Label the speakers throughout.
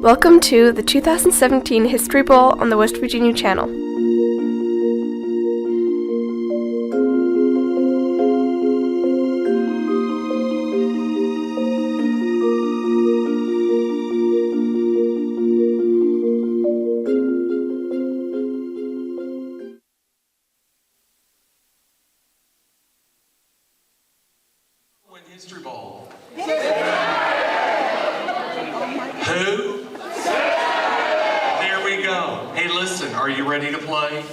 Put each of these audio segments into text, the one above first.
Speaker 1: Welcome to the 2017 History Bowl on the West Virginia Channel.
Speaker 2: History Bowl. Who? There we go. Hey, listen, are you ready to play?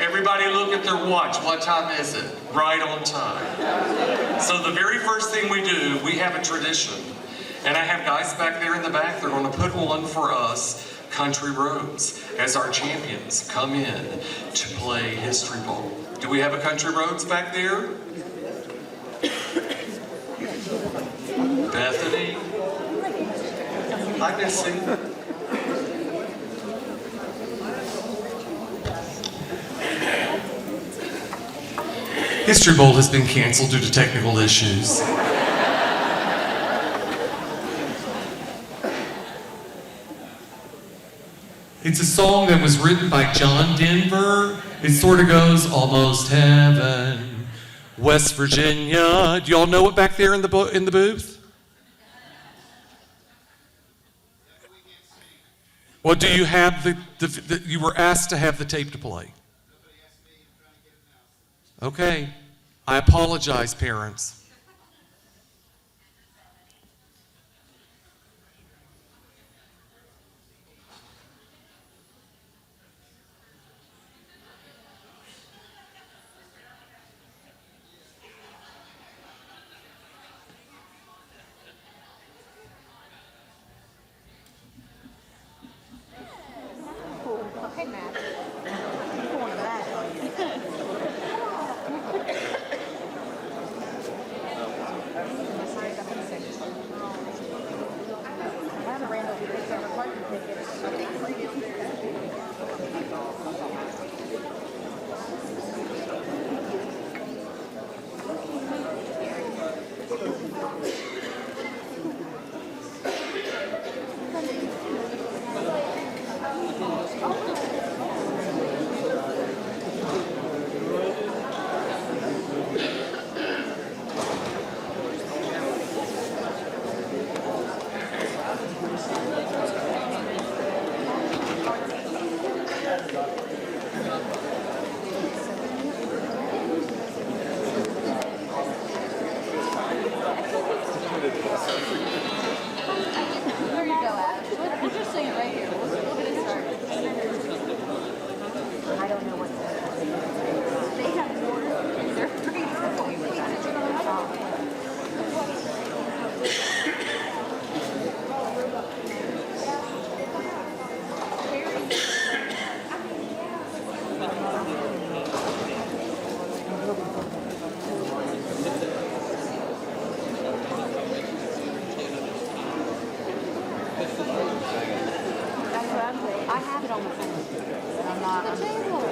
Speaker 2: Everybody look at their watch. What time is it? Right on time. So the very first thing we do, we have a tradition. And I have guys back there in the back, they're going to put one for us, Country Roads, as our champions come in to play History Bowl. Do we have a Country Roads back there? Bethany? Hi, Missy. History Bowl has been canceled due to technical issues. It's a song that was written by John Denver. It sort of goes, almost heaven, West Virginia. Do y'all know it back there in the booth? Well, do you have you were asked to have the tape to play? Okay. I apologize, parents.
Speaker 3: Okay, Matt. I'm going back. I ran over to the parking ticket. There you go, Ash. We'll just sing it right here. We'll get it started. I don't know what they have more. They're pretty I have it on my phone. And I'm not. The table.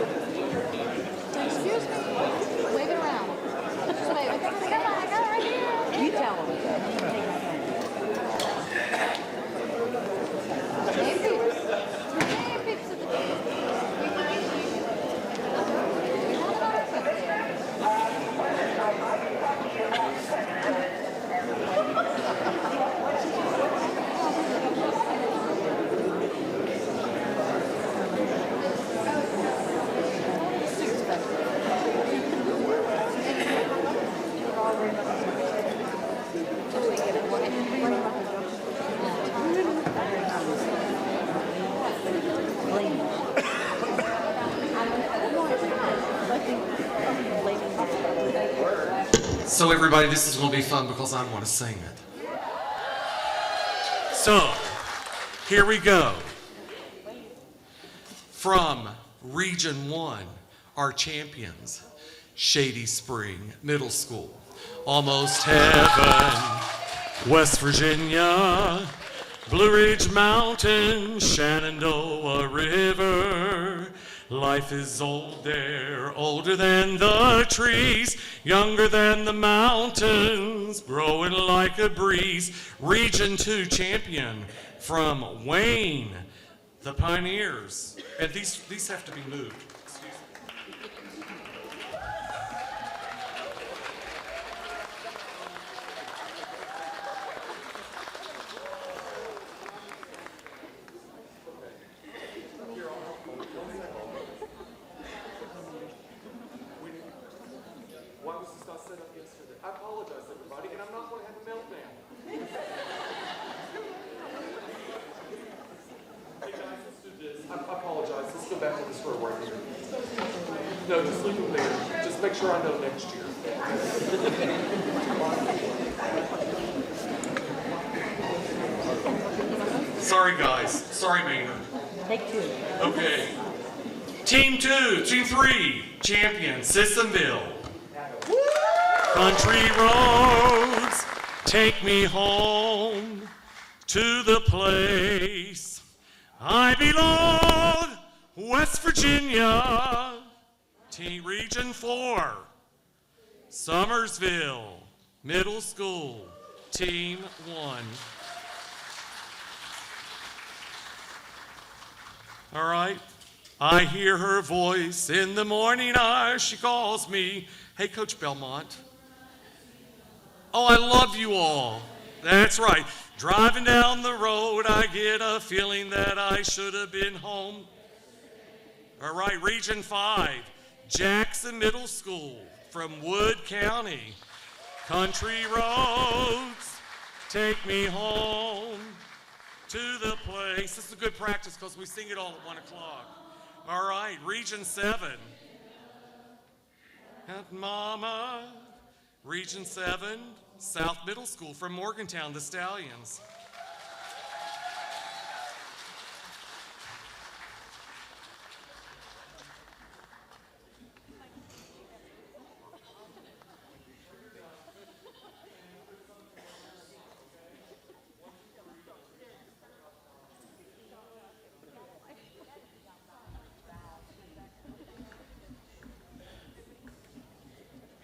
Speaker 3: Excuse me. Wave it around. Just wave it. Come on, I got it right here. You tell them. Name picks. Name picks at the table. We have it on our phone there.
Speaker 2: So everybody, this is going to be fun because I want to sing it. So, here we go. From Region 1, our champions, Shady Spring Middle School, Almost Heaven, West Virginia, Blue Ridge Mountain, Shenandoah River. Life is old there, older than the trees, younger than the mountains, growing like a breeze. Region 2 champion from Wayne, the Pioneers. And these have to be moved. Excuse me. Why was this not set up yesterday? I apologize, everybody, and I'm not going to have a meltdown. Hey guys, let's do this. I apologize. Let's go back to the square word here. No, just leave them there. Just make sure I know next year. Sorry, guys. Sorry, Maynard.
Speaker 3: Take two.
Speaker 2: Okay. Team 2, Team 3, champion, Sissonville. Country roads, take me home to the place I belong, West Virginia. Team Region 4, Summersville Middle School, Team 1. All right. I hear her voice in the morning hour. She calls me. Hey, Coach Belmont. Oh, I love you all. That's right. Driving down the road, I get a feeling that I should have been home. All right, Region 5, Jackson Middle School from Wood County. Country roads, take me home to the place. This is a good practice because we sing it all at 1 o'clock. All right, Region 7. Mama. Region 7, South Middle School from Morgantown, the Stallions.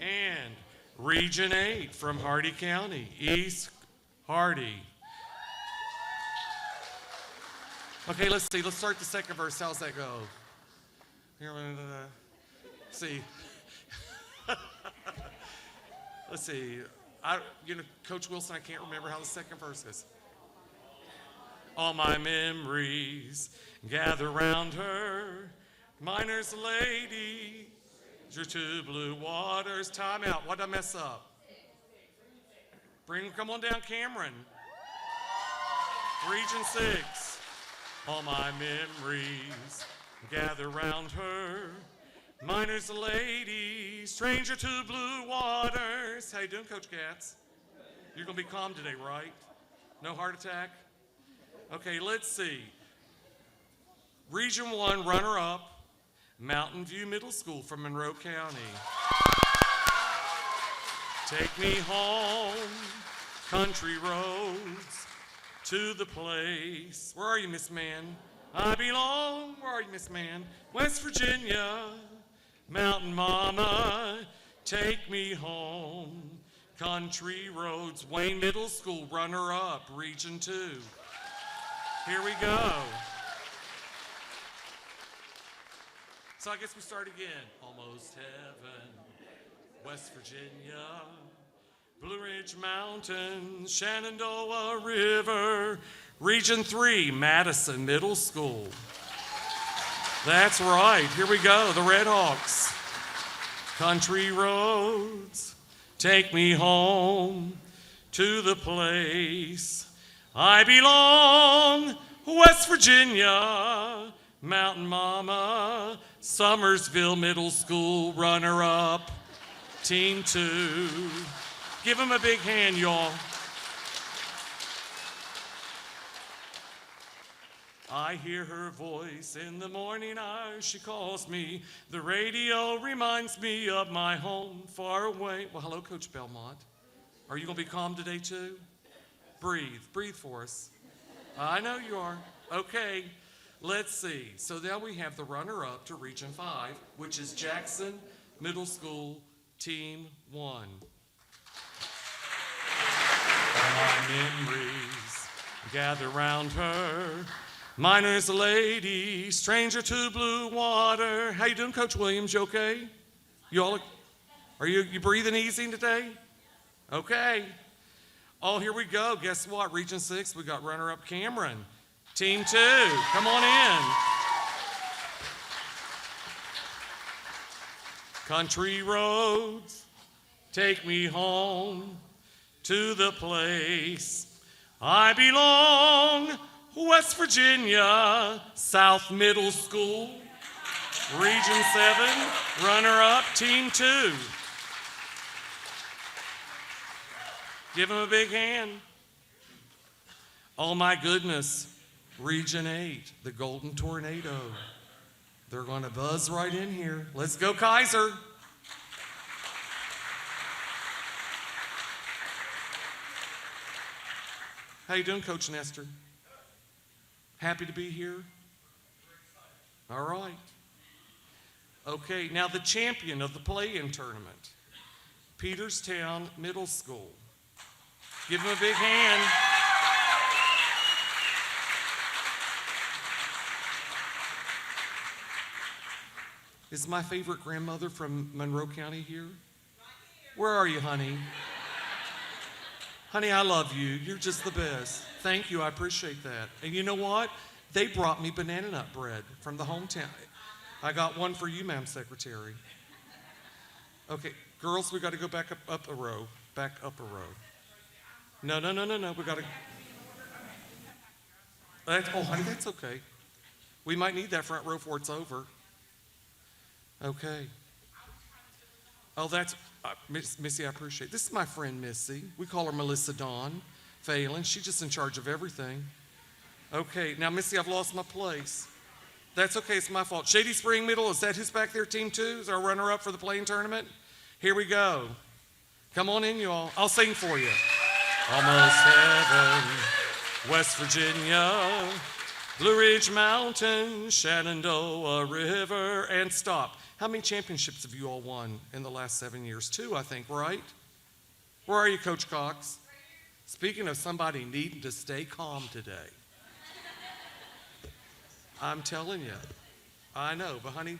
Speaker 2: And Region 8 from Hardy County, East Hardy. Okay, let's see. Let's start the second verse. How's that go? See. Let's see. Coach Wilson, I can't remember how the second verse is. All my memories gather round her, miner's lady. Your two blue waters. Time out. What did I mess up? Come on down, Cameron. Region 6. All my memories gather round her. Miner's lady, stranger to blue waters. How you doing, Coach Katz? You're going to be calm today, right? No heart attack? Okay, let's see. Region 1, runner-up. Mountain View Middle School from Monroe County. Take me home, country roads, to the place. Where are you, Miss Man? I belong. Where are you, Miss Man? West Virginia, Mountain Mama, take me home. Country roads, Wayne Middle School, runner-up, Region 2. Here we go. So I guess we start again. Almost heaven, West Virginia, Blue Ridge Mountains, Shenandoah River, Region 3, Madison Middle School. That's right, here we go, the Red Hawks. Country roads, take me home to the place I belong, West Virginia, Mountain Mama, Summersville Middle School, runner-up, Team 2. Give them a big hand, y'all. I hear her voice in the morning hours, she calls me. The radio reminds me of my home far away. Well, hello, Coach Belmont. Are you going to be calm today, too? Breathe for us. I know you are. Okay. Let's see. So now we have the runner-up to Region 5, which is Jackson Middle School, Team 1. All my memories gather round her. Miner's lady, stranger to blue water. How you doing, Coach Williams? You okay? Are you breathing easy today? Okay. Oh, here we go. Guess what? Region 6, we got runner-up Cameron. Team 2, come on in. Country roads, take me home to the place I belong, West Virginia, South Middle School, Region 7, runner-up, Team 2. Give them a big hand. Oh my goodness. Region 8, the Golden Tornado. They're going to buzz right in here. Let's go, Kaiser. How you doing, Coach Nestor? Happy to be here? All right. Okay, now the champion of the play-in tournament, Peterstown Middle School. Give them a big hand. Is my favorite grandmother from Monroe County here? Where are you, honey? Honey, I love you. You're just the best. Thank you. I appreciate that. And you know what? They brought me banana nut bread from the hometown. I got one for you, Madam Secretary. Okay, girls, we got to go back up a row. Back up a row. No. We got to. Oh, honey, that's okay. We might need that front row before it's over. Okay. Oh, that's Missy. I appreciate it. This is my friend Missy. We call her Melissa Dawn Phelan. She's just in charge of everything. Okay, now Missy, I've lost my place. That's okay. It's my fault. Shady Spring Middle, is that who's back there? Team 2 is our runner-up for the playing tournament. Here we go. Come on in, y'all. I'll sing for you. Almost heaven, West Virginia, Blue Ridge Mountain, Shenandoah River, and stop. How many championships have you all won in the last 7 years? 2, I think, right? Where are you, Coach Cox? Speaking of somebody needing to stay calm today. I'm telling you. I know, but honey,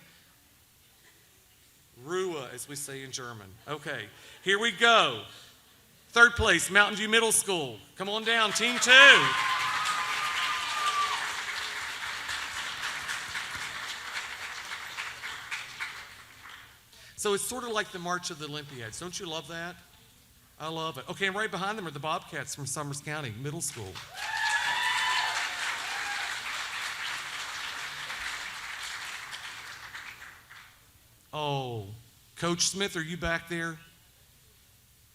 Speaker 2: Ruhe, as we say in German. Okay, here we go. 3rd place, Mountain View Middle School. Come on down, Team 2. So it's sort of like the March of the Olympiads. Don't you love that? I love it. Okay, and right behind them are the Bobcats from Summers County Middle School. Oh, Coach Smith, are you back there?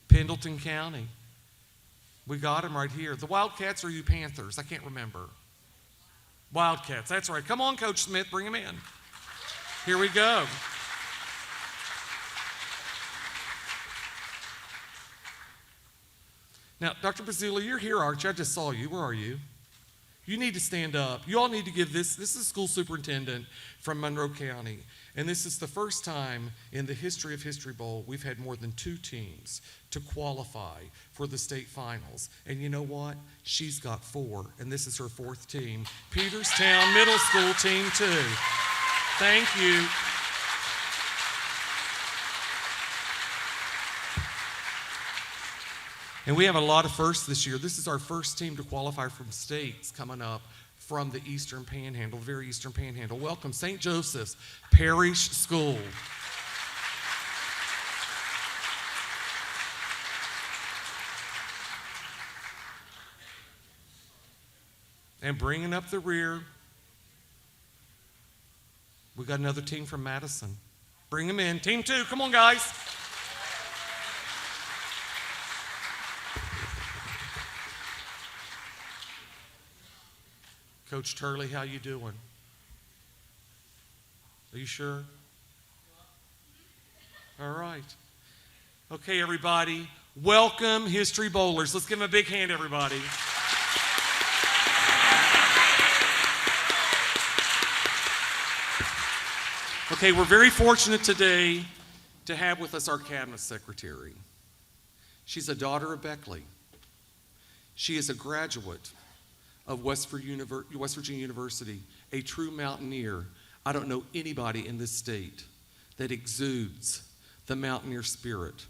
Speaker 2: Pendleton County. We got him right here. The Wildcats or you Panthers? I can't remember. Wildcats, that's right. Come on, Coach Smith, bring him in. Here we go. Now, Dr. Bazula, you're here, aren't you? I just saw you. Where are you? You need to stand up. You all need to give this is school superintendent from Monroe County. And this is the first time in the history of History Bowl we've had more than 2 teams to qualify for the state finals. And you know what? She's got 4, and this is her 4th team. Peterstown Middle School, Team 2. Thank you. And we have a lot of firsts this year. This is our first team to qualify from states coming up from the Eastern Panhandle, very Eastern Panhandle. Welcome, St. Joseph's Parish School. And bringing up the rear, we got another team from Madison. Bring them in. Team 2, come on, guys. Coach Turley, how you doing? Are you sure? All right. Okay, everybody. Welcome, History Bowlers. Let's give them a big hand, everybody. Okay, we're very fortunate today to have with us our cabinet secretary. She's a daughter of Beckley. She is a graduate of West Virginia University, a true mountaineer. I don't know anybody in this state that exudes the mountaineer spirit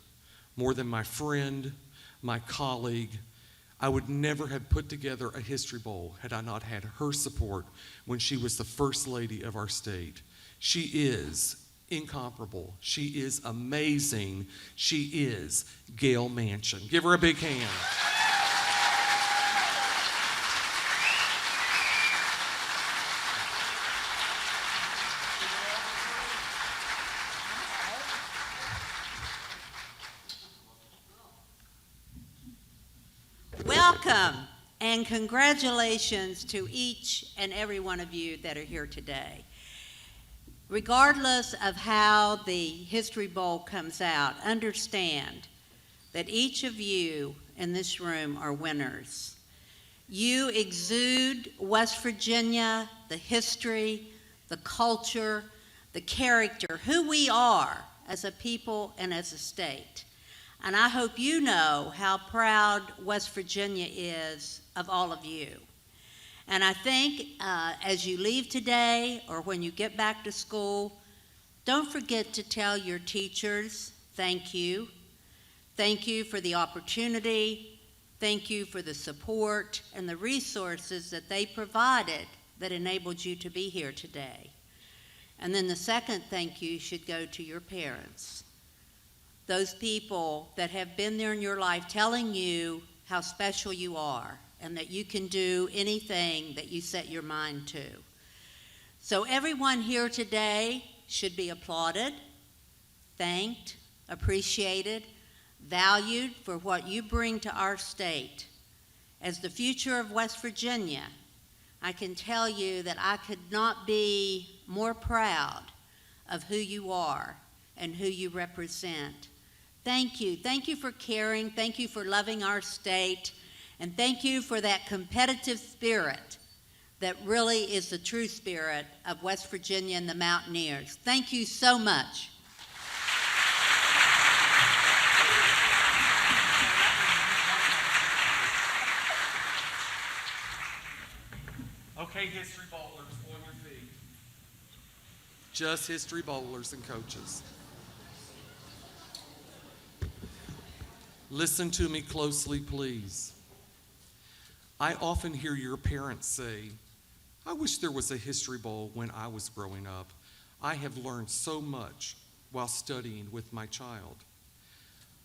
Speaker 2: more than my friend, my colleague. I would never have put together a History Bowl had I not had her support when she was the first lady of our state. She is incomparable. She is amazing. She is Gail Manchin. Give her a big hand.
Speaker 4: Welcome and congratulations to each and every one of you that are here today. Regardless of how the History Bowl comes out, understand that each of you in this room are winners. You exude West Virginia, the history, the culture, the character, who we are as a people and as a state. And I hope you know how proud West Virginia is of all of you. And I think as you leave today or when you get back to school, don't forget to tell your teachers thank you. Thank you for the opportunity Thank you for the support and the resources that they provided that enabled you to be here today. And then the second thank you should go to your parents. Those people that have been there in your life telling you how special you are and that you can do anything that you set your mind to. So everyone here today should be applauded, thanked, appreciated, valued for what you bring to our state. As the future of West Virginia, I can tell you that I could not be more proud of who you are and who you represent. Thank you. Thank you for caring. Thank you for loving our state. And thank you for that competitive spirit that really is the true spirit of West Virginia and the Mountaineers. Thank you so much.
Speaker 2: Okay, history bowlers, on your feet. Just history bowlers and coaches. Listen to me closely, please. I often hear your parents say, I wish there was a history bowl when I was growing up. I have learned so much while studying with my child.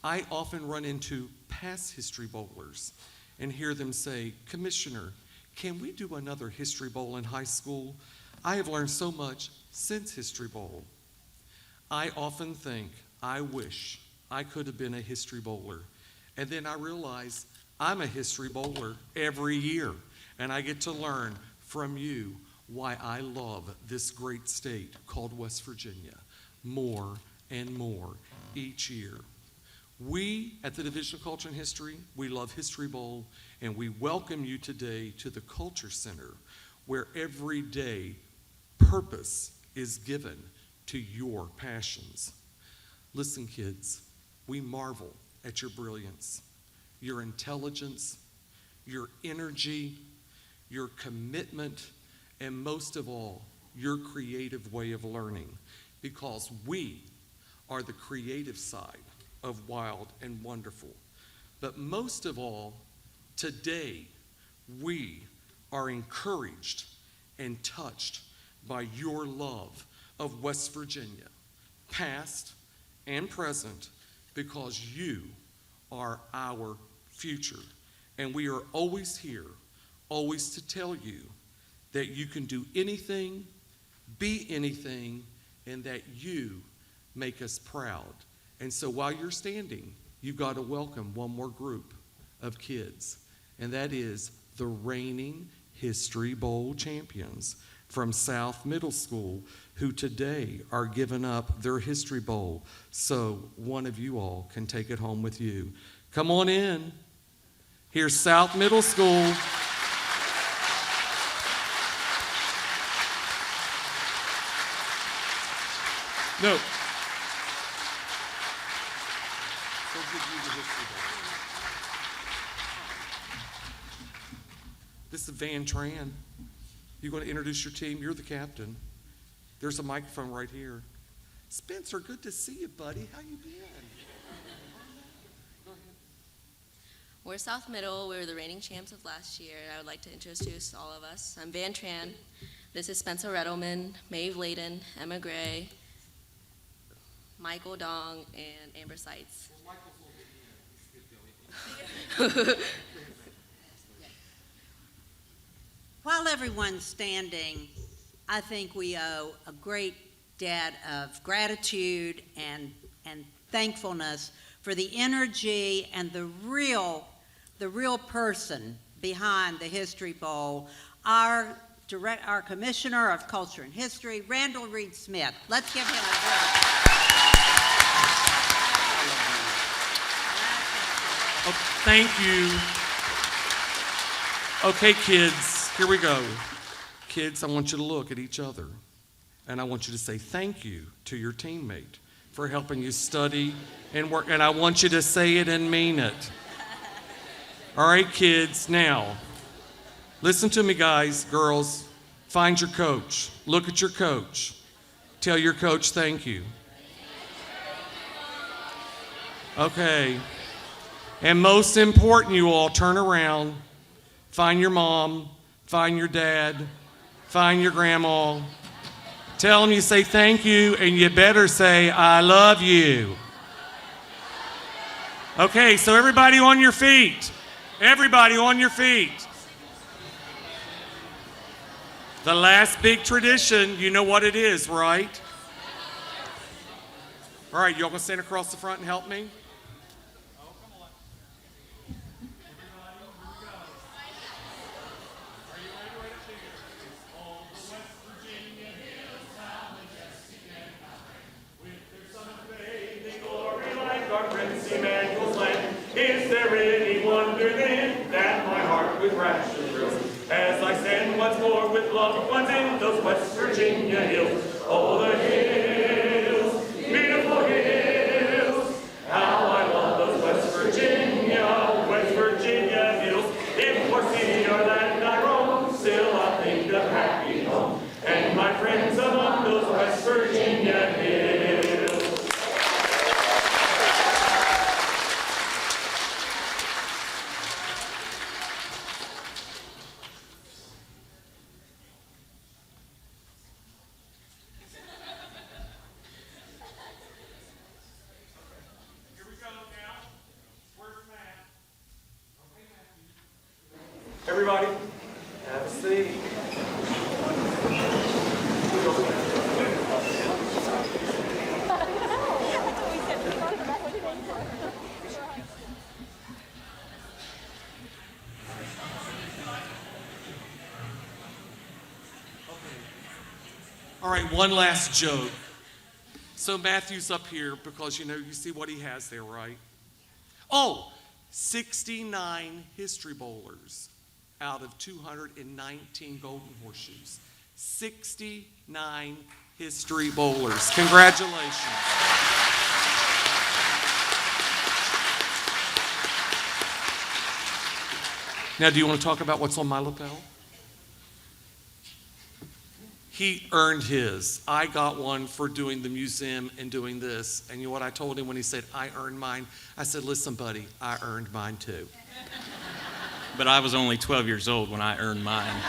Speaker 2: I often run into past history bowlers and hear them say, Commissioner, can we do another history bowl in high school? I have learned so much since history bowl. I often think, I wish I could have been a history bowler. And then I realize I'm a history bowler every year, and I get to learn from you why I love this great state called West Virginia more and more each year. We at the Division of Culture and History, we love History Bowl, and we welcome you today to the Culture Center, where every day purpose is given to your passions. Listen, kids, we marvel at your brilliance, your intelligence, your energy, your commitment, and most of all, your creative way of learning, because we are the creative side of Wild and Wonderful. But most of all, today, we are encouraged and touched by your love of West Virginia, past and present, because you are our future. And we are always here, always to tell you that you can do anything, be anything, and that you make us proud. And so while you're standing, you've got to welcome one more group of kids, and that is the reigning History Bowl champions from South Middle School, who today are giving up their History Bowl so one of you all can take it home with you. Come on in. Here's South Middle School. No. This is Van Tran. You going to introduce your team? You're the captain. There's a microphone right here. Spencer, good to see you, buddy. How you been?
Speaker 5: We're South Middle. We were the reigning champs of last year. I would like to introduce all of us. I'm Van Tran. This is Spencer Redelman, Maeve Layden, Emma Gray, Michael Dong, and Amber Seitz.
Speaker 4: While everyone's standing, I think we owe a great debt of gratitude and thankfulness for the energy and the real person behind the History Bowl, our Commissioner of Culture and History, Randall Reed Smith. Let's give him a break.
Speaker 2: Oh, thank you. Okay, kids, here we go. Kids, I want you to look at each other, and I want you to say thank you to your teammate for helping you study and work, and I want you to say it and mean it. All right, kids, now, listen to me, guys, girls. Find your coach. Look at your coach. Tell your coach thank you. Okay. And most important, you all turn around, find your mom, find your dad, find your grandma. Tell them you say thank you, and you better say, I love you. Okay, so everybody on your feet. Everybody on your feet. The last big tradition, you know what it is, right? All right, y'all gonna stand across the front and help me?
Speaker 6: Is there any wonder then that my heart would crash and thrill as I stand once more with loved ones in those West Virginia hills? Oh, the hills, beautiful hills, how I love those West Virginia hills. If for sea or land I roam, still I think of happy home and my friends among those West Virginia hills. Everybody, have a seat.
Speaker 2: All right, one last joke. So Matthew's up here because, you see what he has there, right? Oh, 69 history bowlers out of 219 Golden Horseshoes. 69 history bowlers. Congratulations. Now, do you want to talk about what's on my lapel? He earned his. I got one for doing the museum and doing this. And you know what I told him when he said, I earned mine? I said, listen, buddy, I earned mine too.
Speaker 7: But I was only 12 years old when I earned mine.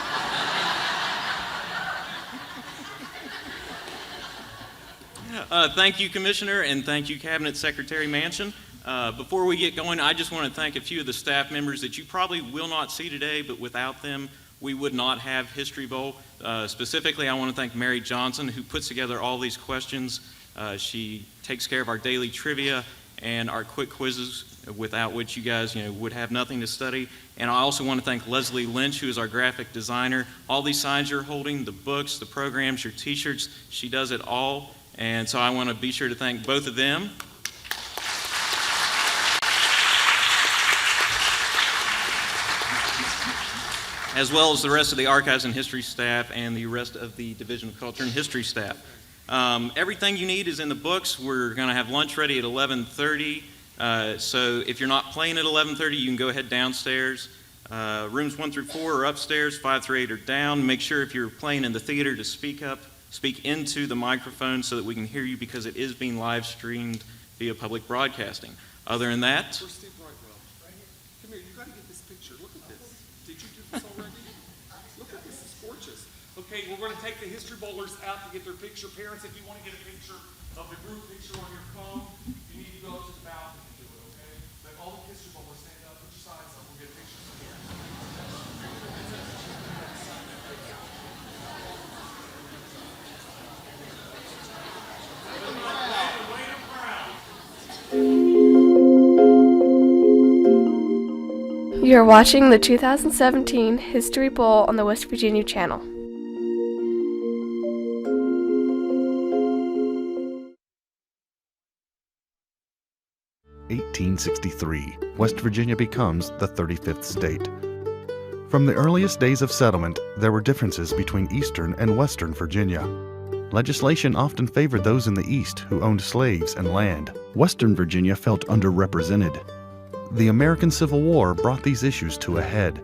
Speaker 7: Thank you, Commissioner, and thank you, Cabinet Secretary Manchin. Before we get going, I just want to thank a few of the staff members that you probably will not see today, but without them, we would not have History Bowl. Specifically, I want to thank Mary Johnson, who puts together all these questions. She takes care of our daily trivia and our quick quizzes, without which you guys would have nothing to study. And I also want to thank Leslie Lynch, who is our graphic designer. All these signs you're holding, the books, the programs, your t-shirts, she does it all. And so I want to be sure to thank both of them. As well as the rest of the Archives and History staff and the rest of the Division of Culture and History staff. Everything you need is in the books. We're going to have lunch ready at 11:30. So if you're not playing at 11:30, you can go ahead downstairs. Rooms 1 through 4 are upstairs, 5 through 8 are down. Make sure if you're playing in the theater to speak into the microphone so that we can hear you, because it is being live streamed via public broadcasting. Other than that,
Speaker 2: Where's Steve Brightwell? Right here. Come here, you got to get this picture. Look at this. Did you do this already? Look at this, it's gorgeous. Okay, we're going to take the history bowlers out to get their picture. Parents, if you want to get a picture of the group picture on your phone, you need to go up to the balcony and do it, okay? But all the history bowlers stand up, put your signs up, we'll get pictures from here.
Speaker 1: You're watching the 2017 History Bowl on the West Virginia Channel.
Speaker 8: (1863), West Virginia becomes the 35th state. From the earliest days of settlement, there were differences between Eastern and Western Virginia. Legislation often favored those in the East who owned slaves and land. Western Virginia felt underrepresented. The American Civil War brought these issues to a head.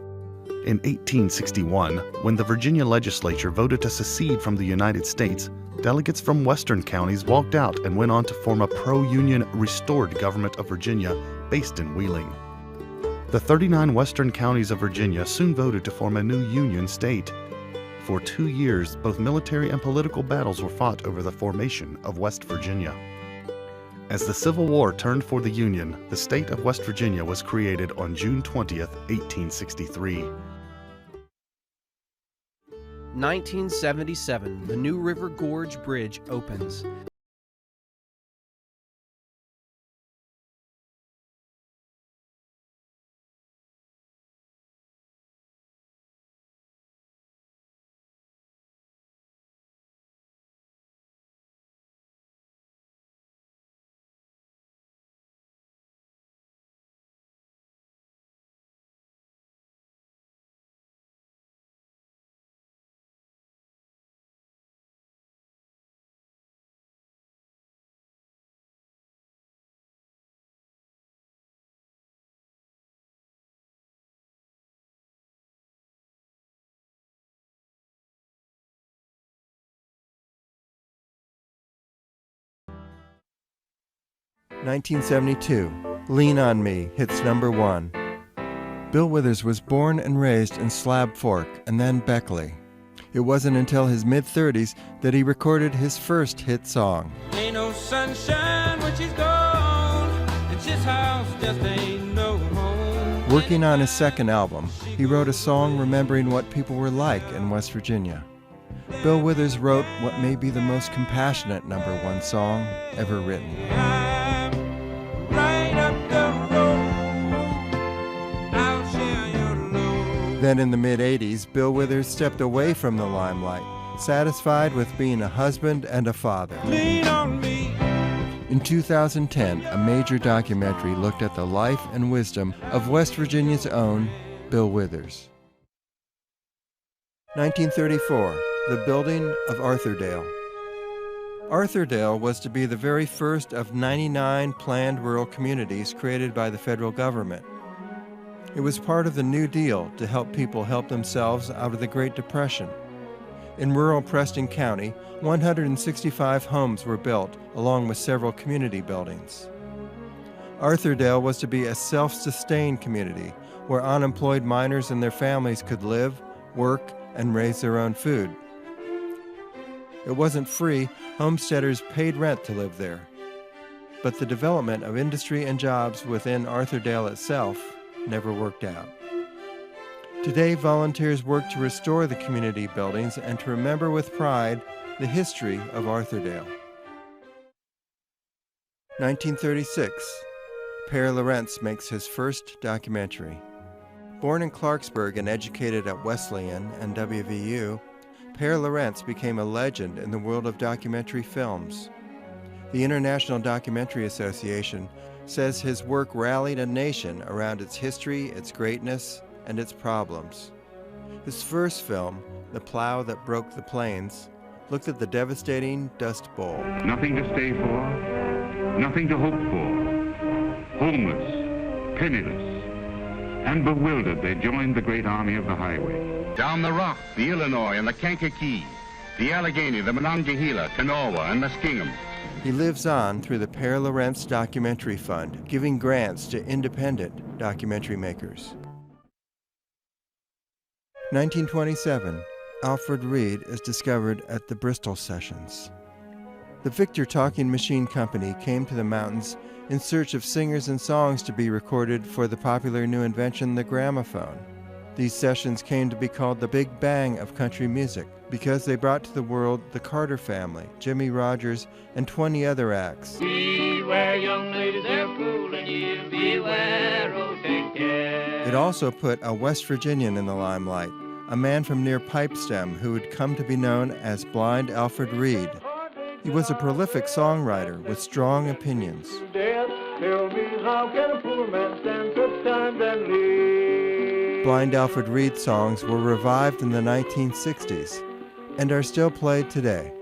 Speaker 8: In 1861, when the Virginia legislature voted to secede from the United States, delegates from western counties walked out and went on to form a pro-Union restored government of Virginia based in Wheeling. The 39 western counties of Virginia soon voted to form a new Union state. For 2 years, both military and political battles were fought over the formation of West Virginia. As the Civil War turned for the Union, the state of West Virginia was created on June 20th, 1863.
Speaker 9: 1977, the New River Gorge Bridge opens.
Speaker 10: (1972), Lean on Me hits #1. Bill Withers was born and raised in Slab Fork and then Beckley. It wasn't until his mid-30s that he recorded his first hit song.
Speaker 11: Ain't no sunshine when she's gone, and this house just ain't no home.
Speaker 10: Working on his second album, he wrote a song remembering what people were like in West Virginia. Bill Withers wrote what may be the most compassionate #1 song ever written.
Speaker 11: Right up the road, I'll share your load.
Speaker 10: Then in the mid-80s, Bill Withers stepped away from the limelight, satisfied with being a husband and a father.
Speaker 11: Lean on me.
Speaker 10: In 2010, a major documentary looked at the life and wisdom of West Virginia's own Bill Withers. 1934, the building of Arthurdale. Arthurdale was to be the very first of 99 planned rural communities created by the federal government. It was part of the New Deal to help people help themselves out of the Great Depression. In rural Preston County, 165 homes were built, along with several community buildings. Arthurdale was to be a self-sustained community where unemployed miners and their families could live, work, and raise their own food. It wasn't free. Homesteaders paid rent to live there. But the development of industry and jobs within Arthurdale itself never worked out. Today, volunteers work to restore the community buildings and to remember with pride the history of Arthurdale. 1936, Per Lorentz makes his first documentary. Born in Clarksburg and educated at Wesleyan and WVU, Per Lorentz became a legend in the world of documentary films. The International Documentary Association says his work rallied a nation around its history, its greatness, and its problems. His first film, The Plow That Broke the Plains, looked at the devastating Dust Bowl.
Speaker 12: Nothing to stay for, nothing to hope for. Homeless, penniless, and bewildered, they joined the great army of the highway. Down the Rock, the Illinois, and the Kankakee, the Allegheny, the Monongahela, Kanawha, and Muskingum.
Speaker 10: He lives on through the Per Lorentz Documentary Fund, giving grants to independent documentary makers. 1927, Alfred Reed is discovered at the Bristol Sessions. The Victor Talking Machine Company came to the mountains in search of singers and songs to be recorded for the popular new invention, the gramophone. These sessions came to be called the Big Bang of country music because they brought to the world the Carter Family, Jimmie Rodgers, and 20 other acts.
Speaker 11: Beware, young ladies, they're fooling you. Beware, oh, take care.
Speaker 10: It also put a West Virginian in the limelight, a man from near Pipestem who would come to be known as Blind Alfred Reed. He was a prolific songwriter with strong opinions.
Speaker 11: Tell me, how can a poor man stand such times and live?
Speaker 10: Blind Alfred Reed songs were revived in the 1960s and are still played today.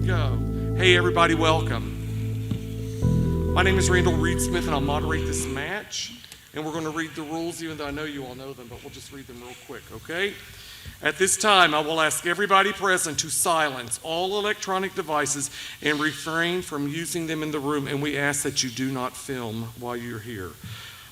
Speaker 6: go. Hey, everybody, welcome. My name is Randall Reed Smith, and I'll moderate this match. And we're going to read the rules, even though I know you all know them, but we'll just read them real quick, okay? At this time, I will ask everybody present to silence all electronic devices and refrain from using them in the room, and we ask that you do not film while you're here.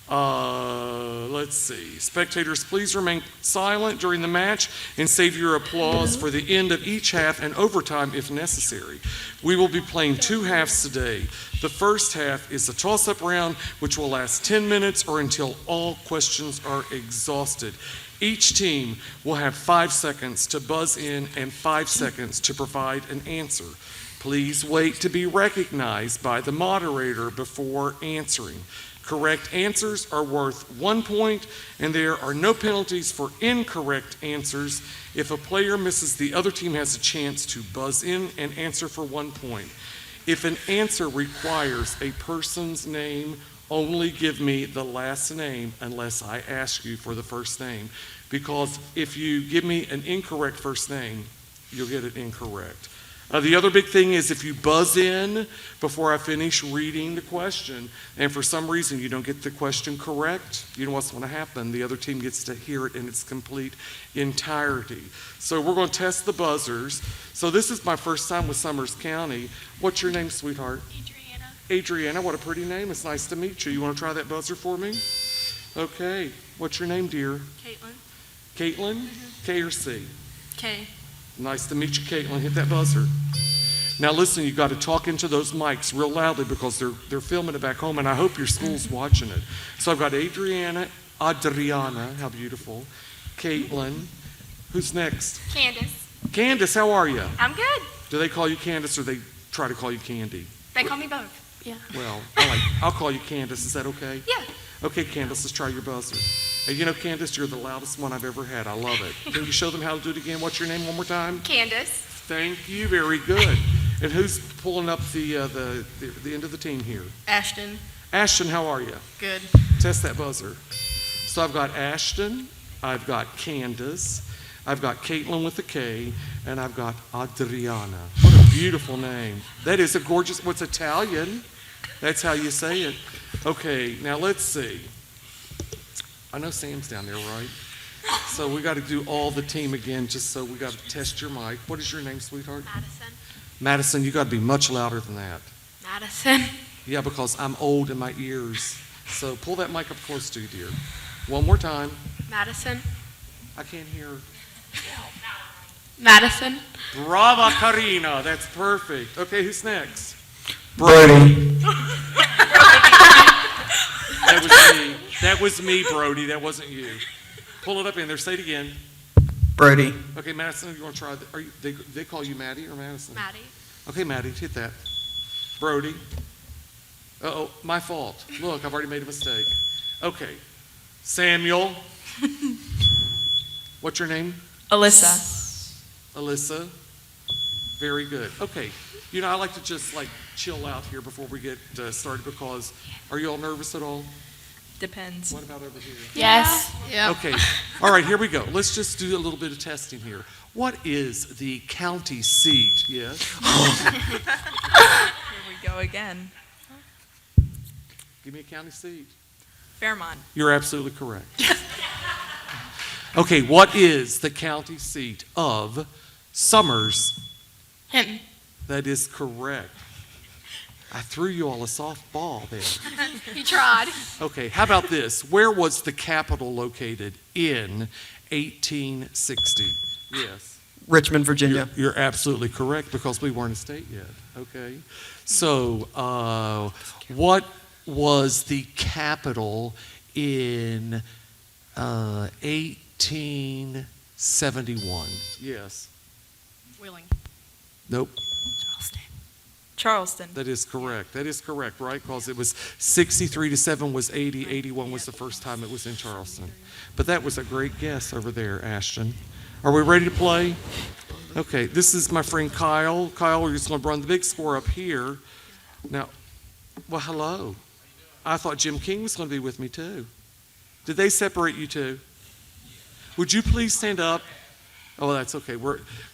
Speaker 6: Let's see. Spectators, please remain silent during the match and save your applause for the end of each half and overtime if necessary. We will be playing 2 halves today. The first half is a toss-up round, which will last 10 minutes or until all questions are exhausted. Each team will have 5 seconds to buzz in and 5 seconds to provide an answer. Please wait to be recognized by the moderator before answering. Correct answers are worth 1 point, and there are no penalties for incorrect answers. If a player misses, the other team has a chance to buzz in and answer for 1 point. If an answer requires a person's name, only give me the last name unless I ask you for the first name. Because if you give me an incorrect first name, you'll get it incorrect. The other big thing is if you buzz in before I finish reading the question, and for some reason you don't get the question correct, you know what's going to happen. The other team gets to hear it in its complete entirety. So we're going to test the buzzers. So this is my first time with Summers County. What's your name, sweetheart?
Speaker 5: Adriana.
Speaker 6: Adriana, what a pretty name. It's nice to meet you. You want to try that buzzer for me? Okay. What's your name, dear?
Speaker 5: Caitlin.
Speaker 6: Caitlin? K or C?
Speaker 5: K.
Speaker 6: Nice to meet you, Caitlin. Hit that buzzer. Now listen, you've got to talk into those mics real loudly because they're filming it back home, and I hope your school's watching it. So I've got Adriana, how beautiful. Caitlin. Who's next?
Speaker 1: Candace.
Speaker 6: Candace, how are you?
Speaker 1: I'm good.
Speaker 6: Do they call you Candace or they try to call you Candy?
Speaker 1: They call me both. Yeah.
Speaker 6: Well, I'll call you Candace. Is that okay?
Speaker 1: Yeah.
Speaker 6: Okay, Candace, let's try your buzzer. And you know, Candace, you're the loudest one I've ever had. I love it. Can you show them how to do it again? What's your name one more time?
Speaker 1: Candace.
Speaker 6: Thank you. Very good. And who's pulling up the end of the team here?
Speaker 5: Ashton.
Speaker 6: Ashton, how are you?
Speaker 5: Good.
Speaker 6: Test that buzzer. So I've got Ashton, I've got Candace, I've got Caitlin with a K, and I've got Adriana. What a beautiful name. That is a gorgeous, what's Italian? That's how you say it. Okay, now let's see. I know Sam's down there, right? So we got to do all the team again, just so we got to test your mic. What is your name, sweetheart?
Speaker 1: Madison.
Speaker 6: Madison, you got to be much louder than that.
Speaker 1: Madison.
Speaker 6: Yeah, because I'm old in my ears. So pull that mic up close to you, dear. One more time.
Speaker 1: Madison.
Speaker 6: I can't hear.
Speaker 1: Madison.
Speaker 6: Brava, Karina. That's perfect. Okay, who's next?
Speaker 9: Brody.
Speaker 6: That was me, Brody. That wasn't you. Pull it up in there. Say it again.
Speaker 9: Brody.
Speaker 6: Okay, Madison, you want to try that? They call you Maddie or Madison?
Speaker 1: Maddie.
Speaker 6: Okay, Maddie, hit that. Brody. Uh-oh, my fault. Look, I've already made a mistake. Okay. Samuel. What's your name?
Speaker 5: Alyssa.
Speaker 6: Alyssa. Very good. Okay. You know, I like to just chill out here before we get started because are you all nervous at all?
Speaker 5: Depends.
Speaker 6: What about over here?
Speaker 1: Yes.
Speaker 5: Yeah.
Speaker 6: Okay. All right, here we go. Let's just do a little bit of testing here. What is the county seat? Yes.
Speaker 5: Here we go again.
Speaker 6: Give me a county seat.
Speaker 5: Fairmont.
Speaker 6: You're absolutely correct. Okay, what is the county seat of Summers?
Speaker 1: Him.
Speaker 6: That is correct. I threw you all a softball there.
Speaker 1: You tried.
Speaker 6: Okay, how about this? Where was the Capitol located in 1860? Yes.
Speaker 9: Richmond, Virginia.
Speaker 6: You're absolutely correct because we weren't a state yet. Okay. So, what was the capital in 1871? Yes.
Speaker 5: Wheeling.
Speaker 6: Nope.
Speaker 5: Charleston.
Speaker 6: That is correct. That is correct, right? Because it was 63 to 7 was 80. 81 was the first time it was in Charleston. But that was a great guess over there, Ashton. Are we ready to play? Okay, this is my friend Kyle. Kyle, we're just going to run the big score up here. Now, well, hello. I thought Jim King was going to be with me too. Did they separate you two? Would you please stand up? Oh, that's okay.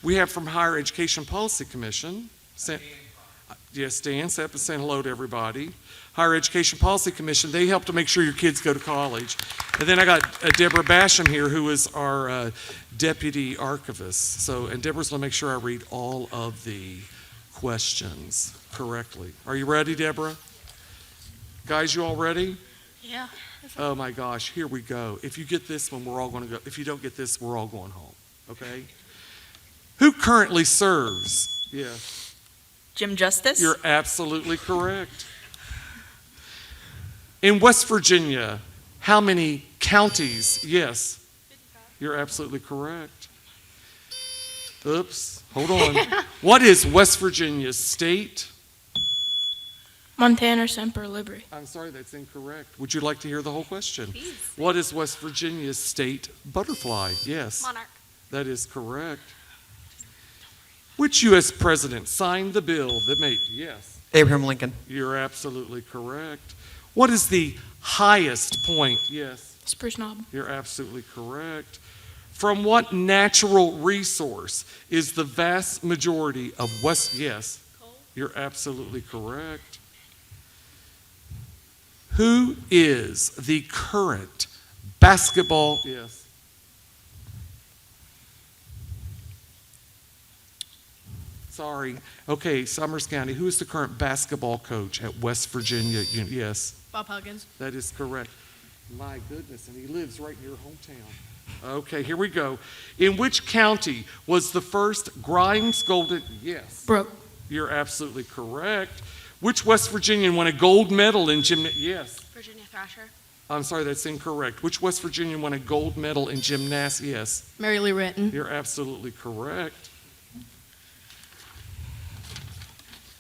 Speaker 6: We have from Higher Education Policy Commission.
Speaker 13: Yes, Dan, step and say hello to everybody. Higher Education Policy Commission, they help to make sure your kids go to college. And then I got Deborah Basham here, who is our deputy archivist. And Deborah's going to make sure I read all of the questions correctly. Are you ready, Deborah? Guys, you all ready?
Speaker 5: Yeah.
Speaker 13: Oh my gosh, here we go. If you get this one, we're all going to go. If you don't get this, we're all going home. Okay? Who currently serves? Yeah.
Speaker 14: Jim Justice?
Speaker 13: You're absolutely correct. In West Virginia, how many counties? Yes. You're absolutely correct. Oops, hold on. What is West Virginia's state?
Speaker 14: Montana, Semper Libri.
Speaker 13: I'm sorry, that's incorrect. Would you like to hear the whole question? Please. What is West Virginia's state butterfly? Yes.
Speaker 5: Monarch.
Speaker 13: That is correct. Which U.S. president signed the bill that made, yes.
Speaker 9: Abraham Lincoln.
Speaker 13: You're absolutely correct. What is the highest point? Yes.
Speaker 14: Spruce Knob.
Speaker 13: You're absolutely correct. From what natural resource is the vast majority of West, yes.
Speaker 5: Coal.
Speaker 13: You're absolutely correct. Who is the current basketball, yes. Sorry. Okay, Summers County. Who is the current basketball coach at West Virginia? Yes.
Speaker 5: Bob Huggins.
Speaker 13: That is correct. My goodness, and he lives right in your hometown. Okay, here we go. In which county was the first Grimes Golden? Yes.
Speaker 14: Brooke.
Speaker 13: You're absolutely correct. Which West Virginian won a gold medal in gymnastics? Yes.
Speaker 5: Virginia Thrasher.
Speaker 13: I'm sorry, that's incorrect. Which West Virginian won a gold medal in gymnastics? Yes.
Speaker 5: Mary Lee Retton.
Speaker 13: You're absolutely correct.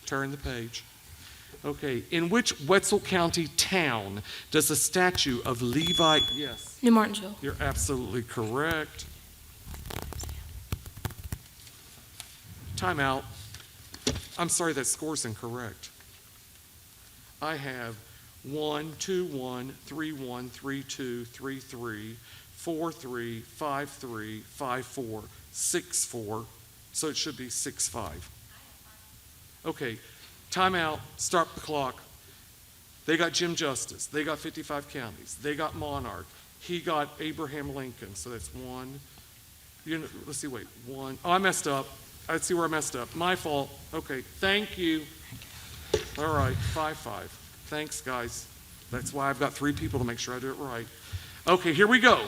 Speaker 13: Turn the page. Okay, in which Wetzel County town does a statue of Levi? Yes.
Speaker 14: New Martinsville.
Speaker 13: You're absolutely correct. Time out. I'm sorry, that score's incorrect. I have 1, 2, 1, 3, 1, 3, 2, 3, 3, 4, 3, 5, 3, 5, 4, 6, 4. So it should be 6, 5. Okay, time out, start the clock. They got Jim Justice. They got 55 counties. They got Monarch. He got Abraham Lincoln. So that's 1. Let's see, wait, 1. Oh, I messed up. Let's see where I messed up. My fault. Okay, thank you. All right, 5, 5. Thanks, guys. That's why I've got 3 people to make sure I do it right. Okay, here we go.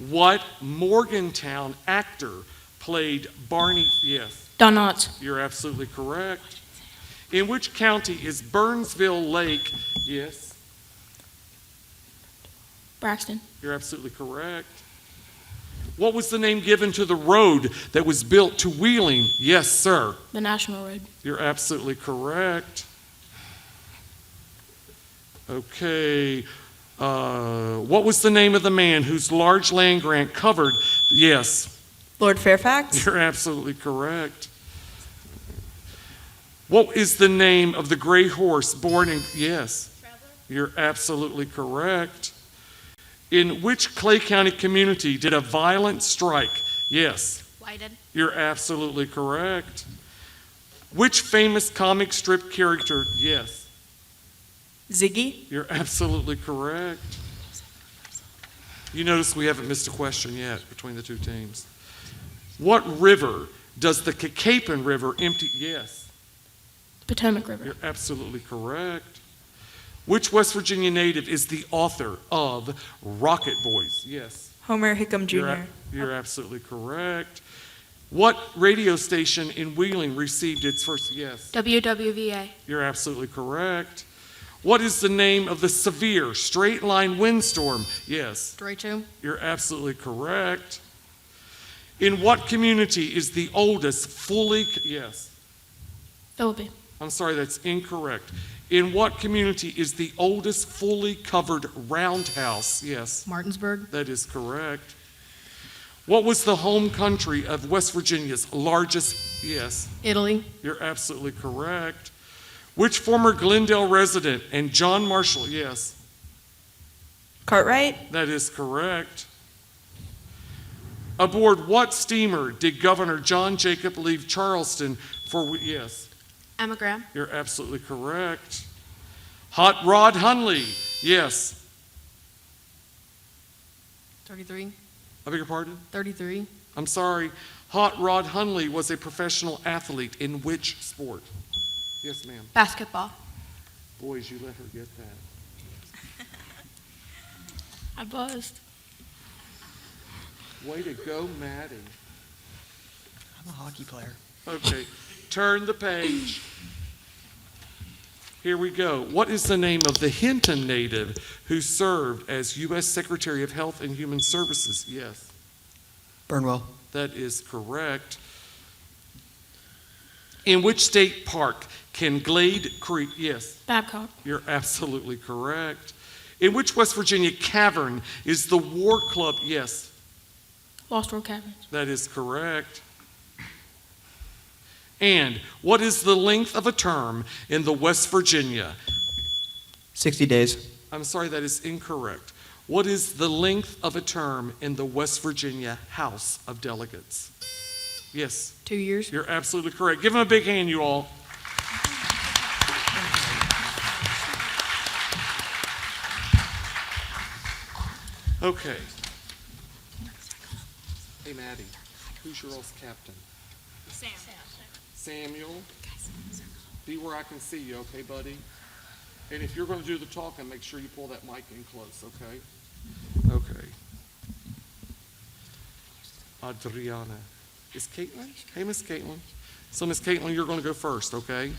Speaker 13: What Morgantown actor played Barney? Yes.
Speaker 14: Don Knotts.
Speaker 13: You're absolutely correct. In which county is Burnsville Lake? Yes.
Speaker 14: Braxton.
Speaker 13: You're absolutely correct. What was the name given to the road that was built to Wheeling? Yes, sir.
Speaker 14: The National Road.
Speaker 13: You're absolutely correct. Okay. What was the name of the man whose large land grant covered? Yes.
Speaker 14: Lord Fairfax.
Speaker 13: You're absolutely correct. What is the name of the gray horse born in? Yes.
Speaker 5: Traveler.
Speaker 13: You're absolutely correct. In which Clay County community did a violent strike? Yes.
Speaker 5: Whited.
Speaker 13: You're absolutely correct. Which famous comic strip character? Yes.
Speaker 14: Ziggy.
Speaker 13: You're absolutely correct. You notice we haven't missed a question yet between the two teams. What river does the Cacapon River empty? Yes.
Speaker 14: Potomac River.
Speaker 13: You're absolutely correct. Which West Virginia native is the author of Rocket Boys? Yes.
Speaker 14: Homer Hickam Jr.
Speaker 13: You're absolutely correct. What radio station in Wheeling received its first? Yes.
Speaker 5: WWVA.
Speaker 13: You're absolutely correct. What is the name of the severe straight line windstorm? Yes.
Speaker 5: Derecho.
Speaker 13: You're absolutely correct. In what community is the oldest fully? Yes.
Speaker 14: Philippi.
Speaker 13: I'm sorry, that's incorrect. In what community is the oldest fully covered roundhouse? Yes.
Speaker 5: Martinsburg.
Speaker 13: That is correct. What was the home country of West Virginia's largest? Yes.
Speaker 5: Italy.
Speaker 13: You're absolutely correct. Which former Glendale resident and John Marshall? Yes.
Speaker 14: Cartwright.
Speaker 13: That is correct. Aboard what steamer did Governor John Jacob leave Charleston for? Yes.
Speaker 14: Emma Graham.
Speaker 13: You're absolutely correct. Hot Rod Hunley. Yes.
Speaker 14: 33.
Speaker 13: I beg your pardon?
Speaker 14: 33.
Speaker 13: I'm sorry. Hot Rod Hunley was a professional athlete in which sport? Yes, ma'am.
Speaker 14: Basketball.
Speaker 13: Boys, you let her get that.
Speaker 14: I buzzed.
Speaker 13: Way to go, Maddie.
Speaker 9: I'm a hockey player.
Speaker 13: Okay, turn the page. Here we go. What is the name of the Hinton native who served as U.S. Secretary of Health and Human Services? Yes.
Speaker 9: Burnwell.
Speaker 13: That is correct. In which state park can Glade Creek? Yes.
Speaker 14: Babcock.
Speaker 13: You're absolutely correct. In which West Virginia cavern is the War Club? Yes.
Speaker 14: Lost World Caverns.
Speaker 13: That is correct. And what is the length of a term in the West Virginia?
Speaker 9: 60 days.
Speaker 13: I'm sorry, that is incorrect. What is the length of a term in the West Virginia House of Delegates? Yes.
Speaker 14: 2 years.
Speaker 13: You're absolutely correct. Give them a big hand, you all. Okay. Hey, Maddie, who's your all's captain?
Speaker 14: Sam.
Speaker 13: Samuel. Be where I can see you, okay, buddy? And if you're going to do the talking, make sure you pull that mic in close, okay? Okay. Adriana. Is Caitlin? Hey, Miss Caitlin. So, Miss Caitlin, you're going to go first, okay?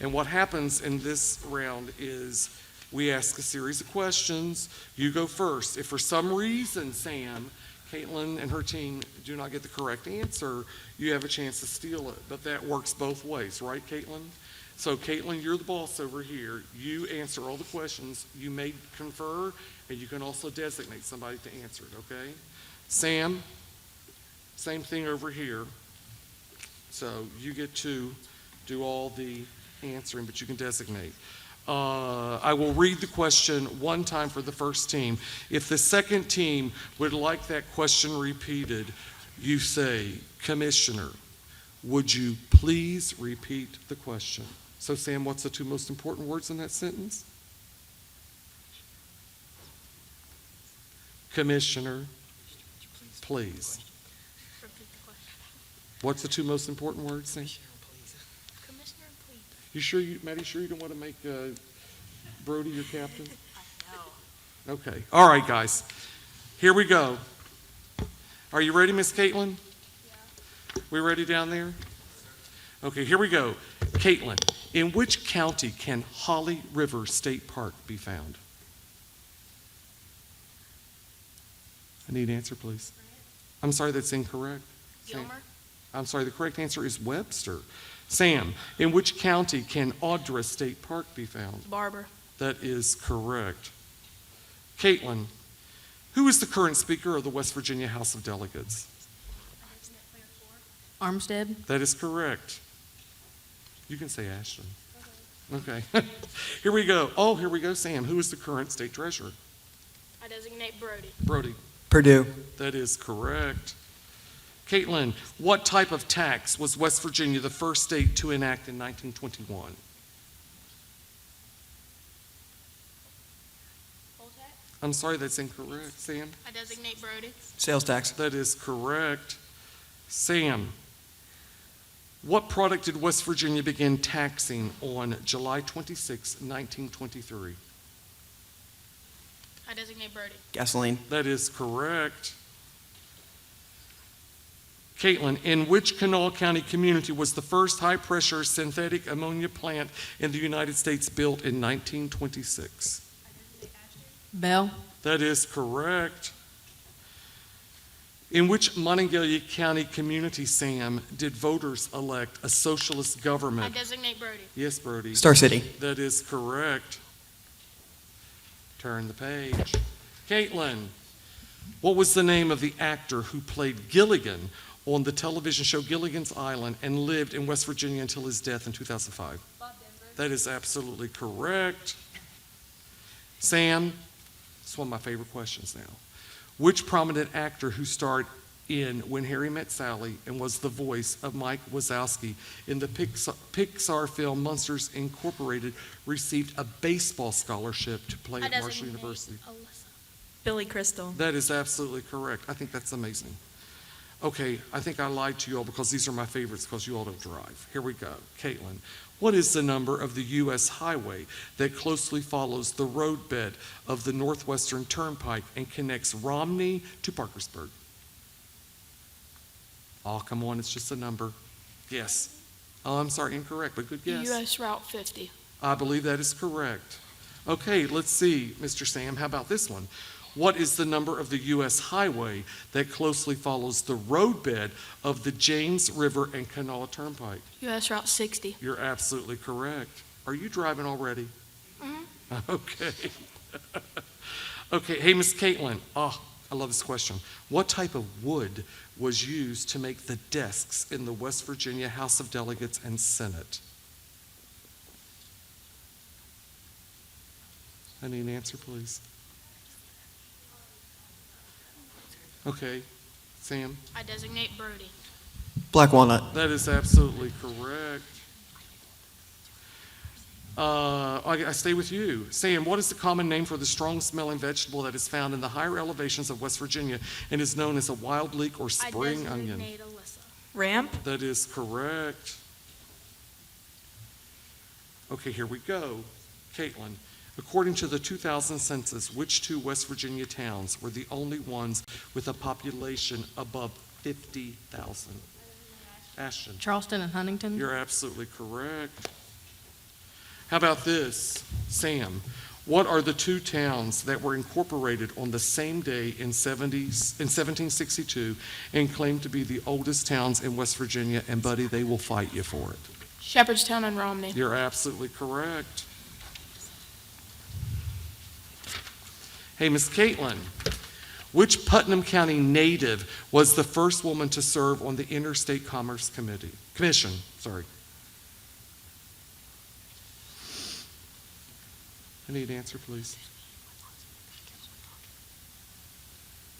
Speaker 13: And what happens in this round is we ask a series of questions. You go first. If for some reason, Sam, Caitlin and her team do not get the correct answer, you have a chance to steal it. But that works both ways, right, Caitlin? So, Caitlin, you're the boss over here. You answer all the questions. You may confer, and you can also designate somebody to answer it, okay? Sam, same thing over here. So, you get to do all the answering, but you can designate. I will read the question one time for the first team. If the second team would like that question repeated, you say, Commissioner, would you please repeat the question? So, Sam, what's the two most important words in that sentence? Commissioner, please. What's the two most important words, Sam?
Speaker 14: Commissioner, please.
Speaker 13: You sure, Maddie, sure you don't want to make Brody your captain? No. Okay. All right, guys. Here we go. Are you ready, Miss Caitlin? Yeah. We ready down there? Okay, here we go. Caitlin, in which county can Holly River State Park be found? I need an answer, please. I'm sorry, that's incorrect.
Speaker 14: Gilmer.
Speaker 13: I'm sorry, the correct answer is Webster. Sam, in which county can Audra State Park be found?
Speaker 14: Barber.
Speaker 13: That is correct. Caitlin, who is the current Speaker of the West Virginia House of Delegates?
Speaker 14: Armstead.
Speaker 13: That is correct. You can say Ashton. Okay. Here we go. Oh, here we go, Sam. Who is the current State Treasurer?
Speaker 14: I designate Brody.
Speaker 13: Brody.
Speaker 9: Purdue.
Speaker 13: That is correct. Caitlin, what type of tax was West Virginia the first state to enact in 1921?
Speaker 14: Poll tax.
Speaker 13: I'm sorry, that's incorrect. Sam?
Speaker 14: I designate Brody.
Speaker 9: Sales tax.
Speaker 13: That is correct. Sam, what product did West Virginia begin taxing on July 26, 1923?
Speaker 14: I designate Brody.
Speaker 9: Gasoline.
Speaker 13: That is correct. Caitlin, in which Kanawha County community was the first high-pressure synthetic ammonia plant in the United States built in 1926?
Speaker 14: Bell.
Speaker 13: That is correct. In which Monongalia County community, Sam, did voters elect a socialist
Speaker 14: I
Speaker 13: government?
Speaker 14: designate Brody.
Speaker 13: Yes, Brody.
Speaker 9: Star City.
Speaker 13: That is correct. Turn the page. Caitlin, what was the name of the actor who played Gilligan on the television show Gilligan's Island and lived in West Virginia until his death in 2005?
Speaker 14: Bob Denver.
Speaker 13: That is absolutely correct. Sam, it's one of my favorite questions now. Which prominent actor who starred in When Harry Met Sally and was the voice of Mike Wazowski in the Pixar film Monsters Incorporated, received a baseball scholarship to play at Marshall University?
Speaker 14: Billy Crystal.
Speaker 13: That is absolutely correct. I think that's amazing. Okay, I think I lied to you all because these are my favorites because you all don't drive. Here we go. Caitlin, what is the number of the U.S. highway that closely follows the roadbed of the Northwestern Turnpike and connects Romney to Parkersburg? Oh, come on, it's just a number. Yes. Oh, I'm sorry, incorrect, but good guess.
Speaker 14: US Route 50.
Speaker 13: I believe that is correct. Okay, let's see, Mr. Sam, how about this one? What is the number of the U.S. highway that closely follows the roadbed of the James River and Kanawha Turnpike?
Speaker 14: US Route 60.
Speaker 13: You're absolutely correct. Are you driving already?
Speaker 14: Mm-hmm.
Speaker 13: Okay. Okay, hey, Miss Caitlin. Oh, I love this question. What type of wood was used to make the desks in the West Virginia House of Delegates and Senate? I need an answer, please. Okay, Sam?
Speaker 14: I designate Brody.
Speaker 9: Black walnut.
Speaker 13: That is absolutely correct. I stay with you. Sam, what is the common name for the strong-smelling vegetable that is found in the higher elevations of West Virginia and is known as a wild leek or spring onion?
Speaker 14: Alyssa.
Speaker 15: Ramp.
Speaker 13: That is correct. Okay, here we go. Caitlin, according to the 2000 census, which two West Virginia towns were the only ones with a population above 50,000? Ashton.
Speaker 14: Charleston and Huntington.
Speaker 13: You're absolutely correct. How about this, Sam? What are the two towns that were incorporated on the same day in 1762 and claimed to be the oldest towns in West Virginia? And buddy, they will fight you for it.
Speaker 14: Shepherdstown and Romney.
Speaker 13: You're absolutely correct. Hey, Miss Caitlin, which Putnam County native was the first woman to serve on the Interstate Commerce Commission? I need an answer, please.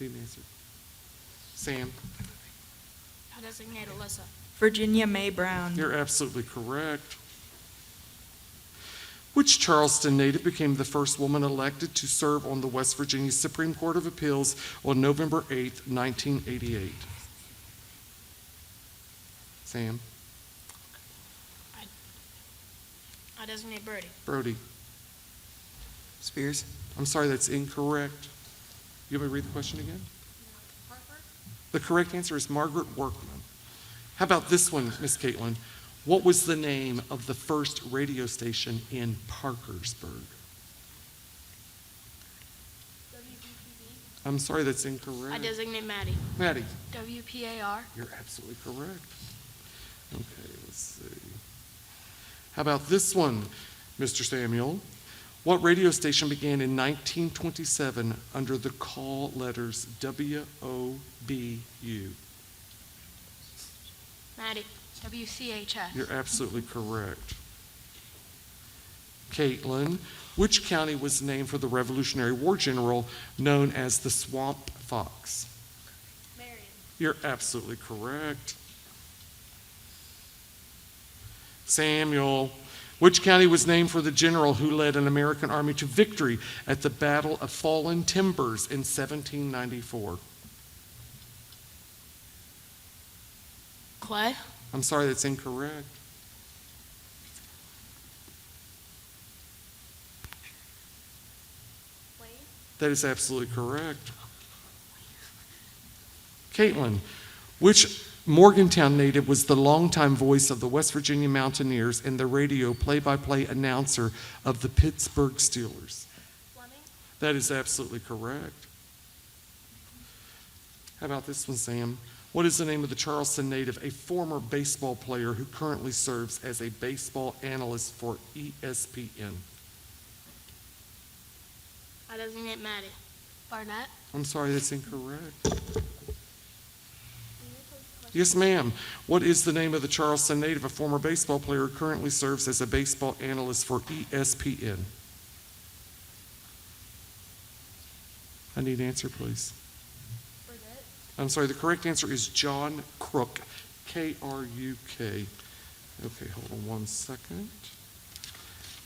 Speaker 13: Need an answer. Sam?
Speaker 14: I designate Alyssa.
Speaker 15: Virginia May Brown.
Speaker 13: You're absolutely correct. Which Charleston native became the first woman elected to serve on the West Virginia Supreme Court of Appeals on November 8, 1988? Sam?
Speaker 14: I designate Brody.
Speaker 13: Brody?
Speaker 9: Spears.
Speaker 13: I'm sorry, that's incorrect. You want me to read the question again? The correct answer is Margaret Workman. How about this one, Miss Caitlin? What was the name of the first radio station in Parkersburg?
Speaker 14: WPPB.
Speaker 13: I'm sorry, that's incorrect.
Speaker 14: I designate Maddie.
Speaker 13: Maddie?
Speaker 14: WPAR.
Speaker 13: You're absolutely correct. Okay, let's see. How about this one, Mr. Samuel? What radio station began in 1927 under the call letters WOBU?
Speaker 14: Maddie. WCHS.
Speaker 13: You're absolutely correct. Caitlin, which county was named for the Revolutionary War general known as the Swamp Fox?
Speaker 14: Marion.
Speaker 13: You're absolutely correct. Samuel, which county was named for the general who led an American army to victory at the Battle of Fallen Timbers in 1794?
Speaker 14: Clay.
Speaker 13: I'm sorry, that's incorrect.
Speaker 14: Wade.
Speaker 13: That is absolutely correct. Caitlin, which Morgantown native was the longtime voice of the West Virginia Mountaineers and the radio play-by-play announcer of the Pittsburgh Steelers?
Speaker 14: Fleming.
Speaker 13: That is absolutely correct. How about this one, Sam? What is the name of the Charleston native, a former baseball player who currently serves as a baseball analyst for ESPN?
Speaker 14: I designate Maddie. Barnett.
Speaker 13: I'm sorry, that's incorrect. Yes, ma'am. What is the name of the Charleston native, a former baseball player who currently serves as a baseball analyst for ESPN? I need an answer, please. I'm sorry, the correct answer is John Crook, K-R-U-K. Okay, hold on one second.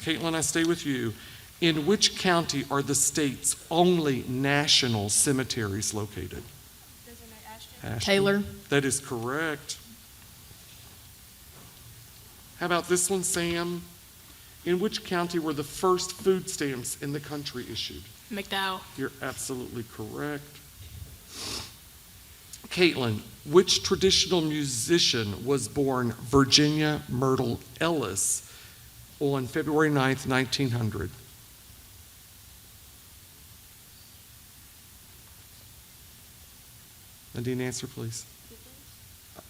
Speaker 13: Caitlin, I stay with you. In which county are the state's only national cemeteries located? Ashton.
Speaker 14: Taylor.
Speaker 13: That is correct. How about this one, Sam? In which county were the first food stamps in the country issued?
Speaker 14: McDowell.
Speaker 13: You're absolutely correct. Caitlin, which traditional musician was born Virginia Myrtle Ellis on February 9th, 1900? Nadine, answer, please.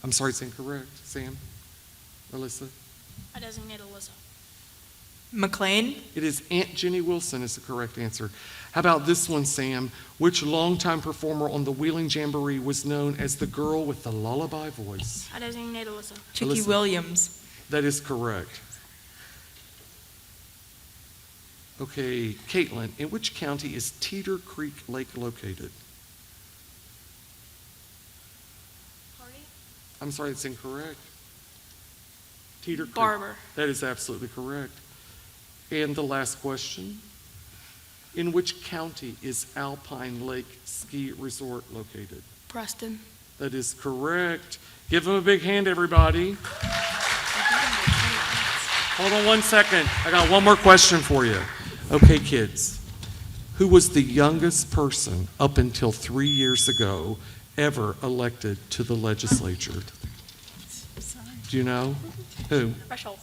Speaker 13: I'm sorry, it's incorrect. Sam? Alyssa?
Speaker 14: I designate Alyssa.
Speaker 15: McLean.
Speaker 13: It is Aunt Jenny Wilson is the correct answer. How about this one, Sam? Which longtime performer on the Wheeling Jamboree was known as the girl with the lullaby voice?
Speaker 14: I designate Alyssa.
Speaker 15: Chicky
Speaker 13: Alyssa.
Speaker 15: Williams.
Speaker 13: That is correct. Okay, Caitlin, in which county is Teeter Creek Lake located?
Speaker 14: Hardy.
Speaker 13: I'm sorry, it's incorrect. Teeter Creek.
Speaker 14: Barber.
Speaker 13: That is absolutely correct. And the last question. In which county is Alpine Lake Ski Resort located?
Speaker 14: Preston.
Speaker 13: That is correct. Give them a big hand, everybody. Hold on one second. I got one more question for you. Okay, kids. Who was the youngest person up until 3 years ago ever elected to the legislature? Do you know? Who?
Speaker 14: Rush Holt.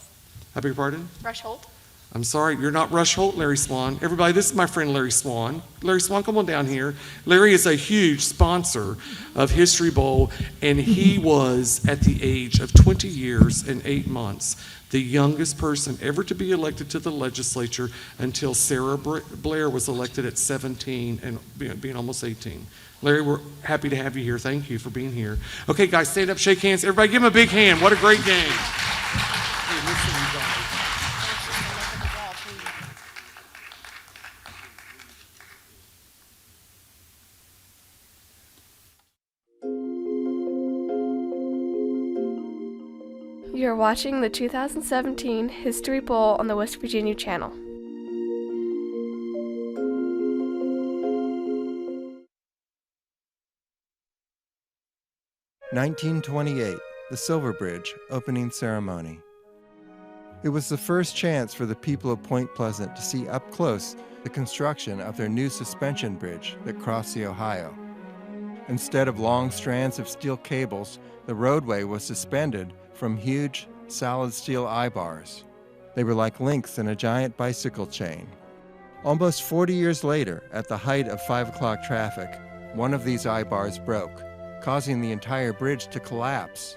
Speaker 13: I beg your pardon?
Speaker 14: Rush Holt.
Speaker 13: I'm sorry, you're not Rush Holt, Larry Swan. Everybody, this is my friend Larry Swan. Larry Swan, come on down here. Larry is a huge sponsor of History Bowl, and he was, at the age of 20 years and 8 months, the youngest person ever to be elected to the legislature until Sarah Blair was elected at 17 and being almost 18. Larry, we're happy to have you here. Thank you for being here. Okay, guys, stand up, shake hands. Everybody give him a big hand. What a great game. Hey, listen, you guys.
Speaker 1: You're watching the 2017 History Bowl on the West Virginia Channel.
Speaker 10: (1928), the Silver Bridge opening ceremony. It was the first chance for the people of Point Pleasant to see up close the construction of their new suspension bridge that crossed the Ohio. Instead of long strands of steel cables, the roadway was suspended from huge solid steel eye-bars. They were like links in a giant bicycle chain. Almost 40 years later, at the height of 5 o'clock traffic, one of these eye-bars broke, causing the entire bridge to collapse.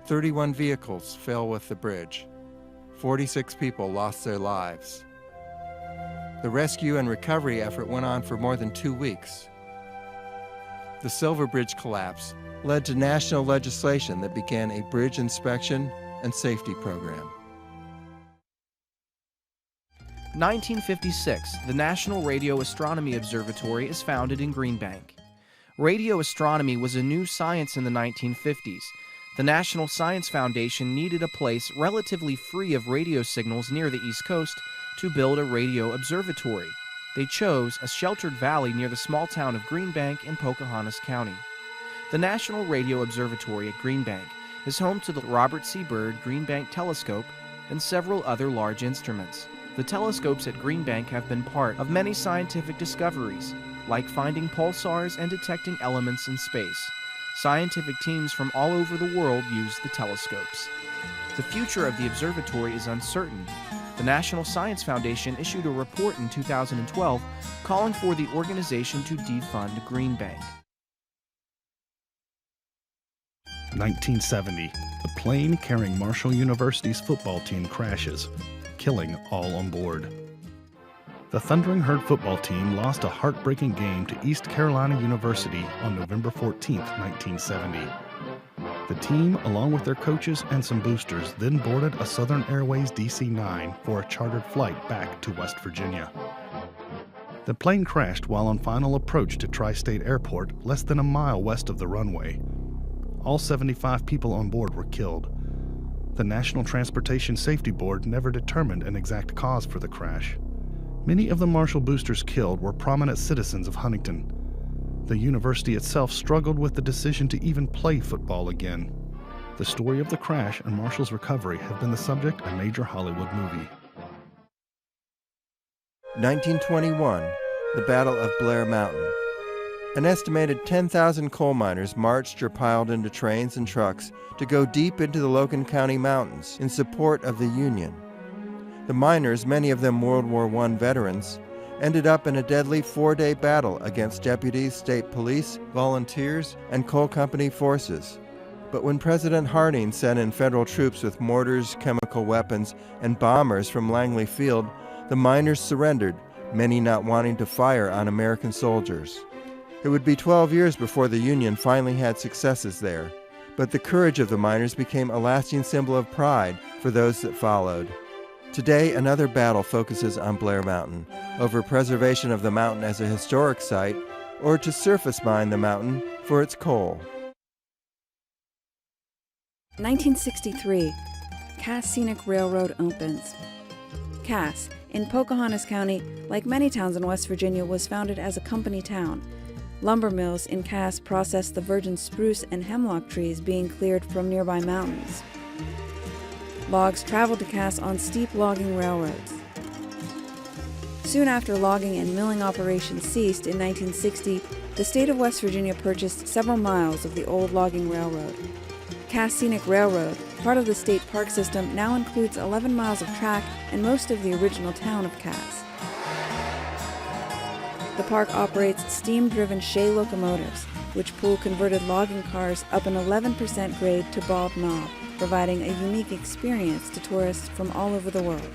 Speaker 10: 31 vehicles fell with the bridge. 46 people lost their lives. The rescue and recovery effort went on for more than 2 weeks. The Silver Bridge collapse led to national legislation that began a bridge inspection and safety program.
Speaker 16: 1956, the National Radio Astronomy Observatory is founded in Greenbank. Radio astronomy was a new science in the 1950s. The National Science Foundation needed a place relatively free of radio signals near the East Coast to build a radio observatory. They chose a sheltered valley near the small town of Greenbank in Pocahontas County. The National Radio Observatory at Greenbank is home to the Robert C. Byrd Greenbank Telescope and several other large instruments. The telescopes at Greenbank have been part of many scientific discoveries, like finding pulsars and detecting elements in space. Scientific teams from all over the world use the telescopes. The future of the observatory is uncertain. The National Science Foundation issued a report in 2012 calling for the organization to defund Greenbank.
Speaker 8: 1970, the plane carrying Marshall University's football team crashes, killing all on board. The Thundering Herd football team lost a heartbreaking game to East Carolina University on November 14, 1970. The team, along with their coaches and some boosters, then boarded a Southern Airways DC-9 for a chartered flight back to West Virginia. The plane crashed while on final approach to Tri-State Airport less than a mile west of the runway. All 75 people on board were killed. The National Transportation Safety Board never determined an exact cause for the crash. Many of the Marshall boosters killed were prominent citizens of Huntington. The university itself struggled with the decision to even play football again. The story of the crash and Marshall's recovery have been the subject of a major Hollywood movie.
Speaker 10: 1921, the Battle of Blair Mountain. An estimated 10,000 coal miners marched or piled into trains and trucks to go deep into the Logan County mountains in support of the Union. The miners, many of them World War I veterans, ended up in a deadly 4-day battle against deputies, state police, volunteers, and coal company forces. But when President Harding sent in federal troops with mortars, chemical weapons, and bombers from Langley Field, the miners surrendered, many not wanting to fire on American soldiers. It would be 12 years before the Union finally had successes there, but the courage of the miners became a lasting symbol of pride for those that followed. Today, another battle focuses on Blair Mountain, over preservation of the mountain as a historic site, or to surface mine the mountain for its coal.
Speaker 17: 1963, Cass Scenic Railroad opens. Cass, in Pocahontas County, like many towns in West Virginia, was founded as a company town. Lumber mills in Cass processed the virgin spruce and hemlock trees being cleared from nearby mountains. Logs traveled to Cass on steep logging railroads. Soon after logging and milling operations ceased in 1960, the state of West Virginia purchased several miles of the old logging railroad. Cass Scenic Railroad, part of the state park system, now includes 11 miles of track and most of the original town of Cass. The park operates steam-driven Shay locomotives, which pull converted logging cars up an 11% grade to Bald Knob, providing a unique experience to tourists from all over the world.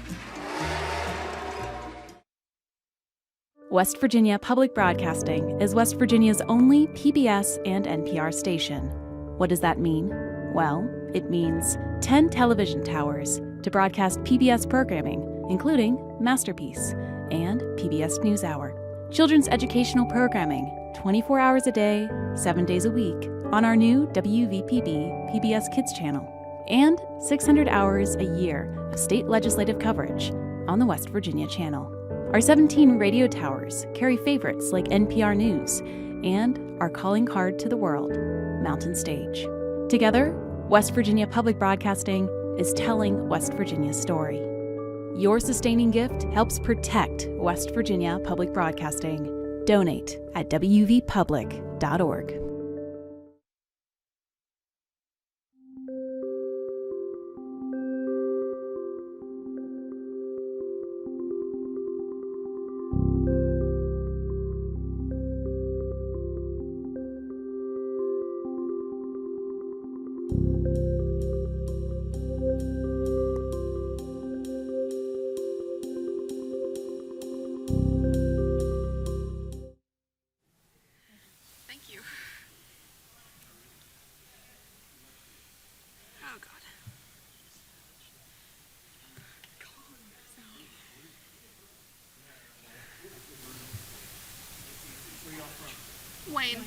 Speaker 18: West Virginia Public Broadcasting is West Virginia's only PBS and NPR station. What does that mean? Well, it means 10 television towers to broadcast PBS programming, including Masterpiece and PBS NewsHour. Children's educational programming, 24 hours a day, 7 days a week, on our new WVPB PBS Kids channel. And 600 hours a year of state legislative coverage on the West Virginia channel. Our 17 radio towers carry favorites like NPR News and our calling card to the world, Mountain Stage. Together, West Virginia Public Broadcasting is telling West Virginia's story. Your sustaining gift helps protect West Virginia Public Broadcasting. Donate at wvpublic.org.
Speaker 14: Thank you. Oh, God. Wayne.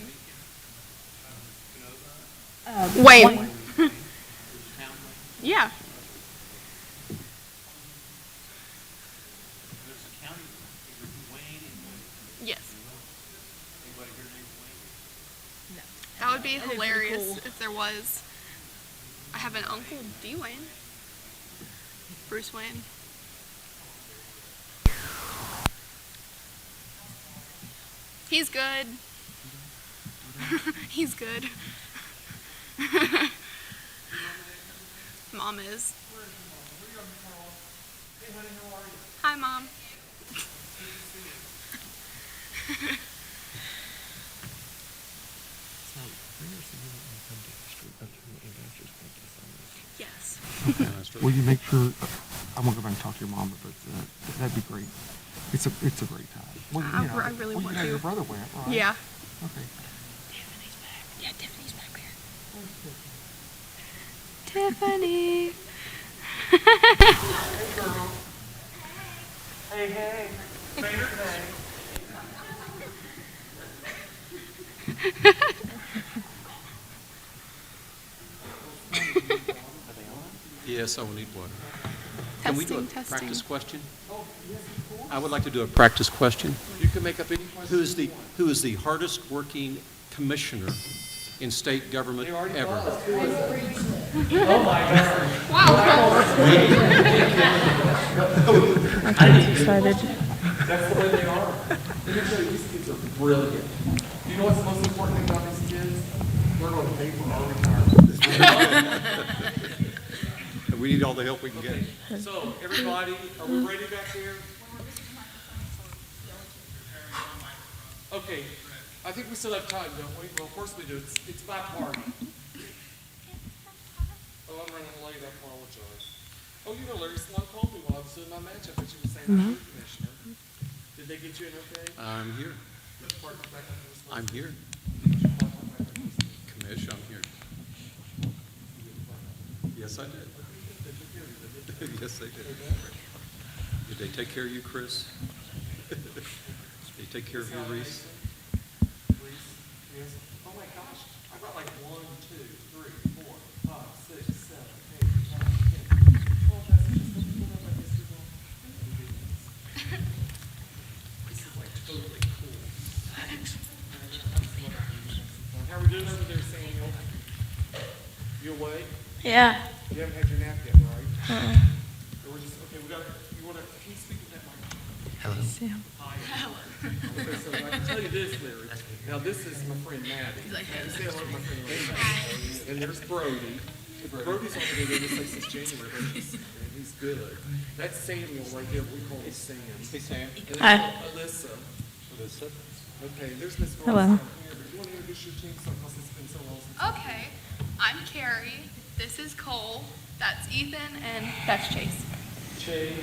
Speaker 14: Wayne. Yeah. Yes. That would be hilarious if there was. I have an uncle, D. Wayne. Bruce Wayne. He's good. He's good. Mom is. Hi, Mom. Yes.
Speaker 13: Okay. Will you make sure? I'm gonna go back and talk to your mom, but that'd be great. It's a great time. Well,
Speaker 14: I really want to.
Speaker 13: Your brother went, right?
Speaker 14: Yeah.
Speaker 13: Okay.
Speaker 14: Tiffany's back. Yeah, Tiffany's back there. Tiffany.
Speaker 6: Hey, girl. Hey. Favorite day.
Speaker 19: Yes, I will need water. Can we do a
Speaker 14: Testing.
Speaker 19: practice question? I would like to do a practice question.
Speaker 13: You can make up any question.
Speaker 19: Who is the hardest working commissioner in state government ever?
Speaker 13: Oh my God.
Speaker 14: Wow.
Speaker 1: Excited.
Speaker 13: That's the way they are. Let me tell you, these kids are brilliant. You know what's the most important thing about these kids? They're going to pay for our retirement.
Speaker 19: We need all the help we can get.
Speaker 13: So, everybody, are we ready back there? Okay, I think we still have time, don't we? Well, of course we do. It's by party. Oh, I'm running late. I apologize. Oh, you know, Larry Sloan called me while I was doing my match. I bet you were saying I'm good, Commissioner. Did they get you in okay?
Speaker 19: I'm here. I'm here. Commish, I'm here. Yes, I did. Yes, they did. Did they take care of you, Chris? Did they take care of you, Reese?
Speaker 13: Yes. Oh my gosh. I got like 1, 2, 3, 4, 5, 6, 7, 8, 9, 10, 12 messages. Don't you know about this people? This is like totally cool. How are we doing over there, Samuel? You awake?
Speaker 1: Yeah.
Speaker 13: You haven't had your nap yet, right? Or we're just, okay, you want to, can you speak with that mic?
Speaker 19: Hello.
Speaker 1: Sam.
Speaker 13: Hi. Okay, so I can tell you this, Larry. Now, this is my friend Maddie. You say hello to my friend Larry. And there's Brody. Brody's only been in this place since January, and he's good. That's Samuel right there. We call him Sam. Hey, Sam. And
Speaker 1: Hi.
Speaker 13: Alyssa.
Speaker 19: Alyssa.
Speaker 13: Okay, there's Miss Ross
Speaker 1: Hello.
Speaker 13: down here, but you want to introduce your team because it's been so long since.
Speaker 14: Okay, I'm Carrie. This is Cole. That's Ethan, and that's Chase.
Speaker 13: Chase,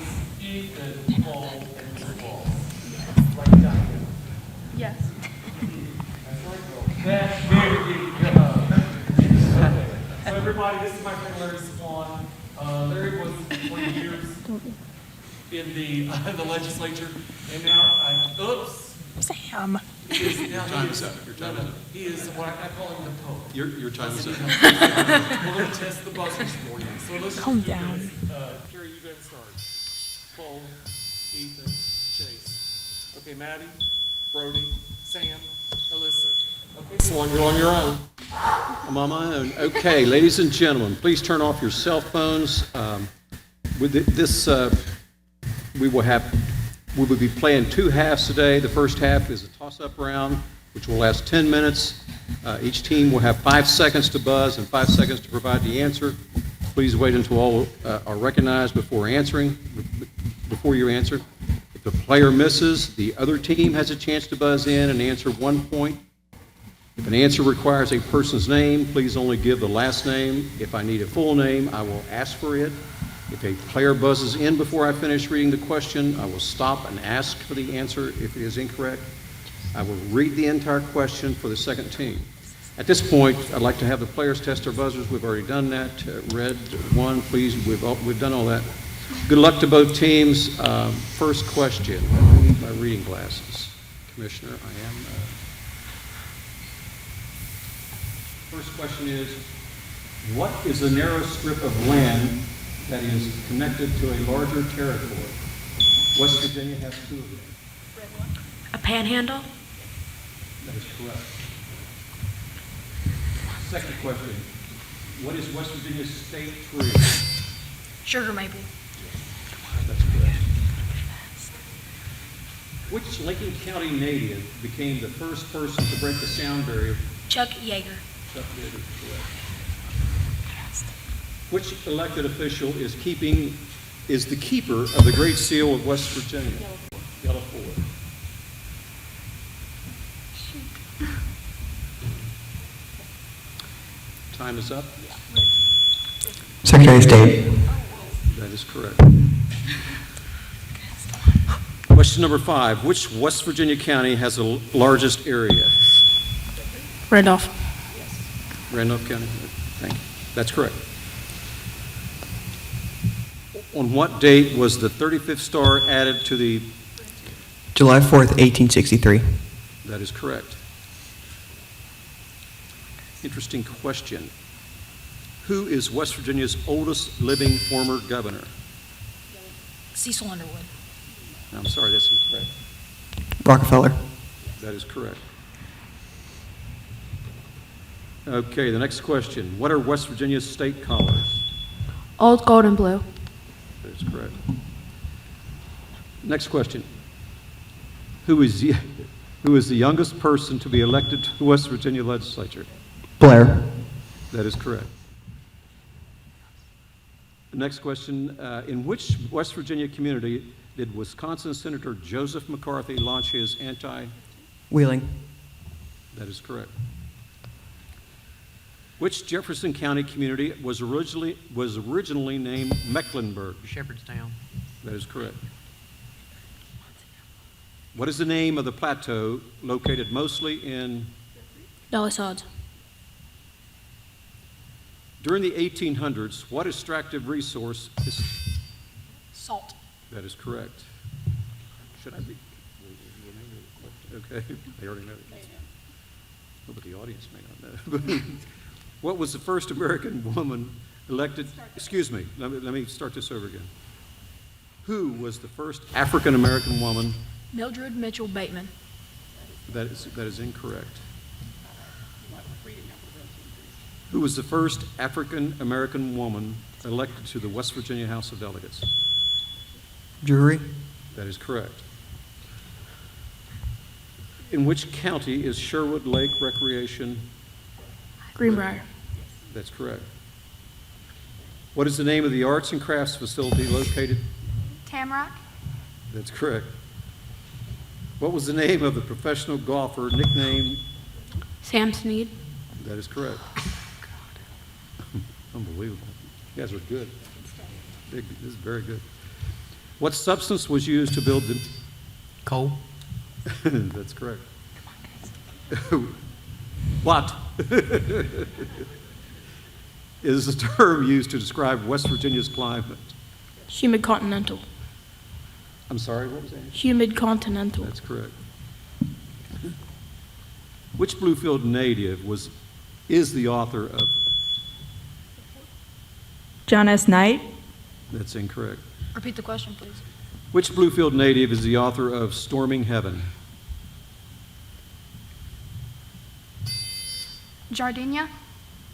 Speaker 13: Ethan, Paul, and Mr. Paul. Right down here.
Speaker 14: Yes.
Speaker 13: That's right, girl. That's very good. Okay. So everybody, this is my friend Larry Swan. Larry was 20 years in the legislature, and now
Speaker 15: Sam.
Speaker 19: Time is up. Your time is up.
Speaker 13: He is what I call him the Pope.
Speaker 19: Your time is up.
Speaker 13: We're going to test the buzzers for you. So let's just
Speaker 15: Calm
Speaker 13: do
Speaker 15: down.
Speaker 13: this. Carrie, you go and start. Paul, Ethan, Chase. Okay, Maddie, Brody, Sam, Alyssa. Okay, Swan, you're on your own.
Speaker 19: I'm on my own. Okay, ladies and gentlemen, please turn off your cell phones. With this, we will be playing 2 halves today. The first half is a toss-up round, which will last 10 minutes. Each team will have 5 seconds to buzz and 5 seconds to provide the answer. Please wait until all are recognized before you answer. If the player misses, the other team has a chance to buzz in and answer 1 point. If an answer requires a person's name, please only give the last name. If I need a full name, I will ask for it. If a player buzzes in before I finish reading the question, I will stop and ask for the answer if it is incorrect. I will read the entire question for the second team. At this point, I'd like to have the players test their buzzers. We've already done that. Red 1, please. We've done all that. Good luck to both teams. First question. I need my reading glasses. Commissioner, I am. First question is, what is a narrow strip of land that is connected to a larger territory? West Virginia has 2 of them.
Speaker 15: A panhandle?
Speaker 19: That is correct. Second question, what is West Virginia's state tree?
Speaker 15: Sugar maple.
Speaker 19: That's correct. Which Lincoln County native became the first person to break the sound barrier?
Speaker 15: Chuck Yeager.
Speaker 19: Chuck Yeager, correct. Which elected official is the keeper of the Great Seal of West Virginia? Yellow Ford. Time is up.
Speaker 9: Secretary of State.
Speaker 19: That is correct. Question number 5. Which West Virginia county has the largest area?
Speaker 15: Randolph.
Speaker 19: Randolph County. Thank you. That's correct. On what date was the 35th star added to the...
Speaker 9: July 4th, 1863.
Speaker 19: That is correct. interesting question. Who is West Virginia's oldest living former governor?
Speaker 15: Cecil Underwood.
Speaker 19: I'm sorry, that's incorrect.
Speaker 9: Rockefeller.
Speaker 19: That is correct. Okay, the next question. What are West Virginia's state colors?
Speaker 15: Old gold and blue.
Speaker 19: That is correct. Next question. Who is the youngest person to be elected to the West Virginia legislature?
Speaker 9: Blair.
Speaker 19: That is correct. The next question. In which West Virginia community did Wisconsin Senator Joseph McCarthy launch his
Speaker 9: Wheeling.
Speaker 19: That is correct. Which Jefferson County community was originally named Mecklenburg?
Speaker 9: Shepherdstown.
Speaker 19: That is correct. What is the name of the plateau located mostly in?
Speaker 15: Dolly Sods.
Speaker 19: During the 1800s, what extractive resource is?
Speaker 15: Salt.
Speaker 19: That is correct. Should I be? Okay, they already know. Oh, but the audience may not know. What was the first American woman elected? Excuse me, let me start this over again. Who was the first African American woman?
Speaker 15: Mildred Mitchell Bateman.
Speaker 19: That is incorrect. Who was the first African American woman elected to the West Virginia House of Delegates?
Speaker 9: Drury.
Speaker 19: That is correct. In which county is Sherwood Lake Recreation?
Speaker 15: Greenbrier.
Speaker 19: That's correct. What is the name of the arts and crafts facility located?
Speaker 14: Tamrock.
Speaker 19: That's correct. What was the name of the professional golfer nicknamed?
Speaker 15: Sam Snead.
Speaker 19: That is correct. Unbelievable. You guys are good. This is very good. What substance was used to build the?
Speaker 9: Coal.
Speaker 19: That's correct. What is the term used to describe West Virginia's climate?
Speaker 15: Humid continental.
Speaker 19: I'm sorry, what was that?
Speaker 15: Humid continental.
Speaker 19: That's correct. Which Bluefield native is the author of?
Speaker 15: John S. Knight.
Speaker 19: That's incorrect.
Speaker 15: Repeat the question, please.
Speaker 19: Which Bluefield native is the author of Storming Heaven?
Speaker 14: Jardina.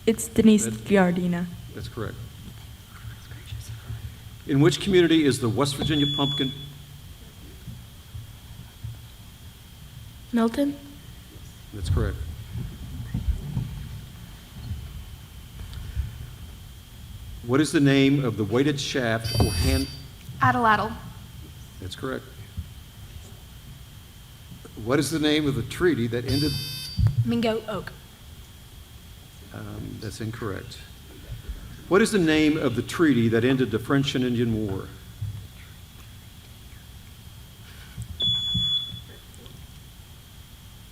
Speaker 15: It's Denise Giardina.
Speaker 19: That's correct. In which community is the West Virginia pumpkin?
Speaker 15: Milton.
Speaker 19: That's correct. What is the name of the weighted shaft or hand?
Speaker 14: Atlatl.
Speaker 19: That's correct. What is the name of the treaty that ended?
Speaker 15: Mingo Oak.
Speaker 19: That's incorrect. What is the name of the treaty that ended the French and Indian War?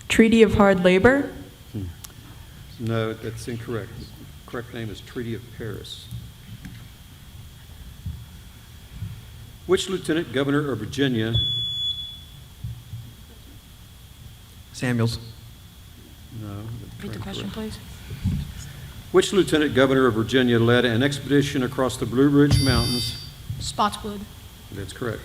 Speaker 15: Treaty of Hard Labor.
Speaker 19: No, that's incorrect. The correct name is Treaty of Paris. Which Lieutenant Governor of Virginia?
Speaker 9: Samuels.
Speaker 19: No.
Speaker 15: Repeat the question, please.
Speaker 19: Which Lieutenant Governor of Virginia led an expedition across the Blue Ridge Mountains?
Speaker 15: Spotswood.
Speaker 19: That's correct.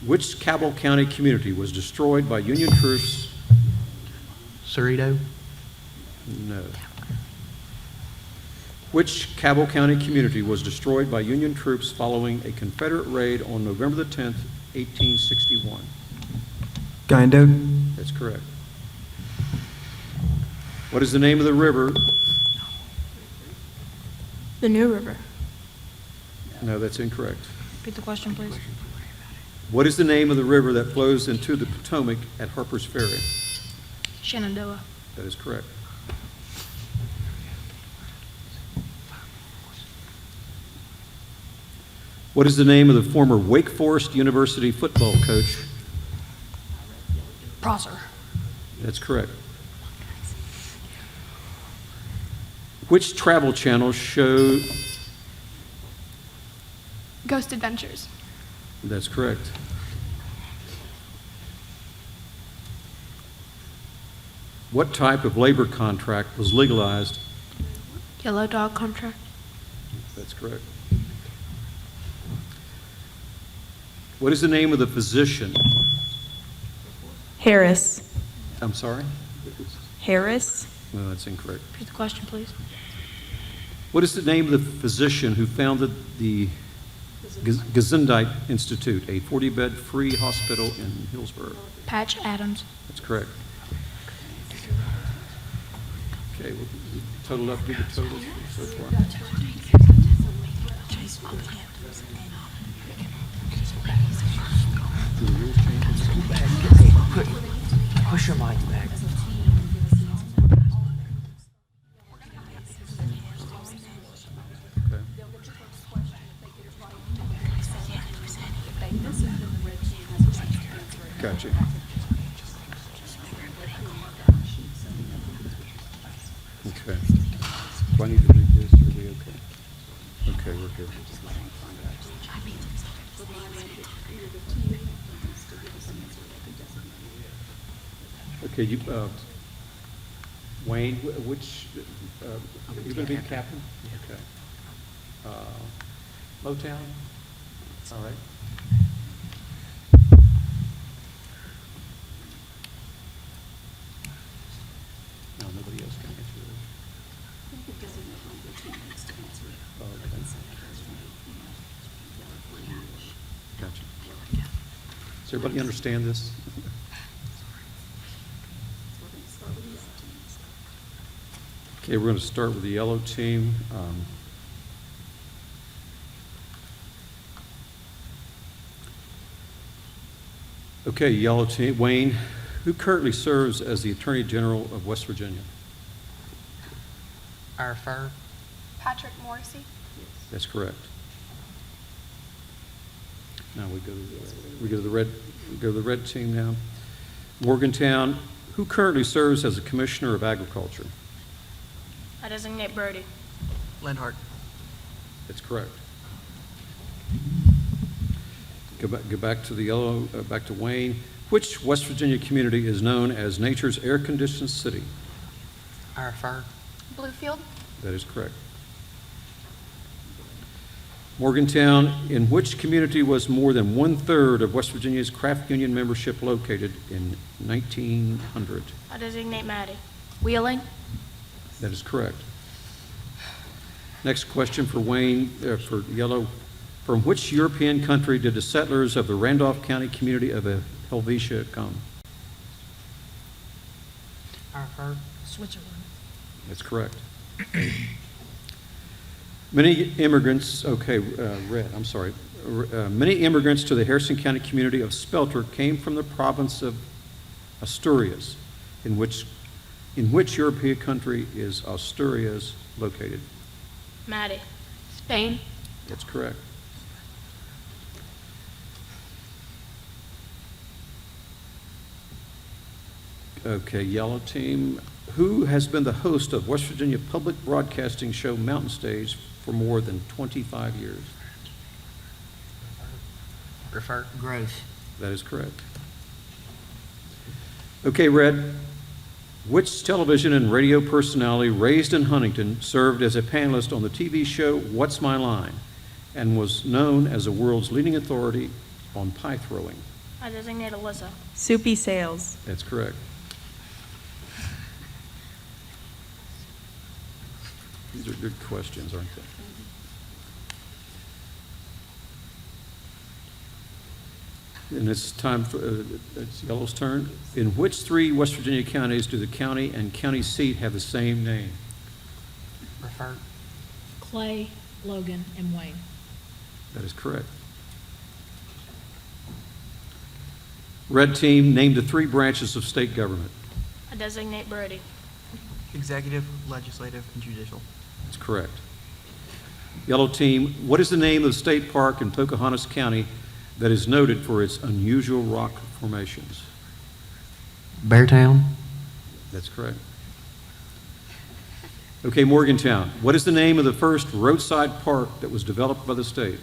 Speaker 19: Which Cabell County community was destroyed by Union troops?
Speaker 9: Cerrito.
Speaker 19: No. Which Cabell County community was destroyed by Union troops following a Confederate raid on November the 10th, 1861?
Speaker 9: Guyandotte.
Speaker 19: That's correct. What is the name of the river?
Speaker 15: The New River.
Speaker 19: No, that's incorrect.
Speaker 15: Repeat the question, please.
Speaker 19: What is the name of the river that flows into the Potomac at Harper's Ferry?
Speaker 15: Shenandoah.
Speaker 19: That is correct. What is the name of the former Wake Forest University football coach?
Speaker 15: Prosser.
Speaker 19: That's correct. Which travel channel show?
Speaker 14: Ghost Adventures.
Speaker 19: That's correct. What type of labor contract was legalized?
Speaker 15: Yellow dog contract.
Speaker 19: That's correct. What is the name of the physician?
Speaker 15: Harris.
Speaker 19: I'm sorry?
Speaker 15: Harris.
Speaker 19: No, that's incorrect.
Speaker 15: Repeat the question, please.
Speaker 19: What is the name of the physician who founded the Gesundheit Institute, a 40-bed free hospital in Hillsborough?
Speaker 15: Patch Adams.
Speaker 19: That's correct. Okay, we'll total up, give the total so far.
Speaker 9: Push your mic back.
Speaker 19: Gotcha. Okay. Do I need to read this, or are we okay? Okay, we're good. Okay, you, Wayne, which, you're going to be the captain? Okay. Motown? All right. No, nobody else can answer this. Oh, okay. Gotcha. Does everybody understand this? Okay, we're going to start with the yellow team. Okay, yellow team. Wayne, who currently serves as the Attorney General of West Virginia?
Speaker 9: Our firm.
Speaker 14: Patrick Morrissey.
Speaker 19: That's correct. Now we go to the red team now. Morgantown, who currently serves as the Commissioner of Agriculture?
Speaker 15: I designate Brody.
Speaker 9: Lenhart.
Speaker 19: That's correct. Go back to the yellow, back to Wayne. Which West Virginia community is known as nature's air-conditioned city?
Speaker 9: Our firm.
Speaker 14: Bluefield.
Speaker 19: That is correct. Morgantown, in which community was more than 1/3 of West Virginia's craft union membership located in 1900?
Speaker 15: I designate Maddie. Wheeling.
Speaker 19: That is correct. Next question for Wayne, for yellow. From which European country did the settlers of the Randolph County community of Helvetia come?
Speaker 9: Our firm. Switzerland.
Speaker 19: That's correct. Many immigrants, many immigrants to the Harrison County community of Spelter came from the province of Asturias. In which European country is Asturias located?
Speaker 15: Maddie. Spain.
Speaker 19: That's correct. Okay, yellow team. Who has been the host of West Virginia public broadcasting show Mountain Stage for more than 25 years?
Speaker 9: Refer. Gross.
Speaker 19: That is correct. Okay, Red. Which television and radio personality raised in Huntington served as a panelist on the TV show What's My Line and was known as the world's leading authority on pie throwing?
Speaker 15: I designate Alyssa.
Speaker 20: Soupy Sales.
Speaker 19: That's correct. These are good questions, aren't they? And it's time for, it's Yellow's turn. In which 3 West Virginia counties do the county and county seat have the same name?
Speaker 9: Refer.
Speaker 15: Clay, Logan, and Wayne.
Speaker 19: That is correct. Red team, name the 3 branches of state government.
Speaker 15: I designate Brody.
Speaker 9: Executive, legislative, and judicial.
Speaker 19: That's correct. Yellow team, what is the name of the state park in Pocahontas County that is noted for its unusual rock formations?
Speaker 9: Beartown.
Speaker 19: That's correct. Okay, Morgantown, what is the name of the first roadside park that was developed by the state?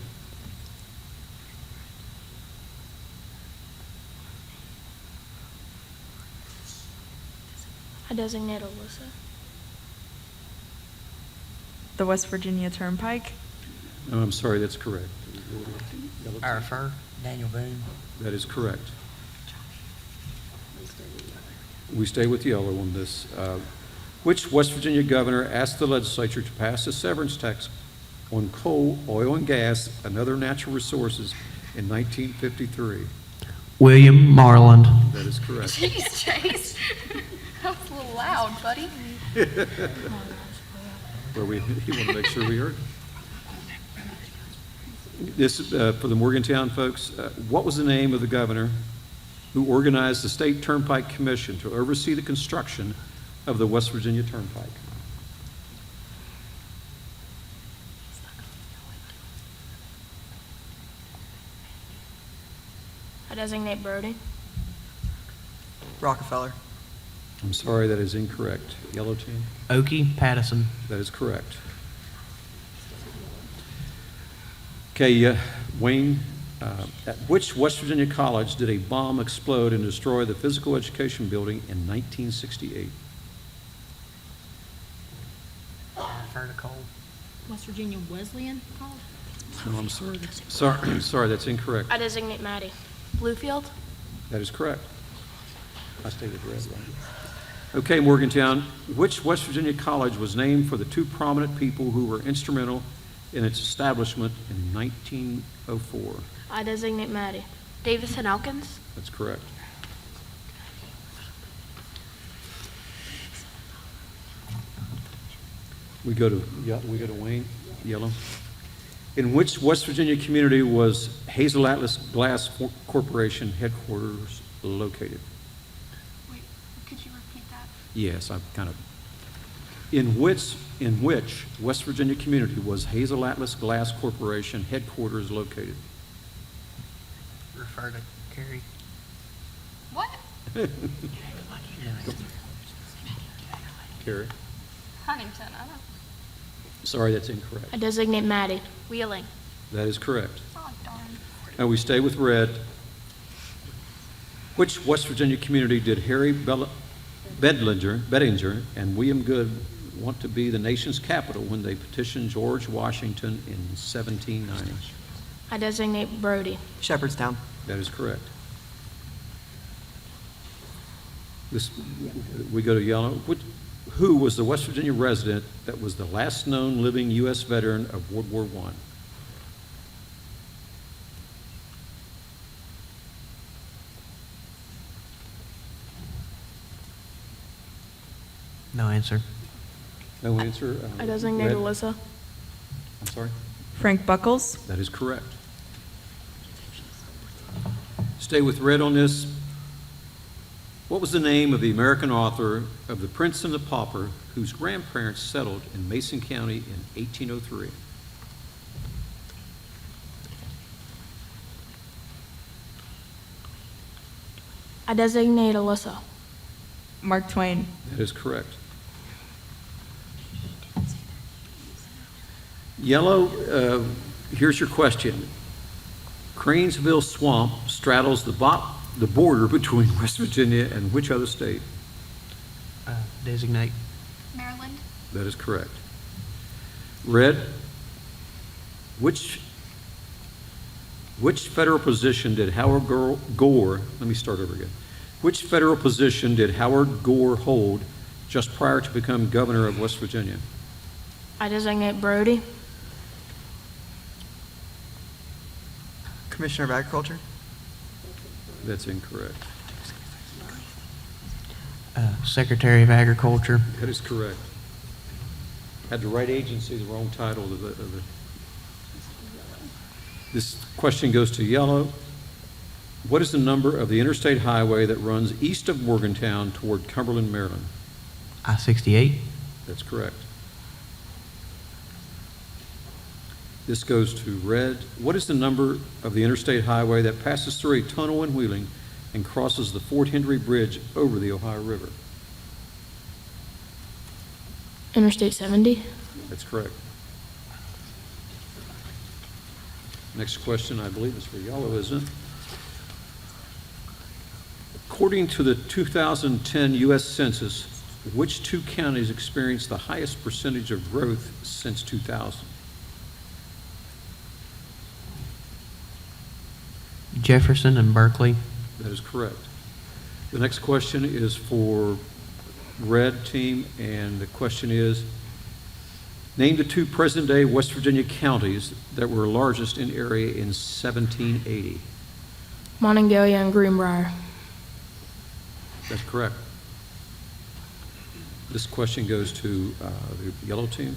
Speaker 15: I I designate Alyssa.
Speaker 20: The West Virginia Turnpike.
Speaker 19: No, I'm sorry, that's correct.
Speaker 9: I refer Daniel Boone.
Speaker 19: That is correct. We stay with yellow on this. Which West Virginia governor asked the legislature to pass a severance tax on coal, oil, and gas and other natural resources in 1953?
Speaker 9: William Marland.
Speaker 19: That is correct.
Speaker 14: Jeez, Chase. That was a little loud, buddy.
Speaker 19: Well, you want to make sure we heard. This, for the Morgantown folks, what was the name of the governor who organized the State Turnpike Commission to oversee the construction of the West Virginia Turnpike?
Speaker 15: I designate Brody.
Speaker 9: Rockefeller.
Speaker 19: I'm sorry, that is incorrect. Yellow team?
Speaker 9: Okie Pattison.
Speaker 19: That is correct. Okay, Wayne, at which West Virginia college did a bomb explode and destroy the physical education building in 1968?
Speaker 9: Refer to Cole.
Speaker 15: West Virginia Wesleyan College.
Speaker 19: No, I'm sorry. Sorry, that's incorrect.
Speaker 15: I designate Maddie. Bluefield.
Speaker 19: That is correct. I stated red one. Okay, Morgantown, which West Virginia college was named for the two prominent people who were instrumental in its establishment in 1904?
Speaker 15: I designate Maddie. Davis and Elkins.
Speaker 19: That's correct. We go to Wayne, yellow. In which West Virginia community was Hazel Atlas Glass Corporation headquarters located?
Speaker 14: Wait, could you repeat that?
Speaker 19: Yes, I've kind of. In which West Virginia community was Hazel Atlas Glass Corporation headquarters located?
Speaker 9: Refer to Carrie.
Speaker 14: What?
Speaker 19: Carrie?
Speaker 14: Huntington, I don't know.
Speaker 19: Sorry, that's incorrect.
Speaker 15: I designate Maddie. Wheeling.
Speaker 19: That is correct.
Speaker 14: Oh, darn.
Speaker 19: Now we stay with red. Which West Virginia community did Harry Bettinger and William Goode want to be the nation's capital when they petitioned George Washington in 1790?
Speaker 15: I designate Brody.
Speaker 9: Shepherdstown.
Speaker 19: That is correct. We go to yellow. Who was the West Virginia resident that was the last known living U.S. veteran of World War I?
Speaker 9: No answer.
Speaker 19: No answer.
Speaker 15: I designate
Speaker 19: red.
Speaker 15: Alyssa.
Speaker 19: I'm sorry?
Speaker 20: Frank Buckles.
Speaker 19: That is correct. Stay with red on this. What was the name of the American author of The Prince and the Pauper whose grandparents settled in Mason County in 1803?
Speaker 15: I designate Alyssa.
Speaker 20: Mark Twain.
Speaker 19: That is correct. Yellow, here's your question. Cranesville Swamp straddles the border between West Virginia and which other state?
Speaker 9: Designate.
Speaker 14: Maryland.
Speaker 19: That is correct. Red, which federal position did Howard Gore, let me start over again. Which federal position did Howard Gore hold just prior to becoming governor of West Virginia?
Speaker 15: I designate Brody.
Speaker 9: Commissioner of Agriculture.
Speaker 19: That's incorrect.
Speaker 9: Secretary of Agriculture.
Speaker 19: That is correct. Had the right agency, the wrong title of the. This question goes to yellow. What is the number of the interstate highway that runs east of Morgantown toward Cumberland, Maryland?
Speaker 9: I-68.
Speaker 19: That's correct. This goes to red. What is the number of the interstate highway that passes through a tunnel in Wheeling and crosses the Fort Henry Bridge over the Ohio River?
Speaker 15: Interstate 70.
Speaker 19: That's correct. Next question, I believe, is for yellow, isn't it? According to the 2010 U.S. Census, Which two counties experienced the highest percentage of growth since 2000?
Speaker 9: Jefferson and Berkeley.
Speaker 19: That is correct. The next question is for red team, and the question is, name the two present-day West Virginia counties that were largest in area in 1780.
Speaker 15: Monongalia and Greenbrier.
Speaker 19: That's correct. This question goes to the yellow team.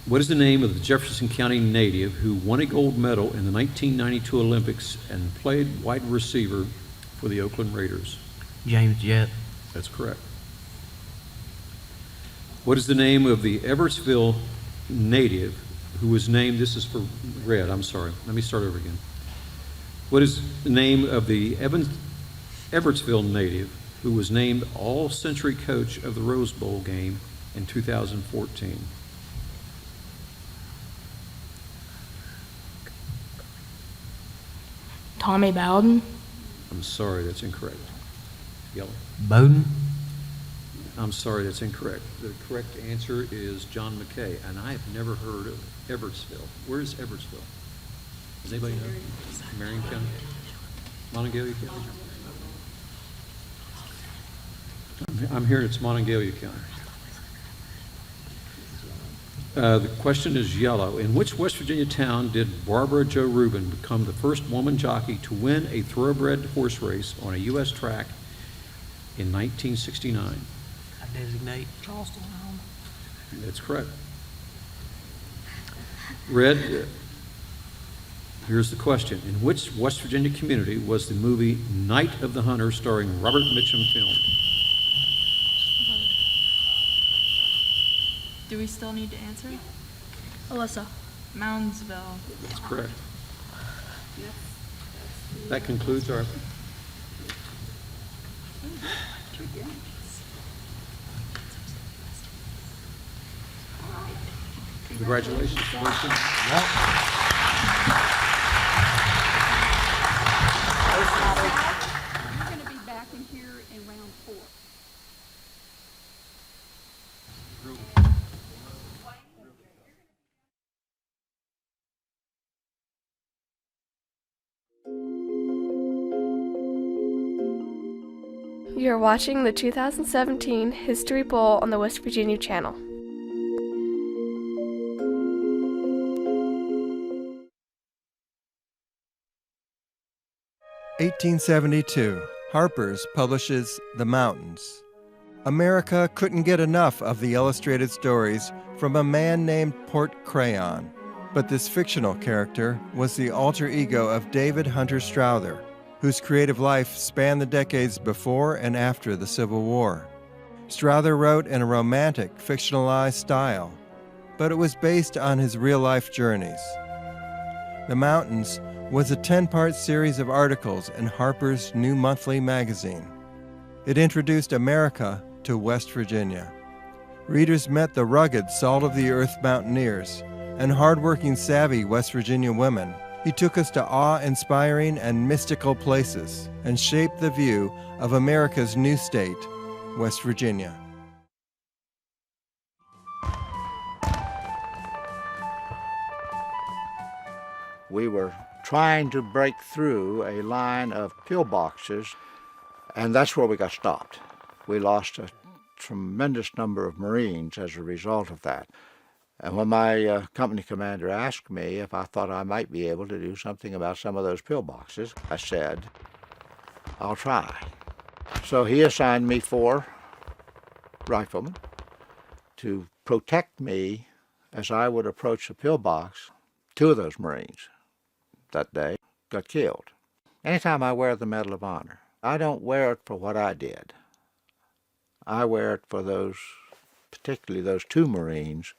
Speaker 19: What is the name of the Jefferson County native who won a gold medal in the 1992 Olympics and played wide receiver for the Oakland Raiders?
Speaker 9: James Jett.
Speaker 19: That's correct. What is the name of the Everettsville native who was named, this is for red, I'm sorry, let me start over again. What is the name of the Everettsville native who was named All-Century Coach of the Rose Bowl game in 2014?
Speaker 15: Tommy Bowden.
Speaker 19: I'm sorry, that's incorrect. Yellow.
Speaker 9: Bowden.
Speaker 19: I'm sorry, that's incorrect. The correct answer is John McKay, and I have never heard of Everettsville. Where is Everettsville? Does anybody know? Marion County? Monongalia County? I'm hearing it's Monongalia County. The question is yellow. In which West Virginia town did Barbara Jo Rubin become the first woman jockey to win a thoroughbred horse race on a U.S. track in 1969?
Speaker 9: I designate Charleston home.
Speaker 19: That's correct. Red, here's the question. In which West Virginia community was the movie Night of the Hunter starring Robert Mitchum filmed?
Speaker 20: Do we still need to answer?
Speaker 15: Alyssa.
Speaker 20: Moundsville.
Speaker 19: That's correct. That concludes our... Congratulations, Winston.
Speaker 3: You're going to be back in here in round 4.
Speaker 1: You're watching the 2017 History Bowl on the West Virginia Channel.
Speaker 10: (1872) Harper's publishes The Mountains. America couldn't get enough of the illustrated stories from a man named Port Crayon, but this fictional character was the alter ego of David Hunter Strother, whose creative life spanned the decades before and after the Civil War. Strother wrote in a romantic, fictionalized style, but it was based on his real-life journeys. The Mountains was a 10-part series of articles in Harper's New Monthly magazine. It introduced America to West Virginia. Readers met the rugged, salt-of-the-earth mountaineers and hard-working, savvy West Virginia women. He took us to awe-inspiring and mystical places and shaped the view of America's new state, West Virginia.
Speaker 21: We were trying to break through a line of pillboxes, and that's where we got stopped. We lost a tremendous number of Marines as a result of that. And when my company commander asked me if I thought I might be able to do something about some of those pillboxes, I said, I'll try. So he assigned me 4 riflemen to protect me as I would approach the pillbox. 2 of those Marines that day got killed. Anytime I wear the Medal of Honor, I don't wear it for what I did. I wear it for those, particularly those 2 Marines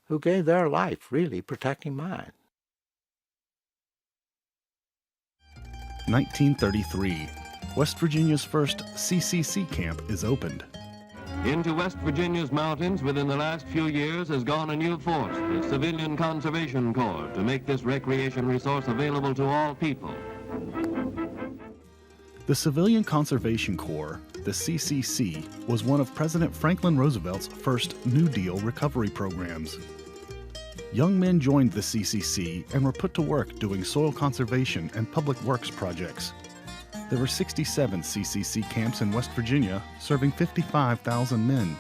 Speaker 21: who gave their life really protecting mine.
Speaker 8: 1933. West Virginia's first CCC camp is opened.
Speaker 22: Into West Virginia's mountains within the last few years has gone a new force, the Civilian Conservation Corps, to make this recreation resource available to all people.
Speaker 8: The Civilian Conservation Corps the CCC was one of President Franklin Roosevelt's first New Deal recovery programs. Young men joined the CCC and were put to work doing soil conservation and public works projects. There were 67 CCC camps in West Virginia, serving 55,000 men.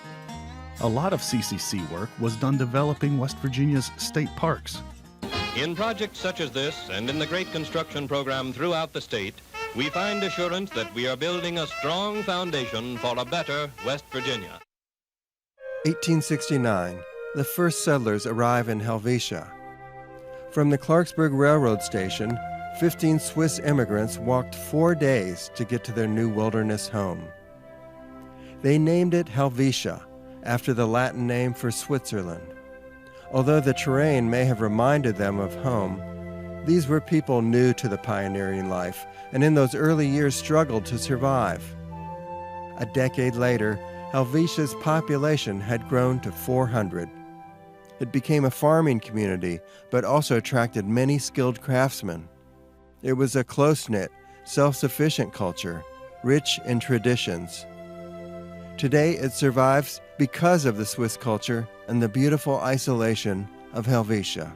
Speaker 8: A lot of CCC work was done developing West Virginia's state parks.
Speaker 4: In projects such as this and in the great construction program throughout the state, we find assurance that we are building a strong foundation for a better West Virginia.
Speaker 10: 1869, the first settlers arrive in Helvetia. From the Clarksburg Railroad Station, 15 Swiss immigrants walked 4 days to get to their new wilderness home. They named it Helvetia, after the Latin name for Switzerland. Although the terrain may have reminded them of home, these were people new to the pioneering life, and in those early years struggled to survive. A decade later, Helvetia's population had grown to 400. It became a farming community, but also attracted many skilled craftsmen. It was a close-knit, self-sufficient culture, rich in traditions. Today it survives because of the Swiss culture and the beautiful isolation of Helvetia.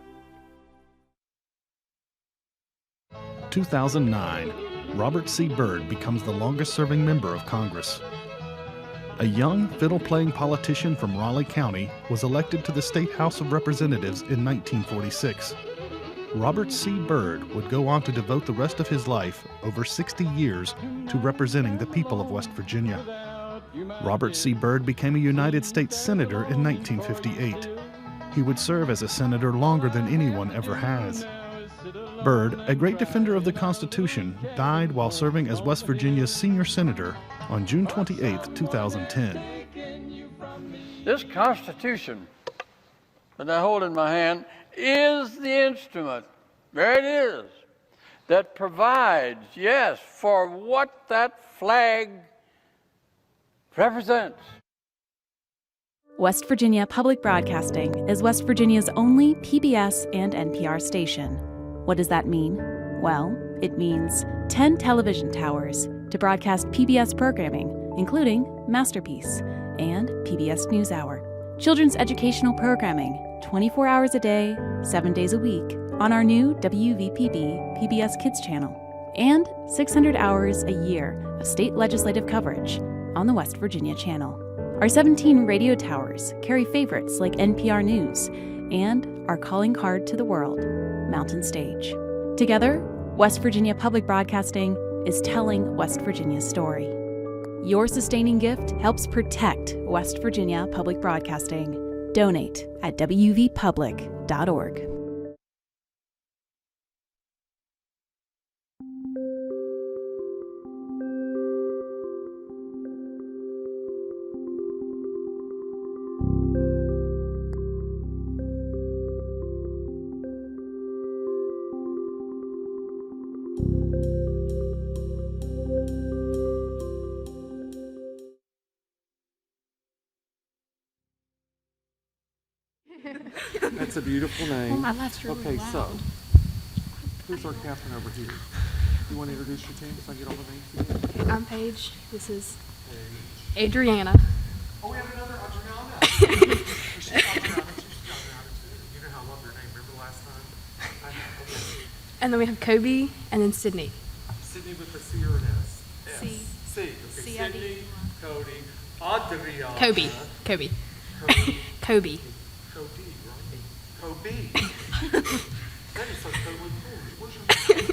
Speaker 8: 2009, Robert C. Byrd becomes the longest-serving member of Congress. A young fiddle-playing politician from Raleigh County was elected to the State House of Representatives in 1946. Robert C. Byrd would go on to devote the rest of his life, over 60 years, to representing the people of West Virginia. Robert C. Byrd became a United States Senator in 1958. He would serve as a senator longer than anyone ever has. Byrd, a great defender of the Constitution, died while serving as West Virginia's senior senator on June 28, 2010.
Speaker 7: This Constitution that I hold in my hand is the instrument, there it is, that provides, yes, for what that flag represents.
Speaker 18: West Virginia Public Broadcasting is West Virginia's only PBS and NPR station. What does that mean? Well, it means 10 television towers to broadcast PBS programming, including Masterpiece and PBS NewsHour. Children's educational programming, 24 hours a day, 7 days a week, on our new WVPB PBS Kids channel. And 600 hours a year of state legislative coverage on the West Virginia channel. Our 17 radio towers carry favorites like NPR News and our calling card to the world, Mountain Stage. Together, West Virginia Public Broadcasting is telling West Virginia's story. Your sustaining gift helps protect West Virginia Public Broadcasting. Donate at wvpublic.org.
Speaker 13: That's a beautiful name.
Speaker 15: Oh, my laugh's really
Speaker 13: okay,
Speaker 15: loud.
Speaker 13: so who's our captain over here? You want to introduce your team so I get all the names again?
Speaker 15: I'm Paige. This is Adriana.
Speaker 13: Oh, we have another Adriana. She's Adriana. She's Adriana too. You know how I love your name. Remember last time? Okay.
Speaker 15: And then we have Kobe and then Sydney.
Speaker 13: Sydney with a C or an S? S.
Speaker 15: C.
Speaker 13: C. Okay.
Speaker 15: C-I-D.
Speaker 13: Sydney, Cody, Adriana.
Speaker 15: Kobe.
Speaker 13: Kobe.
Speaker 15: Kobe.
Speaker 13: Kobe, right? Kobe. That is so totally cool. Where's your name?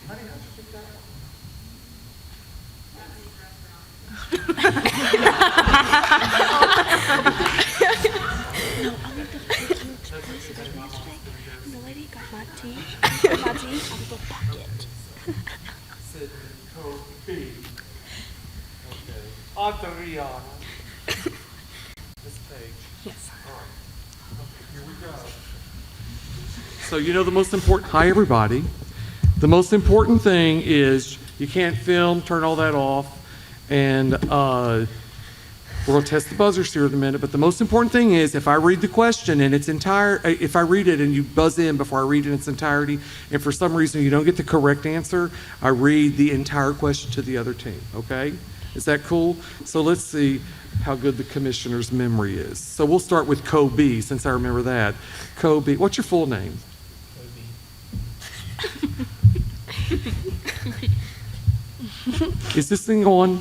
Speaker 13: Honey, how'd you get that
Speaker 15: The lady got my tea. My tea out of the pocket.
Speaker 13: Sydney, Kobe. Okay. Adriana. Miss Page.
Speaker 15: Yes.
Speaker 13: All right. Okay, here we go. So you know the most important, hi everybody. The most important thing is you can't film, turn all that off, and we're gonna test the buzzers here in a minute, but the most important thing is if I read the question in its entire, if I read it and you buzz in before I read it in its entirety, and for some reason you don't get the correct answer, I read the entire question to the other team, okay? Is that cool? So let's see how good the commissioner's memory is. So we'll start with Kobe, since I remember that. Kobe, what's your full name? Is this thing on?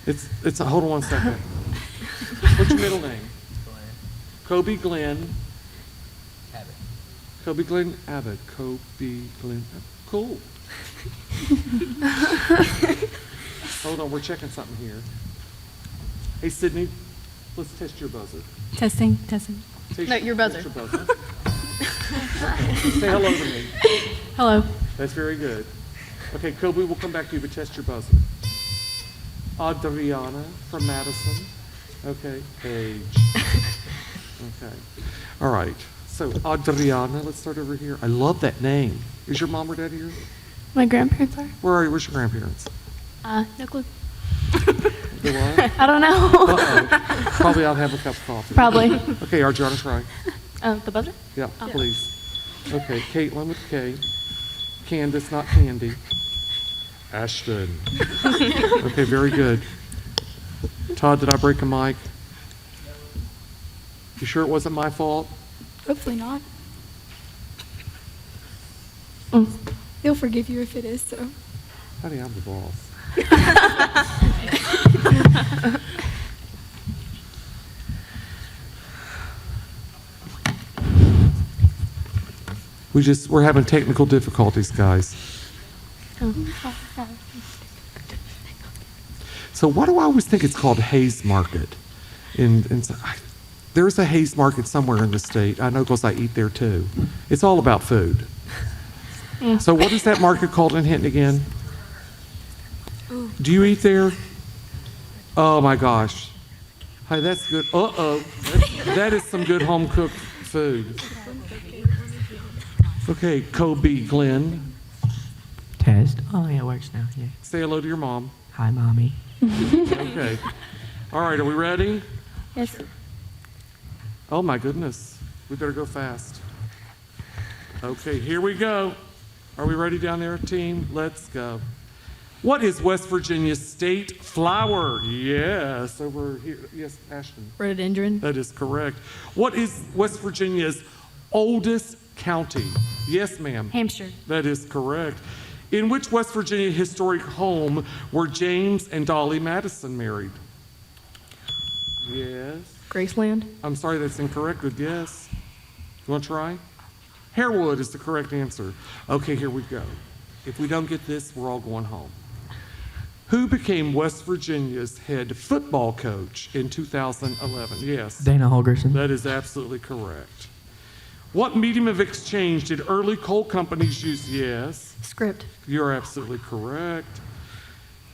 Speaker 13: It's hold on one second. What's your middle name? Kobe Glenn. Abbott. Kobe Glenn Abbott. Kobe Glenn. Cool. Hold on, we're checking something here. Hey, Sydney, let's test your buzzer.
Speaker 20: Testing.
Speaker 14: No, your buzzer.
Speaker 13: Test your buzzer. Say hello to me.
Speaker 20: Hello.
Speaker 13: That's very good. Okay, Kobe, we'll come back to you, but test your buzzer. Adriana from Madison. Okay, Paige. Okay. All right. So, Adriana, let's start over here. I love that name. Is your mom or dad here?
Speaker 20: My grandparents are?
Speaker 13: Where are you? Where's your grandparents?
Speaker 20: No clue.
Speaker 13: They what?
Speaker 20: I don't know.
Speaker 13: Uh-oh. Probably I'll have a cup of coffee.
Speaker 20: Probably.
Speaker 13: Okay, Adriana, try.
Speaker 20: The buzzer?
Speaker 13: Yeah, please. Okay, Caitlin with K. Candace, not Candy. Ashton. Okay, very good. Todd, did I break a mic? You sure it wasn't my fault?
Speaker 15: Hopefully not. He'll forgive you if it is, so.
Speaker 13: Honey, I'm the boss. We're having technical difficulties, guys. So why do I always think it's called Hayes Market? There's a Hayes Market somewhere in the state. I know because I eat there too. It's all about food.
Speaker 20: Yeah.
Speaker 13: So what is that market called in Hinton again? Do you eat there? Oh my gosh. Hey, that's good. Uh-oh. That is some good home-cooked food. Okay, Kobe Glenn.
Speaker 9: Test. Oh, yeah, it works now. Yeah.
Speaker 13: Say hello to your mom.
Speaker 9: Hi, Mommy.
Speaker 13: Okay. All right, are we ready?
Speaker 15: Yes.
Speaker 13: Oh my goodness. We better go fast. Okay, here we go. Are we ready down there, team? Let's go. What is West Virginia's state flower? Yes, over here. Yes, Ashton.
Speaker 20: Rhododendron.
Speaker 13: That is correct. What is West Virginia's oldest county? Yes, ma'am.
Speaker 20: Hampshire.
Speaker 13: That is correct. In which West Virginia historic home were James and Dolly Madison married? Yes.
Speaker 20: Graceland.
Speaker 13: I'm sorry, that's incorrect. Good guess. You want to try? Harewood is the correct answer. Okay, here we go. If we don't get this, we're all going home. Who became West Virginia's head football coach in 2011? Yes.
Speaker 9: Dana Holgerson.
Speaker 13: That is absolutely correct. What medium of exchange did early coal companies use? Yes.
Speaker 20: Script.
Speaker 13: You're absolutely correct.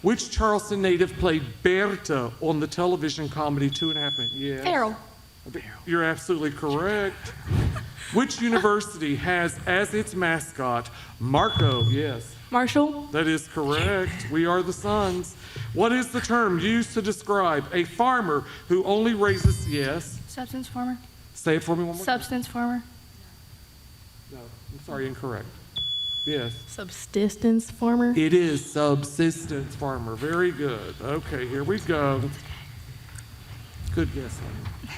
Speaker 13: Which Charleston native played Berta on the television comedy 2.5 Men? Yes.
Speaker 20: Farrell.
Speaker 13: You're absolutely correct. Which university has as its mascot Marco? Yes.
Speaker 20: Marshall.
Speaker 13: That is correct. We are the Suns. What is the term used to describe a farmer who only raises, yes?
Speaker 20: Substance farmer.
Speaker 13: Say it for me one more time.
Speaker 20: Substance farmer.
Speaker 13: No, I'm sorry, incorrect. Yes.
Speaker 20: Subsistence farmer.
Speaker 13: It is subsistence farmer. Very good. Okay, here we go. Good guess, honey.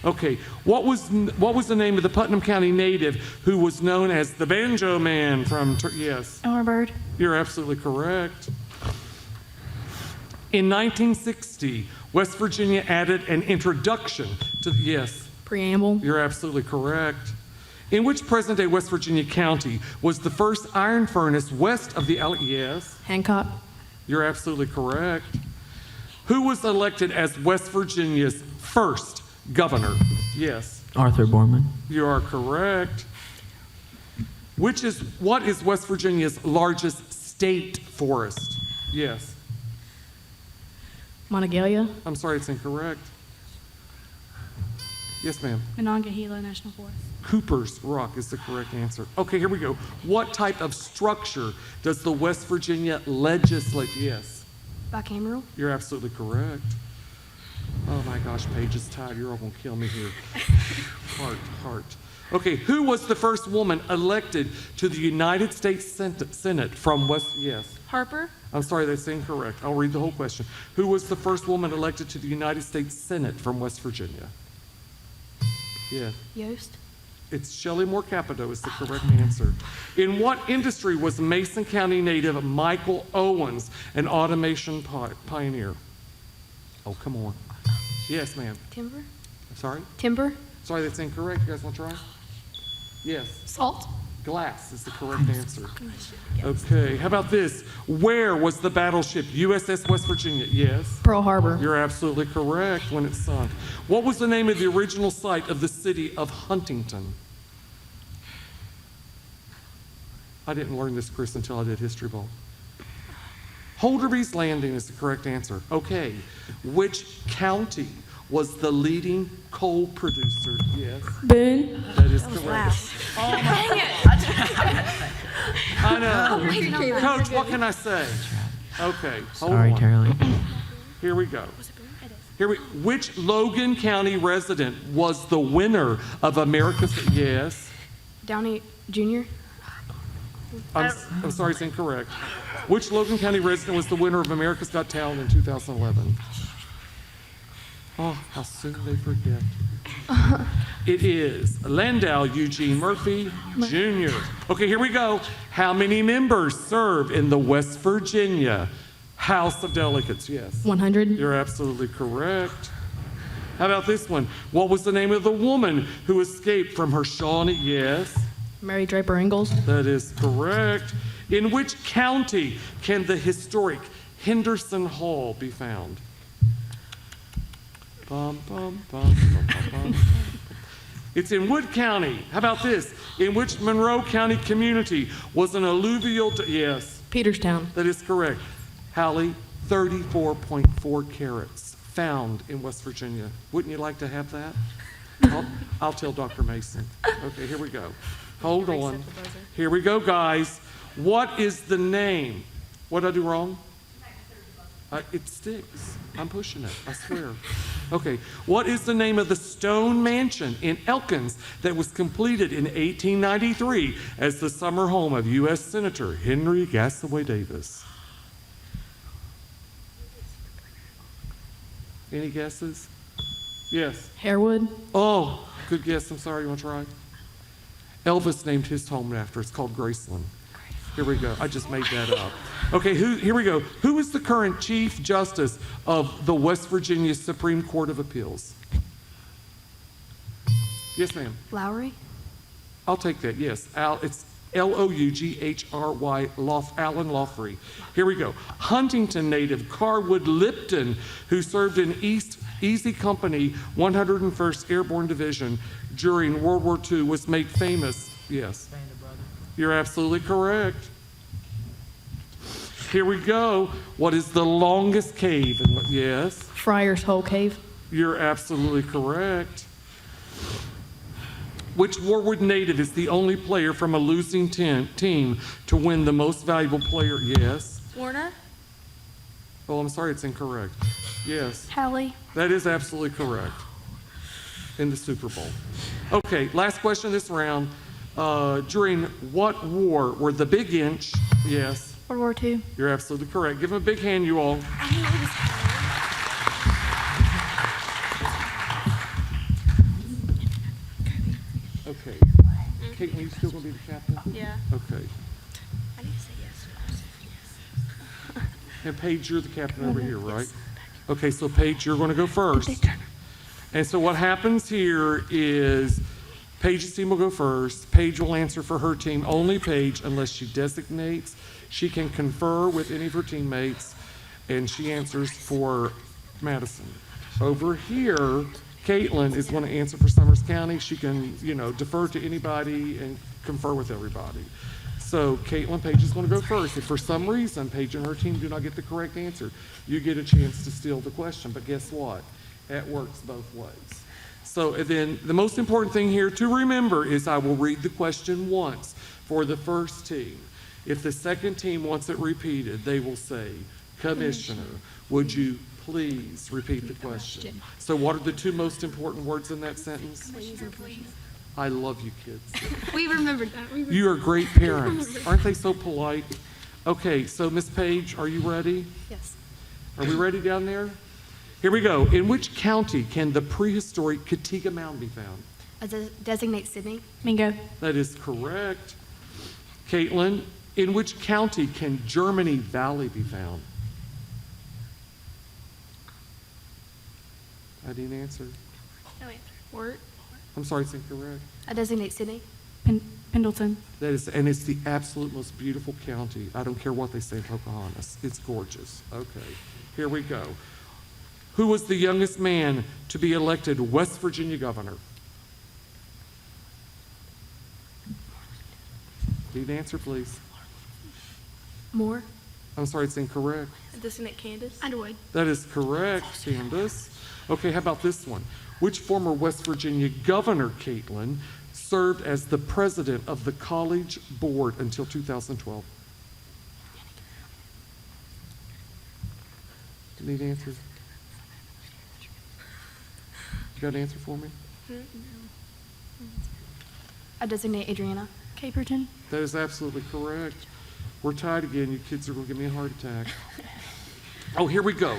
Speaker 13: Okay, what was the name of the Putnam County native who was known as the Banjo Man from, yes?
Speaker 20: Elmer Bird.
Speaker 13: You're absolutely correct. In 1960, West Virginia added an introduction to, yes?
Speaker 20: Preamble.
Speaker 13: You're absolutely correct. In which present-day West Virginia county was the first iron furnace west of the yes?
Speaker 20: Hancock.
Speaker 13: You're absolutely correct. Who was elected as West Virginia's first governor? Yes.
Speaker 9: Arthur Borman.
Speaker 13: You are correct. What is West Virginia's largest state forest? Yes.
Speaker 20: Monongalia.
Speaker 13: I'm sorry, it's incorrect. Yes, ma'am.
Speaker 20: Monongahela National Forest.
Speaker 13: Cooper's Rock is the correct answer. Okay, here we go. What type of structure does the West Virginia legislature? Yes.
Speaker 20: Bicameral.
Speaker 13: You're absolutely correct. Oh my gosh, Paige is tired. You're all gonna kill me here. Heart. Okay, who was the first woman elected to the United States Senate from West? Yes.
Speaker 20: Harper.
Speaker 13: I'm sorry, that's incorrect. I'll read the whole question. Who was the first woman elected to the United States Senate from West Virginia? Yeah.
Speaker 20: Yost.
Speaker 13: It's Shelley Moore Capito is the correct answer. In what industry was Mason County native Michael Owens an automation pioneer? Oh, come on. Yes, ma'am.
Speaker 20: Timber.
Speaker 13: I'm sorry?
Speaker 20: Timber.
Speaker 13: Sorry, that's incorrect. You guys want to try? Yes.
Speaker 20: Salt.
Speaker 13: Glass is the correct answer. Okay, how about this? Where was the battleship USS West Virginia? Yes.
Speaker 20: Pearl Harbor.
Speaker 13: You're absolutely correct when it sunk. What was the name of the original site of the city of Huntington? I didn't learn this, Chris, until I did History Bowl. Holderby's Landing is the correct answer. Okay, which county was the leading coal producer? Yes.
Speaker 20: Boone.
Speaker 13: That is correct.
Speaker 20: Oh, dang it.
Speaker 13: I know.
Speaker 20: Oh,
Speaker 13: Coach, what can I say? Okay, hold
Speaker 9: Sorry,
Speaker 13: on.
Speaker 9: Charlie.
Speaker 13: Here we go. Which Logan County resident was the winner of America's? Yes.
Speaker 20: Downey Jr.
Speaker 13: I'm sorry, it's incorrect. Which Logan County resident was the winner of America's Got Talent in 2011? Oh, how soon they forget. It is Landau Eugene Murphy Jr. Okay, here we go. How many members serve in the West Virginia House of Delegates? Yes.
Speaker 20: 100.
Speaker 13: You're absolutely correct. How about this one? What was the name of the woman who escaped from her Shawnee? Yes.
Speaker 20: Mary Draper Ingalls.
Speaker 13: That is correct. In which county can the historic Henderson Hall be found? Bum, bum, bum, bum, bum, bum. It's in Wood County. How about this? In which Monroe County community was an alluvial? Yes.
Speaker 20: Peterstown.
Speaker 13: That is correct. Hallie, 34.4 carats found in West Virginia. Wouldn't you like to have that? I'll tell Dr. Mason. Okay, here we go. Hold on. Here we go, guys. What is the name? What did I do wrong? It sticks. I'm pushing it, I swear. Okay, what is the name of the stone mansion in Elkins that was completed in 1893 as the summer home of U.S. Senator Henry Gasaway Davis? Any guesses? Yes.
Speaker 20: Harewood.
Speaker 13: Oh, good guess. I'm sorry. You want to try? Elvis named his home after. It's called Graceland. Here we go. I just made that up. Okay, here we go. Who is the current Chief Justice of the West Virginia Supreme Court of Appeals? Yes, ma'am.
Speaker 20: Lowry.
Speaker 13: I'll take that. Yes. It's Loughry, Alan Lawfrey. Here we go. Huntington native Carwood Lipton, who served in Easy Company 101st Airborne Division during World War II, was made famous. Yes. You're absolutely correct. Here we go. What is the longest cave? Yes.
Speaker 20: Friar's Hole Cave.
Speaker 13: You're absolutely correct. Which Warwood native is the only player from a losing team to win the most valuable player? Yes.
Speaker 20: Warner.
Speaker 13: Oh, I'm sorry, it's incorrect. Yes.
Speaker 20: Hallie.
Speaker 13: That is absolutely correct. In the Super Bowl. Okay, last question this round. During what war were the Big Inch? Yes.
Speaker 20: World War II.
Speaker 13: You're absolutely correct. Give them a big hand, you all. Okay. Caitlin, you still gonna be the captain?
Speaker 20: Yeah.
Speaker 13: Okay.
Speaker 20: I need to say yes.
Speaker 13: And Paige, you're the captain over here, right? Okay, so Paige, you're gonna go first. And so what happens here is Paige's team will go first. Paige will answer for her team. Only Paige, unless she designates. She can confer with any of her teammates, and she answers for Madison. Over here, Caitlin is going to answer for Summers County. She can, defer to anybody and confer with everybody. So Caitlin, Paige is going to go first. If for some reason Paige and her team do not get the correct answer, you get a chance to steal the question. But guess what? It works both ways. So then the most important thing here to remember is I will read the question once for the first team. If the second team wants it repeated, they will say, Commissioner, would you please repeat the question? So what are the two most important words in that sentence? I love you kids.
Speaker 14: We remembered that.
Speaker 13: You are great parents. Aren't they so polite? Okay, so Miss Page, are you ready?
Speaker 14: Yes.
Speaker 13: Are we ready down there? Here we go. In which county can the prehistoric Katiga Mound be found?
Speaker 14: Designate Sydney.
Speaker 20: Mingo.
Speaker 13: That is correct. Caitlin, in which county can Germany Valley be found? I didn't answer.
Speaker 14: No answer. Word.
Speaker 13: I'm sorry, it's incorrect.
Speaker 14: Designate Sydney.
Speaker 20: Pendleton.
Speaker 13: That is, and it's the absolute most beautiful county. I don't care what they say in Pocahontas. It's gorgeous. Okay, here we go. Who was the youngest man to be elected West Virginia governor? Need an answer, please.
Speaker 20: Moore.
Speaker 13: I'm sorry, it's incorrect.
Speaker 20: Designate Candace.
Speaker 14: Underwood.
Speaker 13: That is correct, Candace. Okay, how about this one? Which former West Virginia governor, Caitlin, served as the president of the college board until 2012? Need answers? You got an answer for me?
Speaker 14: Designate Adriana.
Speaker 20: Caperton.
Speaker 13: That is absolutely correct. We're tied again. You kids are going to give me a heart attack. Oh, here we go.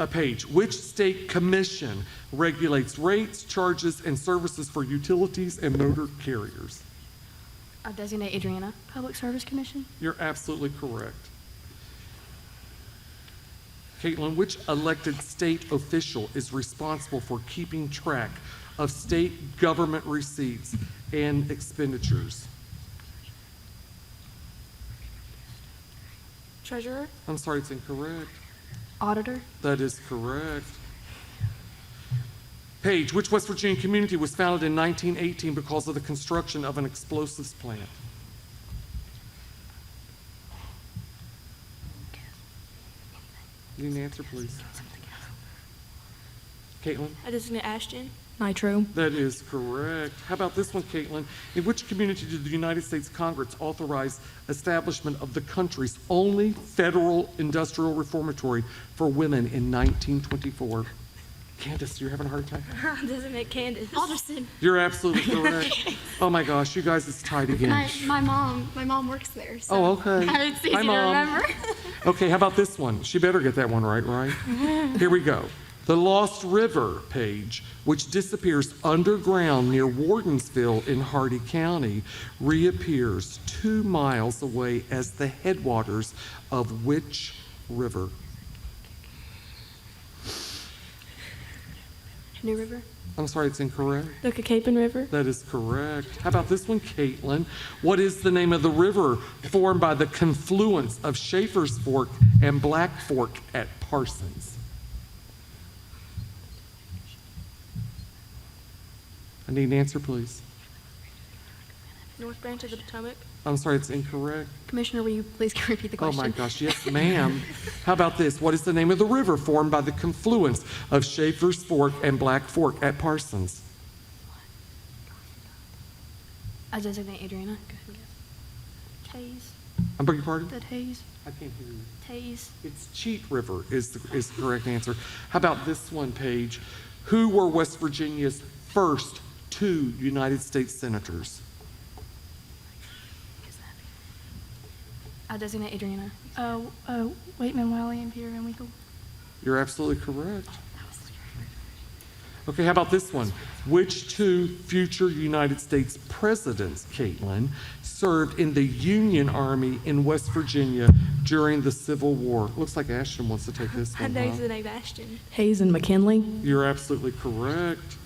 Speaker 13: A page. Which state commission regulates rates, charges, and services for utilities and motor carriers?
Speaker 14: Designate Adriana.
Speaker 20: Public Service Commission.
Speaker 13: You're absolutely correct. Caitlin, which elected state official is responsible for keeping track of state government receipts and expenditures?
Speaker 20: Treasurer.
Speaker 13: I'm sorry, it's incorrect.
Speaker 20: Auditor.
Speaker 13: That is correct. Page, which West Virginia community was founded in 1918 because of the construction of an explosives plant? Need an answer, please. Caitlin?
Speaker 20: Designate Ashton. Nitro.
Speaker 13: That is correct. How about this one, Caitlin? In which community did the United States Congress authorize establishment of the country's only federal industrial reformatory for women in 1924? Candace, you're having a heart attack?
Speaker 20: Designate Candace. Alderson.
Speaker 13: You're absolutely correct. Oh my gosh, you guys, it's tied again.
Speaker 14: My mom works there. So
Speaker 13: Oh, okay.
Speaker 14: It's easy
Speaker 13: Hi,
Speaker 14: to
Speaker 13: Mom.
Speaker 14: remember.
Speaker 13: Okay, how about this one? She better get that one right? Here we go. The Lost River, Page, which disappears underground near Wardensville in Hardy County, reappears 2 miles away as the headwaters of which river?
Speaker 20: New River.
Speaker 13: I'm sorry, it's incorrect.
Speaker 20: The Capon River.
Speaker 13: That is correct. How about this one, Caitlin? What is the name of the river formed by the confluence of Schaefer's Fork and Black Fork at Parsons? I need an answer, please.
Speaker 20: North Branch of the Potomac.
Speaker 13: I'm sorry, it's incorrect.
Speaker 20: Commissioner, will you please repeat the question?
Speaker 13: Oh my gosh, yes, ma'am. How about this? What is the name of the river formed by the confluence of Schaefer's Fork and Black Fork at Parsons?
Speaker 20: I designate Adriana. Go ahead and guess. Taze.
Speaker 13: I beg your pardon?
Speaker 20: The Taze.
Speaker 13: I can't hear you.
Speaker 20: Taze.
Speaker 13: It's Cheat River is the correct answer. How about this one, Paige? Who were West Virginia's first 2 United States senators?
Speaker 20: I designate Adriana. Waitman, Wiley, and Peter Van Winkle.
Speaker 13: You're absolutely correct. Okay, how about this one? Which 2 future United States presidents, Caitlin, served in the Union Army in West Virginia during the Civil War? Looks like Ashton wants to take this
Speaker 20: I
Speaker 13: one. Huh?
Speaker 20: designate Ashton. Hayes and McKinley.
Speaker 13: You're absolutely correct.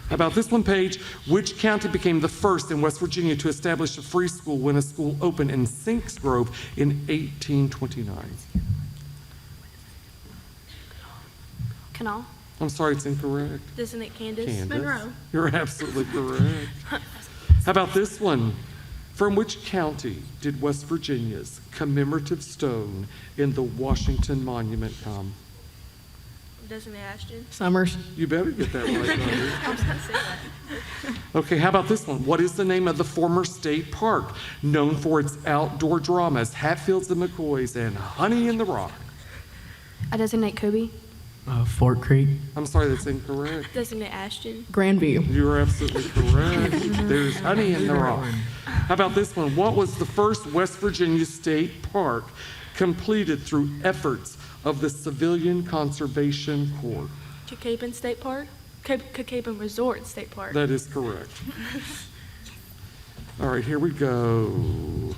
Speaker 13: How about this one, Paige? Which county became the first in West Virginia to establish a free school when a school opened in Sinks Grove in 1829?
Speaker 20: Canal.
Speaker 13: I'm sorry, it's incorrect.
Speaker 20: Designate Candace.
Speaker 13: Candace.
Speaker 20: Monroe.
Speaker 13: You're absolutely correct. How about this one? From which county did West Virginia's commemorative stone in the Washington Monument come?
Speaker 20: Designate Ashton.
Speaker 14: Summers.
Speaker 13: You better get that right, buddy.
Speaker 20: I was going to say that.
Speaker 13: Okay, how about this one? What is the name of the former state park known for its outdoor dramas, Hatfields and McCoys, and Honey in the Rock?
Speaker 20: I designate Kobe.
Speaker 9: Fort Creek.
Speaker 13: I'm sorry, that's incorrect.
Speaker 15: Designate Ashton.
Speaker 9: Grandview.
Speaker 13: You're absolutely correct. There's honey in the rock. How about this one? What was the first West Virginia state park completed through efforts of the Civilian Conservation Corps?
Speaker 15: Cacaban State Park. Cacaban Resort State Park.
Speaker 13: That is correct. All right, here we go.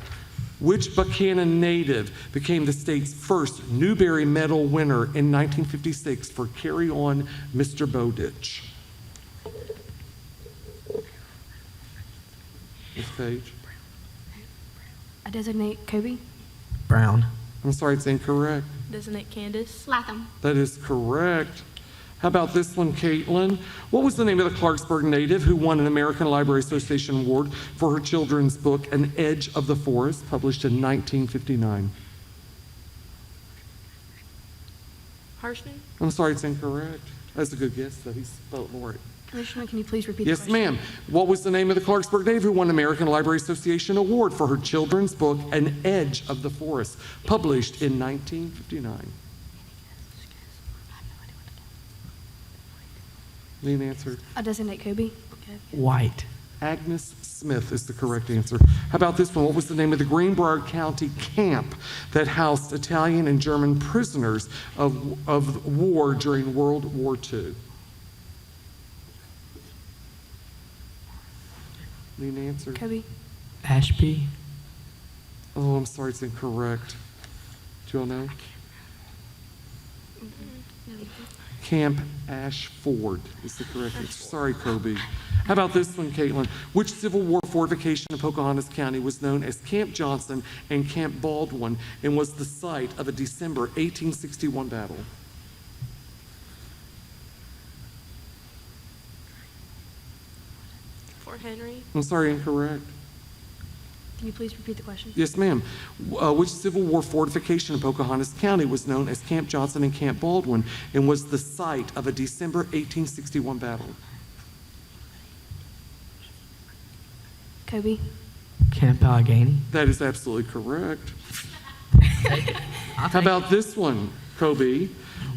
Speaker 13: Which Buchanan native became the state's first Newbery Medal winner in 1956 for Carry On, Mr. Bowditch? Miss Page?
Speaker 20: I designate Kobe.
Speaker 9: Brown.
Speaker 13: I'm sorry, it's incorrect.
Speaker 15: Designate Candace.
Speaker 14: Latham.
Speaker 13: That is correct. How about this one, Caitlin? What was the name of the Clarksburg native who won an American Library Association award for her children's book, An Edge of the Forest, published in 1959?
Speaker 15: Harshman.
Speaker 13: I'm sorry, it's incorrect. That's a good guess, though. He's poet laureate.
Speaker 20: Commissioner, can you please repeat
Speaker 13: Yes,
Speaker 20: the question?
Speaker 13: ma'am. What was the name of the Clarksburg native who won an American Library Association award for her children's book, An Edge of the Forest, published in 1959? Need an answer?
Speaker 20: I designate Kobe.
Speaker 9: White.
Speaker 13: Agnes Smith is the correct answer. How about this one? What was the name of the Greenbrier County camp that housed Italian and German prisoners of war during World War II? Need an answer?
Speaker 20: Kobe.
Speaker 9: Ashby.
Speaker 13: Oh, I'm sorry, it's incorrect. Do you all know? Camp Ashford is the correct answer. Sorry, Kobe. How about this one, Caitlin? Which Civil War fortification in Pocahontas County was known as Camp Johnson and Camp Baldwin and was the site of a December 1861 battle?
Speaker 15: Fort Henry.
Speaker 13: I'm sorry, incorrect.
Speaker 20: Can you please repeat the question?
Speaker 13: Yes, ma'am. Which Civil War fortification in Pocahontas County was known as Camp Johnson and Camp Baldwin and was the site of a December 1861 battle?
Speaker 20: Kobe.
Speaker 9: Camp Allegheny.
Speaker 13: That is absolutely correct. How about this one, Kobe?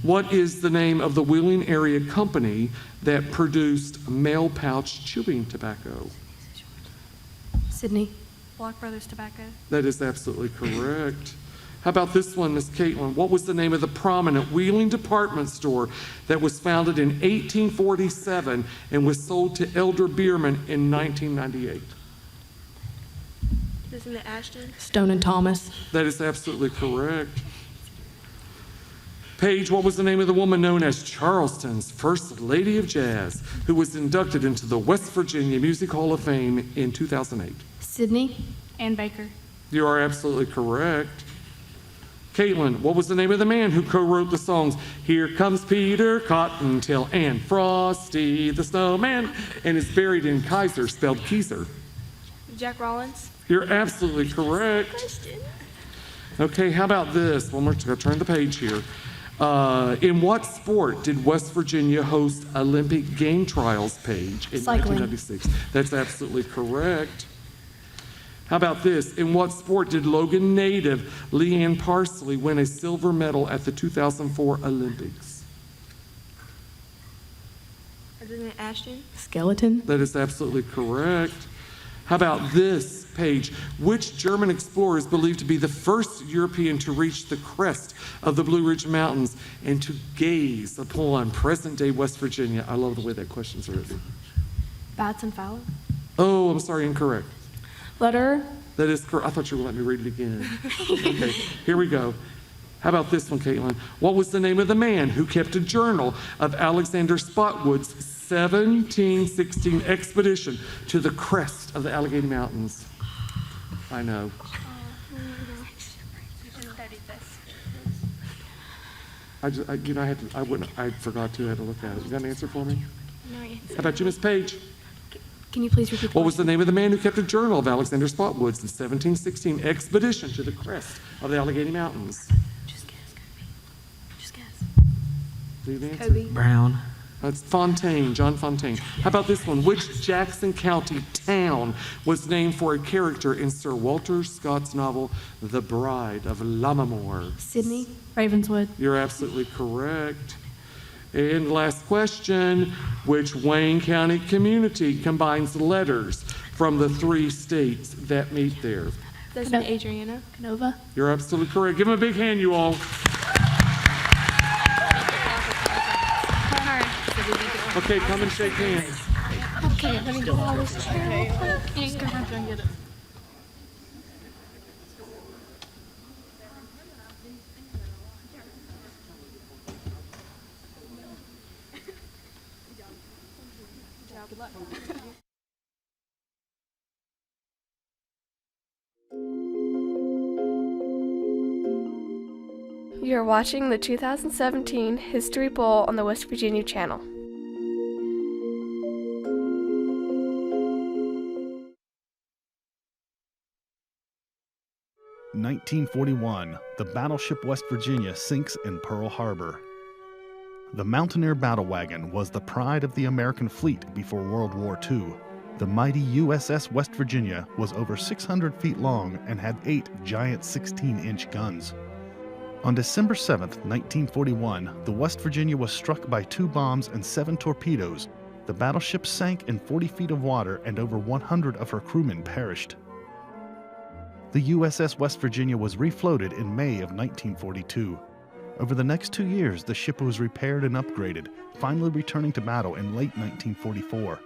Speaker 13: What is the name of the Wheeling area company that produced mail pouch chewing tobacco?
Speaker 20: Sydney. Block Brothers Tobacco.
Speaker 13: That is absolutely correct. How about this one, Miss Caitlin? What was the name of the prominent Wheeling department store that was founded in 1847 and was sold to Elder Bierman in 1998?
Speaker 15: Designate Ashton.
Speaker 20: Stone and Thomas.
Speaker 13: That is absolutely correct. Paige, what was the name of the woman known as Charleston's First Lady of Jazz, who was inducted into the West Virginia Music Hall of Fame in 2008?
Speaker 20: Sydney. Ann Baker.
Speaker 13: You are absolutely correct. Caitlin, what was the name of the man who co-wrote the songs Here Comes Peter Cottontail and Frosty the Snowman and is buried in Kaiser, spelled Keiser?
Speaker 15: Jack Rollins.
Speaker 13: You're absolutely correct. Okay, how about this? One more, to turn the page here. In what sport did West Virginia host Olympic game trials, Paige, in
Speaker 20: Cycling.
Speaker 13: 1996? That's absolutely correct. How about this? In what sport did Logan native Leanne Parsley win a silver medal at the 2004 Olympics?
Speaker 15: Designate Ashton.
Speaker 20: Skeleton.
Speaker 13: That is absolutely correct. How about this, Paige? Which German explorer is believed to be the first European to reach the crest of the Blue Ridge Mountains and to gaze upon present-day West Virginia? I love the way that question's written.
Speaker 20: Batson Fowler.
Speaker 13: Oh, I'm sorry, incorrect.
Speaker 20: Letter.
Speaker 13: That is correct. I thought you were going to let me read it again. Okay, here we go. How about this one, Caitlin? What was the name of the man who kept a journal of Alexander Spotwood's 1716 expedition to the crest of the Allegheny Mountains? I know. I forgot to. I had to look at it. You got an answer for me?
Speaker 15: No answer.
Speaker 13: How about you, Miss Page?
Speaker 20: Can you please repeat the
Speaker 13: What was the name of the man who kept a journal of Alexander Spotwood's 1716 expedition to the crest of the Allegheny Mountains?
Speaker 20: Just guess, Kobe. Just guess.
Speaker 13: Do you have an answer?
Speaker 20: Kobe.
Speaker 9: Brown.
Speaker 13: That's Fontaine, John Fontaine. How about this one? Which Jackson County town was named for a character in Sir Walter Scott's novel, The Bride of Lammermoor?
Speaker 20: Sydney. Ravenswood.
Speaker 13: You're absolutely correct. And last question, which Wayne County community combines letters from the 3 states that meet there?
Speaker 20: Desmond Adriana Canova.
Speaker 13: You're absolutely correct. Give them a big hand, you all. Okay, come and shake hands.
Speaker 20: Okay, let me get all this chair real quick. Just go ahead and get it. Good luck.
Speaker 1: You're watching the 2017 History Bowl on the West Virginia Channel.
Speaker 8: In 1941, the battleship West Virginia sinks in Pearl Harbor. The Mountaineer battle wagon was the pride of the American fleet before World War II. The mighty USS West Virginia was over 600 feet long and had 8 giant 16-inch guns. On December 7, 1941, the West Virginia was struck by 2 bombs and 7 torpedoes. The battleship sank in 40 feet of water and over 100 of her crewmen perished. The USS West Virginia was refloated in May of 1942. Over the next 2 years, the ship was repaired and upgraded, finally returning to battle in late 1944.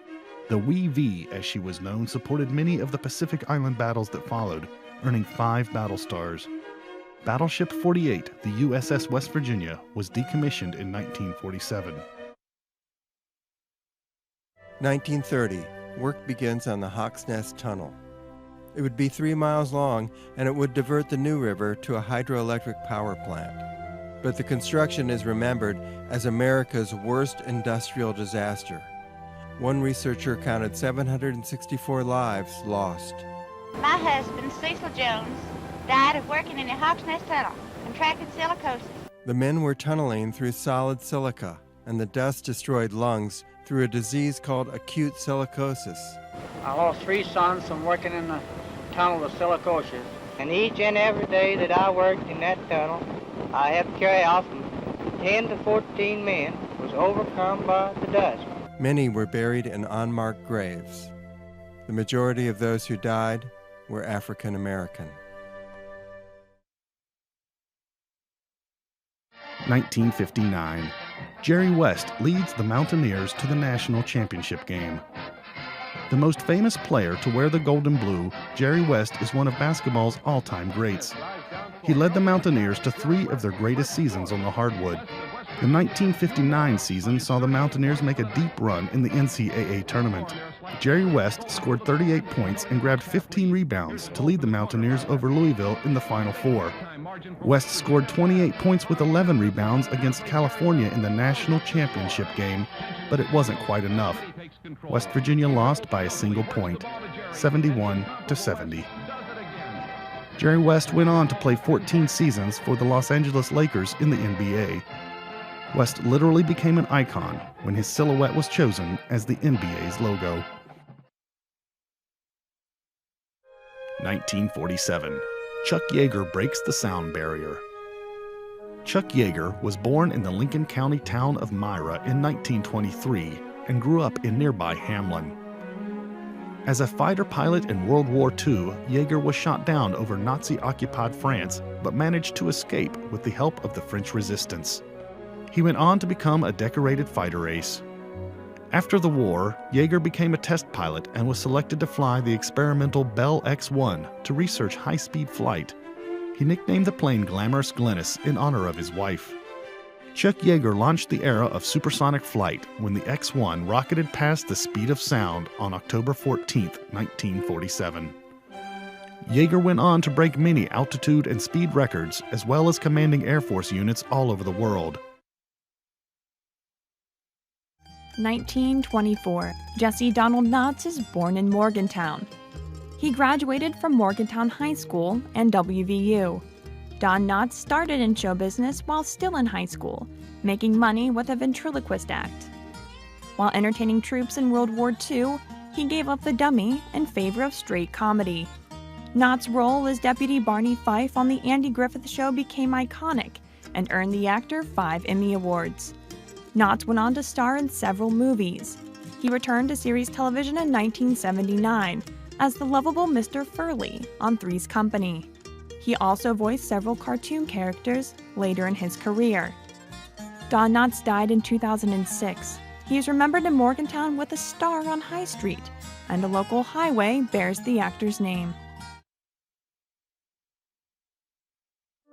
Speaker 8: The Wee V, as she was known, supported many of the Pacific Island battles that followed, earning 5 battle stars. Battleship 48, the USS West Virginia, was decommissioned in 1947.
Speaker 10: 1930, work begins on the Hawks Nest Tunnel. It would be 3 miles long, and it would divert the New River to a hydroelectric power plant. But the construction is remembered as America's worst industrial disaster. One researcher counted 764 lives lost.
Speaker 2: My husband, Cecil Jones, died of working in the Hawks Nest Tunnel, contracted silicosis.
Speaker 10: The men were tunneling through solid silica, and the dust destroyed lungs through a disease called acute silicosis.
Speaker 12: I lost 3 sons from working in the tunnel of silicosis.
Speaker 23: And each and every day that I worked in that tunnel, I had to carry off from 10 to 14 men was overcome by the dust.
Speaker 10: Many were buried in unmarked graves. The majority of those who died were African American.
Speaker 8: 1959. Jerry West leads the Mountaineers to the national championship game. The most famous player to wear the gold and blue, Jerry West is one of basketball's all-time greats. He led the Mountaineers to 3 of their greatest seasons on the hardwood. The 1959 season saw the Mountaineers make a deep run in the NCAA tournament. Jerry West scored 38 points and grabbed 15 rebounds to lead the Mountaineers over Louisville in the Final Four. West scored 28 points with 11 rebounds against California in the national championship game, but it wasn't quite enough. West Virginia lost by a single point, 71-70. Jerry West went on to play 14 seasons for the Los Angeles Lakers in the NBA. West literally became an icon when his silhouette was chosen as the NBA's logo. 1947. Chuck Yeager breaks the sound barrier. Chuck Yeager was born in the Lincoln County town of Myra in 1923 and grew up in nearby Hamlin. As a fighter pilot in World War II, Yeager was shot down over Nazi-occupied France, but managed to escape with the help of the French resistance. He went on to become a decorated fighter ace. After the war, Yeager became a test pilot and was selected to fly the experimental Bell X-1 to research high-speed flight. He nicknamed the plane Glamorous Glennis in honor of his wife. Chuck Yeager launched the era of supersonic flight when the X-1 rocketed past the speed of sound on October 14, 1947. Yeager went on to break many altitude and speed records, as well as commanding Air Force units all over the world.
Speaker 18: 1924. Jesse Donald Knotts is born in Morgantown. He graduated from Morgantown High School and WVU. Don Knotts started in show business while still in high school, making money with a ventriloquist act. While entertaining troops in World War II, he gave up the dummy in favor of straight comedy. Knotts' role as Deputy Barney Fife on The Andy Griffith Show became iconic and earned the actor 5 Emmy Awards.
Speaker 5: Knotts went on to star in several movies. He returned to series television in 1979 as the lovable Mr. Furley on Three's Company. He also voiced several cartoon characters later in his career. Don Knotts died in 2006. He is remembered in Morgantown with a star on High Street, and a local highway bears the actor's name.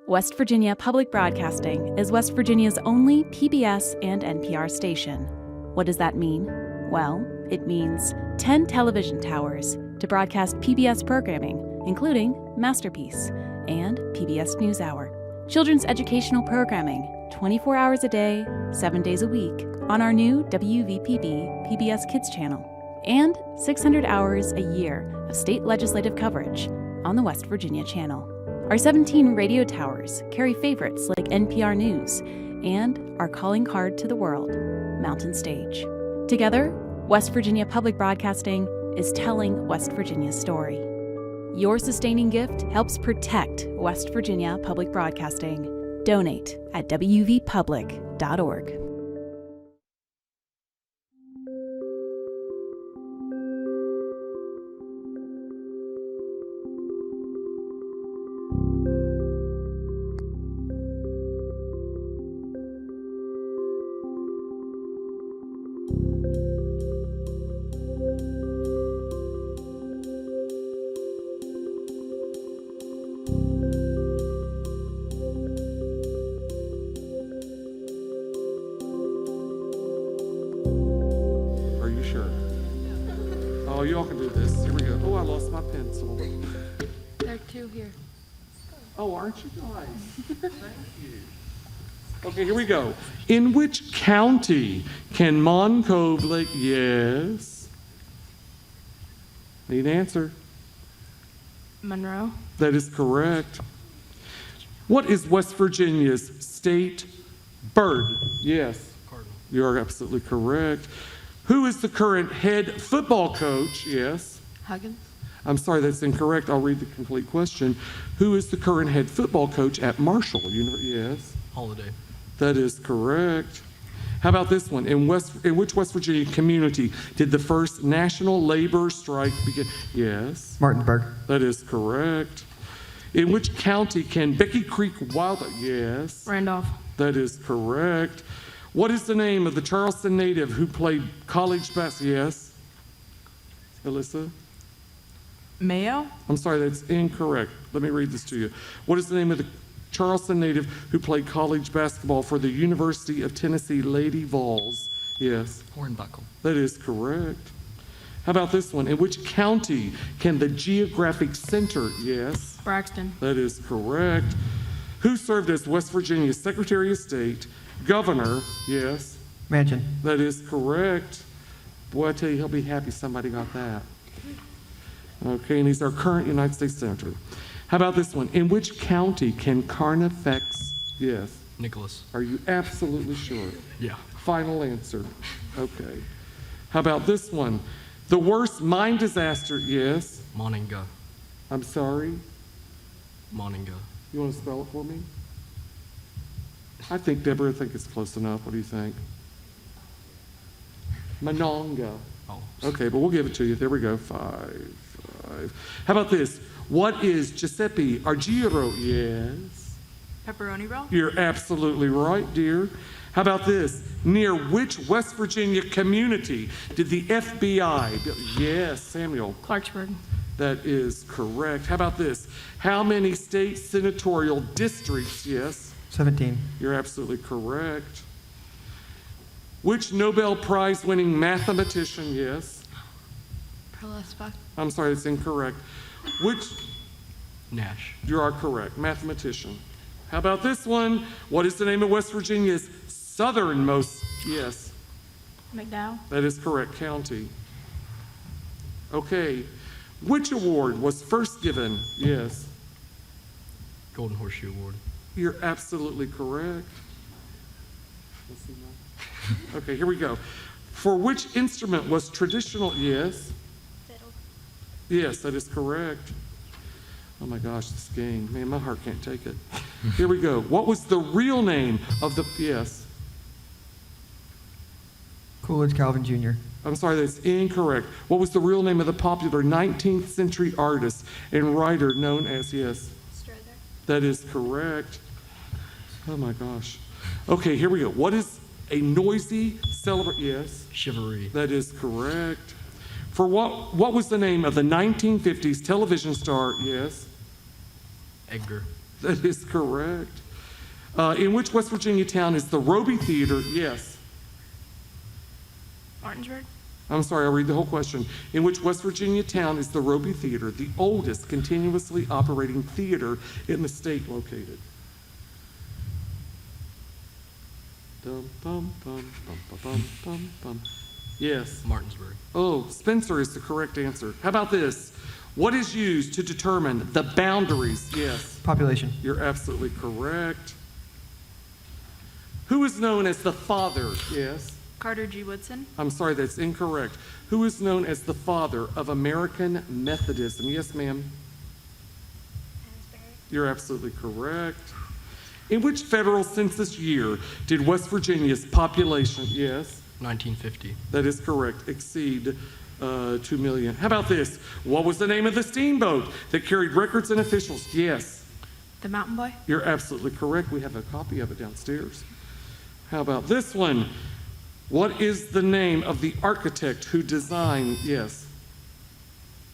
Speaker 18: West Virginia Public Broadcasting is West Virginia's only PBS and NPR station. What does that mean? Well, it means 10 television towers to broadcast PBS programming, including Masterpiece and PBS NewsHour. Children's educational programming, 24 hours a day, 7 days a week, on our new WVPB PBS Kids channel. And 600 hours a year of state legislative coverage on the West Virginia channel. Our 17 radio towers carry favorites like NPR News and our calling card to the world, Mountain Stage. Together, West Virginia Public Broadcasting is telling West Virginia's story. Your sustaining gift helps protect West Virginia Public Broadcasting. Donate at wvpublic.org.
Speaker 13: Oh, y'all can do this. Here we go. Oh, I lost my pencil.
Speaker 20: There are two here.
Speaker 13: Oh, aren't you nice? Thank you. Okay, here we go. In which county can Moncove Lake? Yes. Need an answer.
Speaker 20: Monroe.
Speaker 13: That is correct. What is West Virginia's state bird? Yes. Cardinal. You are absolutely correct. Who is the current head football coach? Yes.
Speaker 20: Huggins.
Speaker 13: I'm sorry, that's incorrect. I'll read the complete question. Who is the current head football coach at Marshall University? Yes.
Speaker 11: Holiday.
Speaker 13: That is correct. How about this one? In which West Virginia community did the first national labor strike begin? Yes.
Speaker 11: Martinsburg.
Speaker 13: That is correct. In which county can Becky Creek Wildlife? Yes.
Speaker 20: Randolph.
Speaker 13: That is correct. What is the name of the Charleston native who played college basketball? Yes. Alyssa?
Speaker 20: Mayo?
Speaker 13: I'm sorry, that's incorrect. Let me read this to you. What is the name of the Charleston native who played college basketball for the University of Tennessee Lady Vols? Yes.
Speaker 11: Hornbuckle.
Speaker 13: That is correct. How about this one? In which county can the geographic center? Yes.
Speaker 20: Braxton.
Speaker 13: That is correct. Who served as West Virginia's Secretary of State, Governor? Yes.
Speaker 11: Manchin.
Speaker 13: That is correct. Boy, I tell you, he'll be happy somebody got that. Okay, and he's our current United States Senator. How about this one? In which county can Carnifex? Yes.
Speaker 11: Nicholas.
Speaker 13: Are you absolutely sure?
Speaker 11: Yeah.
Speaker 13: Final answer. Okay. How about this one? The worst mine disaster? Yes.
Speaker 11: Moninga.
Speaker 13: I'm sorry?
Speaker 11: Moninga.
Speaker 13: You want to spell it for me? I think, Deborah, I think it's close enough. What do you think? Monongah.
Speaker 11: Oh.
Speaker 13: Okay, but we'll give it to you. There we go. 5. How about this? What is Giuseppe Argiro? Yes.
Speaker 20: Pepperoni roll?
Speaker 13: You're absolutely right, dear. How about this? Near which West Virginia community did the FBI build? Yes, Samuel.
Speaker 20: Clarksburg.
Speaker 13: That is correct. How about this? How many state senatorial districts? Yes.
Speaker 11: 17.
Speaker 13: You're absolutely correct. Which Nobel Prize winning mathematician? Yes.
Speaker 20: Perlespa.
Speaker 13: I'm sorry, that's incorrect. Which?
Speaker 11: Nash.
Speaker 13: You are correct. Mathematician. How about this one? What is the name of West Virginia's southernmost? Yes.
Speaker 20: McDowell.
Speaker 13: That is correct. County. Okay. Which award was first given? Yes.
Speaker 11: Golden Horseshoe Award.
Speaker 13: You're absolutely correct. Okay, here we go. For which instrument was traditional? Yes.
Speaker 20: Fiddle.
Speaker 13: Yes, that is correct. Oh my gosh, this game. Man, my heart can't take it. Here we go. What was the real name of the, yes?
Speaker 9: Coolidge Calvin Jr.
Speaker 13: I'm sorry, that's incorrect. What was the real name of the popular 19th century artist and writer known as, yes?
Speaker 14: Strother.
Speaker 13: That is correct. Oh my gosh. Okay, here we go. What is a noisy yes?
Speaker 11: Chivalry.
Speaker 13: That is correct. For what was the name of the 1950s television star, yes?
Speaker 11: Edgar.
Speaker 13: That is correct. In which West Virginia town is the Roby Theater, yes?
Speaker 20: Martinsburg.
Speaker 13: I'm sorry, I'll read the whole question. In which West Virginia town is the Roby Theater, the oldest continuously operating theater in the state located? Dum, bum, bum, bum, bum, bum, bum, bum. Yes.
Speaker 11: Martinsburg.
Speaker 13: Oh, Spencer is the correct answer. How about this? What is used to determine the boundaries? Yes.
Speaker 9: Population.
Speaker 13: You're absolutely correct. Who is known as the father? Yes.
Speaker 20: Carter G. Woodson.
Speaker 13: I'm sorry, that's incorrect. Who is known as the father of American Methodism? Yes, ma'am. You're absolutely correct. In which federal census year did West Virginia's population, yes?
Speaker 11: 1950.
Speaker 13: That is correct, exceed 2 million. How about this? What was the name of the steamboat that carried records and officials? Yes.
Speaker 20: The Mountain Boy.
Speaker 13: You're absolutely correct. We have a copy of it downstairs. How about this one? What is the name of the architect who designed, yes?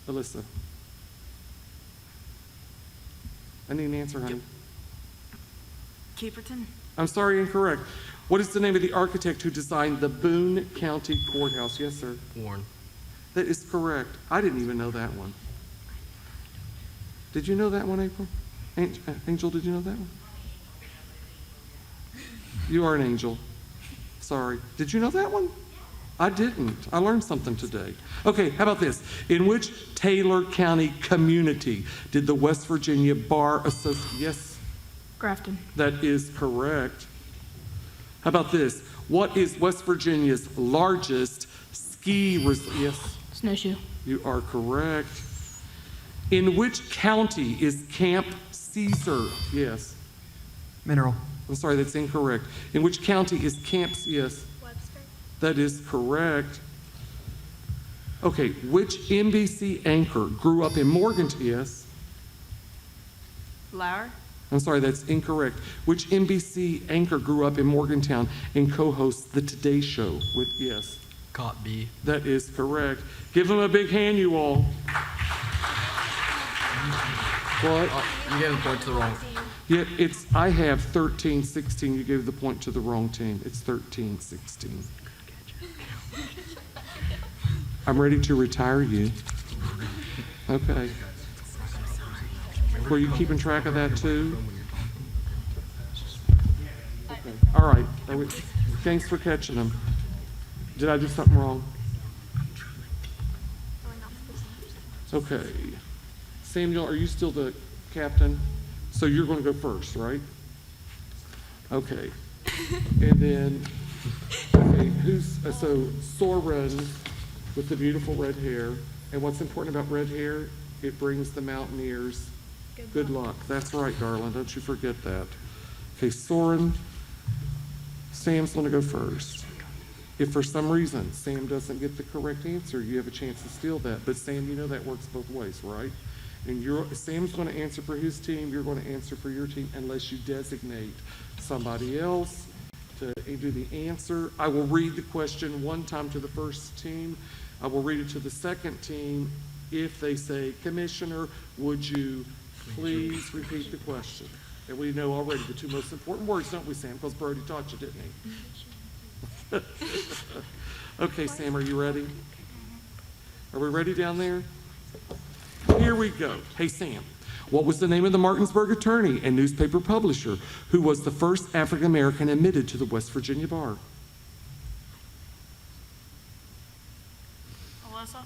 Speaker 13: Alyssa. I need an answer, honey.
Speaker 20: Caperton.
Speaker 13: I'm sorry, incorrect. What is the name of the architect who designed the Boone County Courthouse? Yes, sir.
Speaker 11: Warren.
Speaker 13: That is correct. I didn't even know that one. Did you know that one, April? Angel, did you know that one? You are an angel. Sorry. Did you know that one? I didn't. I learned something today. Okay, how about this? In which Taylor County community did the West Virginia Bar Association? Yes?
Speaker 20: Grafton.
Speaker 13: That is correct. How about this? What is West Virginia's largest ski resort? Yes?
Speaker 20: Snowshoe.
Speaker 13: You are correct. In which county is Camp Caesar? Yes?
Speaker 9: Mineral.
Speaker 13: I'm sorry, that's incorrect. In which county is Camp, yes?
Speaker 14: Webster.
Speaker 13: That is correct. Okay, which NBC anchor grew up in Morgantown? Yes?
Speaker 20: Lauer.
Speaker 13: I'm sorry, that's incorrect. Which NBC anchor grew up in Morgantown and co-hosts The Today Show with, yes?
Speaker 11: Caught B.
Speaker 13: That is correct. Give them a big hand, you all. What?
Speaker 11: You gave the point to the wrong.
Speaker 13: Yeah, I have 13-16. You gave the point to the wrong team. It's 13-16. I'm ready to retire you. Okay. Were you keeping track of that too? Okay. All right. Thanks for catching them. Did I do something wrong? Okay. Samuel, are you still the captain? So you're going to go first, right? Okay. And then, okay, so Soren with the beautiful red hair. And what's important about red hair? It brings the mountaineers good luck. That's right, darling. Don't you forget that. Okay, Soren, Sam's going to go first. If for some reason Sam doesn't get the correct answer, you have a chance to steal that. But Sam, you know that works both ways, right? And Sam's going to answer for his team, you're going to answer for your team unless you designate somebody else to do the answer. I will read the question one time to the first team. I will read it to the second team. If they say, Commissioner, would you please repeat the question? And we know already the two most important words, don't we, Sam? Because Brody taught you, didn't he? Okay, Sam, are you ready? Are we ready down there? Here we go. Hey, Sam, what was the name of the Martinsburg attorney and newspaper publisher who was the first African-American admitted to the West Virginia bar?
Speaker 20: Alyssa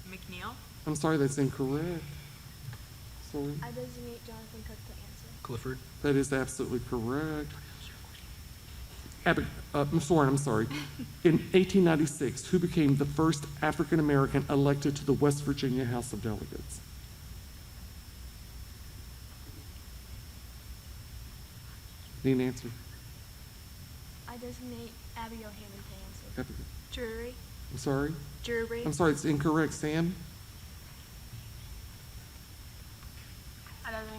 Speaker 20: McNeil.
Speaker 13: I'm sorry, that's incorrect. Sorry.
Speaker 15: I designate Jonathan Cook to answer.
Speaker 11: Clifford.
Speaker 13: That is absolutely correct. Soren, I'm sorry. In 1896, who became the first African-American elected to the West Virginia House of Delegates? Need an answer?
Speaker 15: I designate Abigail Hammond to answer.
Speaker 14: Drury.
Speaker 13: I'm sorry?
Speaker 14: Drury.
Speaker 13: I'm sorry, it's incorrect. Sam?
Speaker 20: I designate.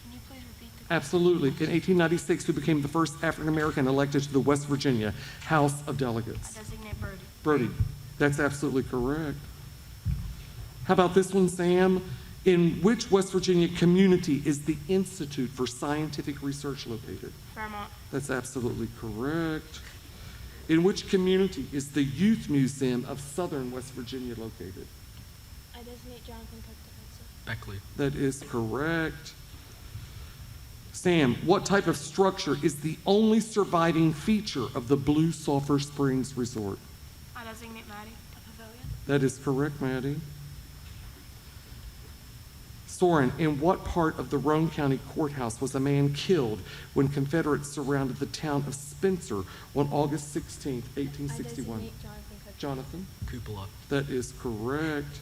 Speaker 20: Can you please repeat the
Speaker 13: Absolutely. In 1896, who became the first African American elected to the West Virginia House of Delegates?
Speaker 20: I designate Brody.
Speaker 13: Brody. That's absolutely correct. How about this one, Sam? In which West Virginia community is the Institute for Scientific Research located?
Speaker 20: Fairmont.
Speaker 13: That's absolutely correct. In which community is the Youth Museum of Southern West Virginia located?
Speaker 15: I designate Jonathan Cook to answer.
Speaker 11: Beckley.
Speaker 13: That is correct. Sam, what type of structure is the only surviving feature of the Blue Sulphur Springs Resort?
Speaker 20: I designate Maddie. A pavilion.
Speaker 13: That is correct, Maddie. Soren, in what part of the Roane County Courthouse was a man killed when Confederates surrounded the town of Spencer on August 16, 1861?
Speaker 15: I designate Jonathan Cook.
Speaker 13: Jonathan?
Speaker 11: Cupola.
Speaker 13: That is correct.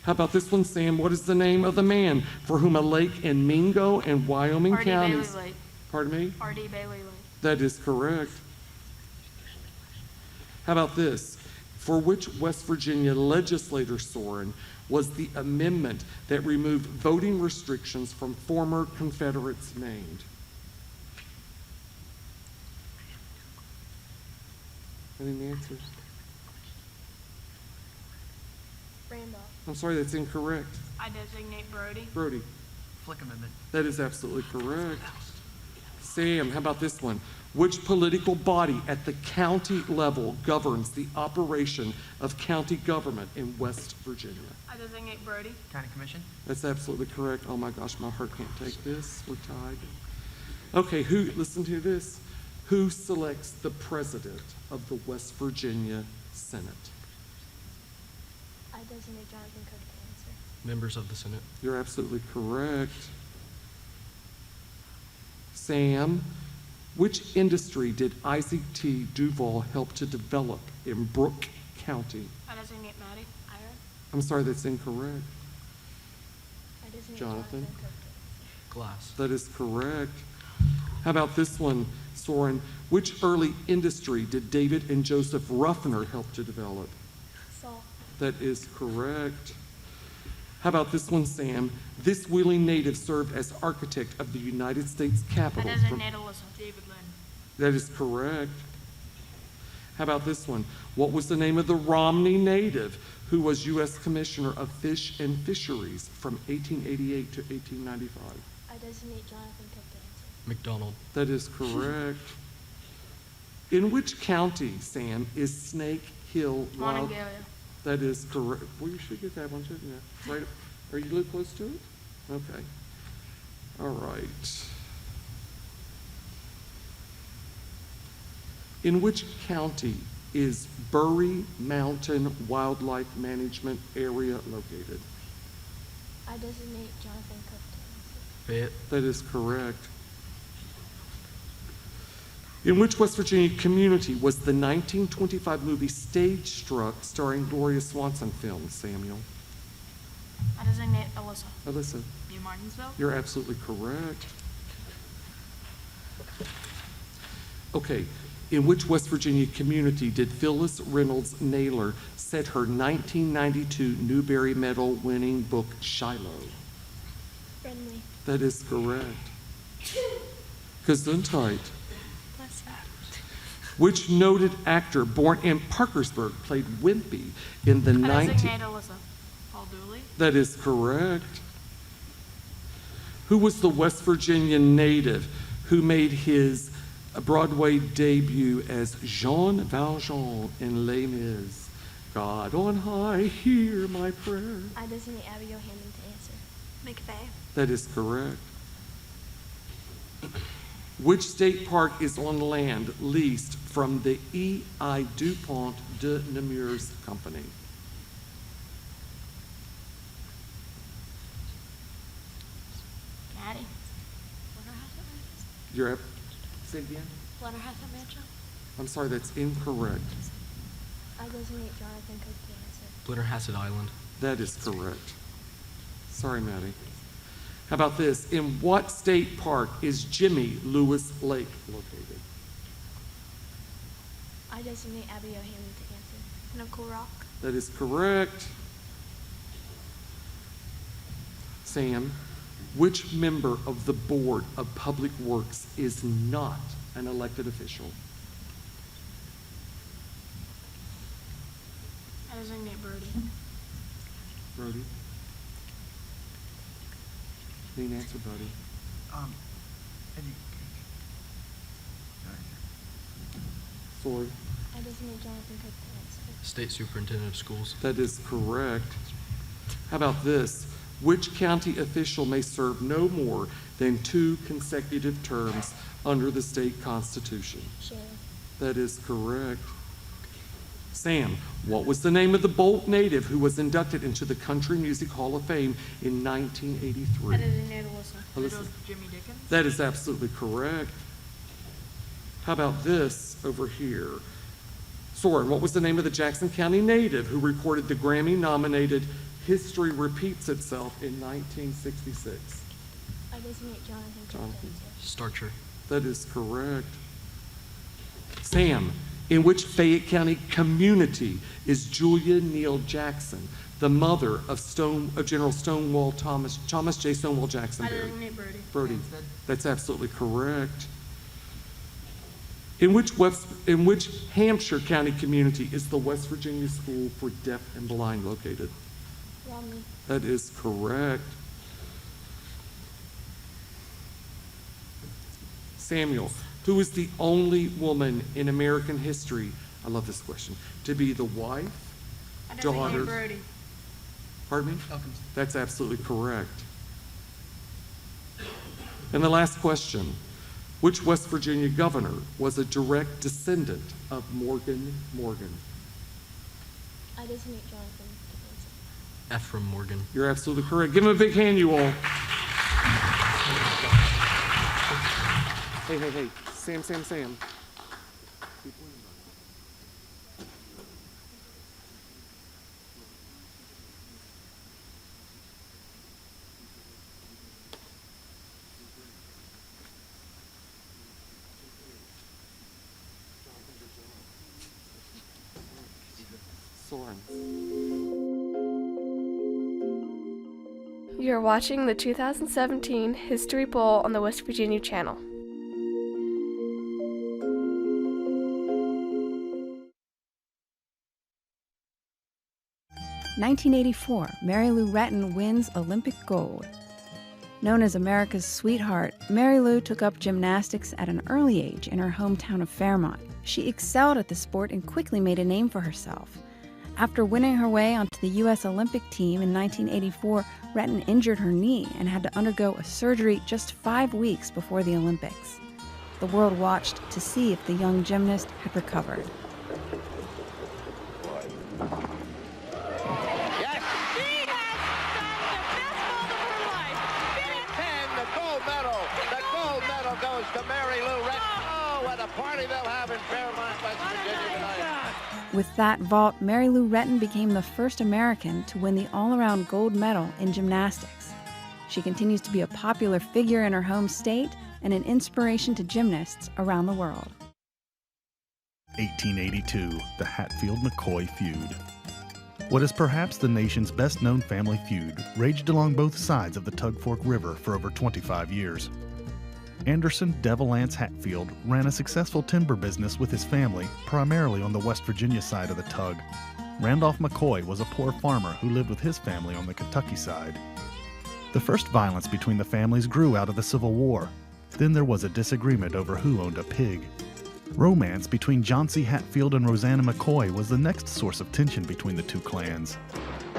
Speaker 13: How about this one, Sam? What is the name of the man for whom a lake in Mingo and Wyoming
Speaker 20: R.D.
Speaker 13: counties?
Speaker 20: Bailey Lake.
Speaker 13: Pardon me?
Speaker 20: R.D. Bailey Lake.
Speaker 13: That is correct. How about this? For which West Virginia legislator, Soren, was the amendment that removed voting restrictions from former Confederates named? Any answers?
Speaker 15: Randolph.
Speaker 13: I'm sorry, that's incorrect.
Speaker 20: I designate Brody.
Speaker 13: Brody.
Speaker 9: Flick Amendment.
Speaker 13: That is absolutely correct. Sam, how about this one? Which political body at the county level governs the operation of county government in West Virginia?
Speaker 20: I designate Brody.
Speaker 9: County Commission.
Speaker 13: That's absolutely correct. Oh my gosh, my heart can't take this. We're tied. Okay, listen to this. Who selects the president of the West Virginia Senate?
Speaker 15: I designate Jonathan Cook to answer.
Speaker 11: Members of the Senate.
Speaker 13: You're absolutely correct. Sam, which industry did Isaac T. Duval help to develop in Brooke County?
Speaker 20: I designate Maddie. Iron.
Speaker 13: I'm sorry, that's incorrect.
Speaker 15: I designate
Speaker 13: Jonathan?
Speaker 15: Cook.
Speaker 11: Glass.
Speaker 13: That is correct. How about this one, Soren? Which early industry did David and Joseph Ruffner help to develop?
Speaker 15: Salt.
Speaker 13: That is correct. How about this one, Sam? This Wheeling native served as architect of the United States
Speaker 20: I
Speaker 13: Capitol.
Speaker 20: designate Alyssa. David Lynn.
Speaker 13: That is correct. How about this one? What was the name of the Romney native who was U.S. Commissioner of Fish and Fisheries from 1888 to 1895?
Speaker 15: I designate Jonathan Cook to answer.
Speaker 11: McDonald.
Speaker 13: That is correct. In which county, Sam, is Snake Hill Wild?
Speaker 20: Monongalia.
Speaker 13: That is correct. Well, you should get that one, shouldn't you? Right. Are you live close to it? Okay. All right. In which county is Bury Mountain Wildlife Management Area located?
Speaker 15: I designate Jonathan Cook to answer.
Speaker 11: Fayette.
Speaker 13: That is correct. In which West Virginia community was the 1925 movie Stage Struck starring Gloria Swanson filmed, Samuel?
Speaker 20: I designate Alyssa.
Speaker 13: Alyssa,
Speaker 20: New Martinsville.
Speaker 13: you're absolutely correct. Okay, in which West Virginia community did Phyllis Reynolds Naylor set her 1992 Newbery Medal winning book Shiloh?
Speaker 15: Friendly.
Speaker 13: That is correct. Gesundheit.
Speaker 15: Bless you.
Speaker 13: Which noted actor born in Parkersburg played Wimpy in the
Speaker 20: I
Speaker 13: 19...
Speaker 20: designate Alyssa. Paul Dooley.
Speaker 13: That is correct. Who was the West Virginia native who made his Broadway debut as Jean Valjean in Les Mis? God on high, hear my prayer.
Speaker 15: I designate Abby O'Hannon to answer.
Speaker 14: McVeigh.
Speaker 13: That is correct. Which state park is on land leased from the E.I. DuPont de Nemours Company?
Speaker 20: Maddie.
Speaker 13: You're up. Say it again.
Speaker 15: Blennerhassett Mansion.
Speaker 13: I'm sorry, that's incorrect.
Speaker 15: I designate Jonathan Cook to answer.
Speaker 11: Blennerhassett Island.
Speaker 13: That is correct. Sorry, Maddie. How about this? In what state park is Jimmy Lewis Lake located?
Speaker 15: I designate Abby O'Hanlon to answer.
Speaker 20: Nicole Rock.
Speaker 13: That is correct. Sam, which member of the Board of Public Works is not an elected official?
Speaker 20: I designate Brody.
Speaker 13: Brody? Clean answer, Brody. Sword.
Speaker 15: I designate Jonathan Cook to answer.
Speaker 11: State Superintendent of Schools.
Speaker 13: That is correct. How about this? Which county official may serve no more than 2 consecutive terms under the state constitution?
Speaker 15: Sheriff.
Speaker 13: That is correct. Sam, what was the name of the Bolt native who was inducted into the Country Music Hall of Fame in 1983?
Speaker 20: I designate Alyssa.
Speaker 13: Alyssa.
Speaker 3: Jimmy Dickens?
Speaker 13: That is absolutely correct. How about this over here? Soren, what was the name of the Jackson County native who recorded the Grammy-nominated History Repeats Itself in 1966?
Speaker 15: I designate Jonathan Cook to
Speaker 13: Jonathan.
Speaker 15: answer.
Speaker 11: Starcher.
Speaker 13: That is correct. Sam, in which Fayette County community is Julia Neal Jackson, the mother of General Thomas J. Stonewall Jackson?
Speaker 20: I designate Brody.
Speaker 13: Brody. That's absolutely correct. In which Hampshire County community is the West Virginia School for Deaf and Blind located?
Speaker 15: Romney.
Speaker 13: That is correct. Samuel, who is the only woman in American history, I love this question, to be the wife,
Speaker 20: I designate
Speaker 13: daughter,
Speaker 20: Brody.
Speaker 13: pardon me?
Speaker 11: Elkins.
Speaker 13: That's absolutely correct. And the last question, which West Virginia governor was a direct descendant of Morgan Morgan?
Speaker 15: I designate Jonathan to answer.
Speaker 11: Ephraim Morgan.
Speaker 13: You're absolutely correct. Give him a big hand, you all. Hey. Sam. Soren.
Speaker 1: You're watching the 2017 History Bowl on the West Virginia Channel.
Speaker 6: (1984), Mary Lou Retton wins Olympic gold. Known as America's sweetheart, Mary Lou took up gymnastics at an early age in her hometown of Fairmont. She excelled at the sport and quickly made a name for herself. After winning her way onto the U.S. Olympic team in 1984, Retton injured her knee and had to undergo a surgery just 5 weeks before the Olympics. The world watched to see if the young gymnast had recovered.
Speaker 16: Goes to Mary Lou Retton. Oh, what a party they'll have in Fairmont, West Virginia tonight.
Speaker 6: With that vault, Mary Lou Retton became the first American to win the all-around gold medal in gymnastics. She continues to be a popular figure in her home state and an inspiration to gymnasts around the world.
Speaker 8: 1882, the Hatfield-McCoy feud. What is perhaps the nation's best-known family feud raged along both sides of the Tug Fork River for over 25 years. Anderson Devil Lance Hatfield ran a successful timber business with his family, primarily on the West Virginia side of the Tug. Randolph McCoy was a poor farmer who lived with his family on the Kentucky side. The first violence between the families grew out of the Civil War. Then there was a disagreement over who owned a pig. Romance between John C. Hatfield and Rosanna McCoy was the next source of tension between the two clans.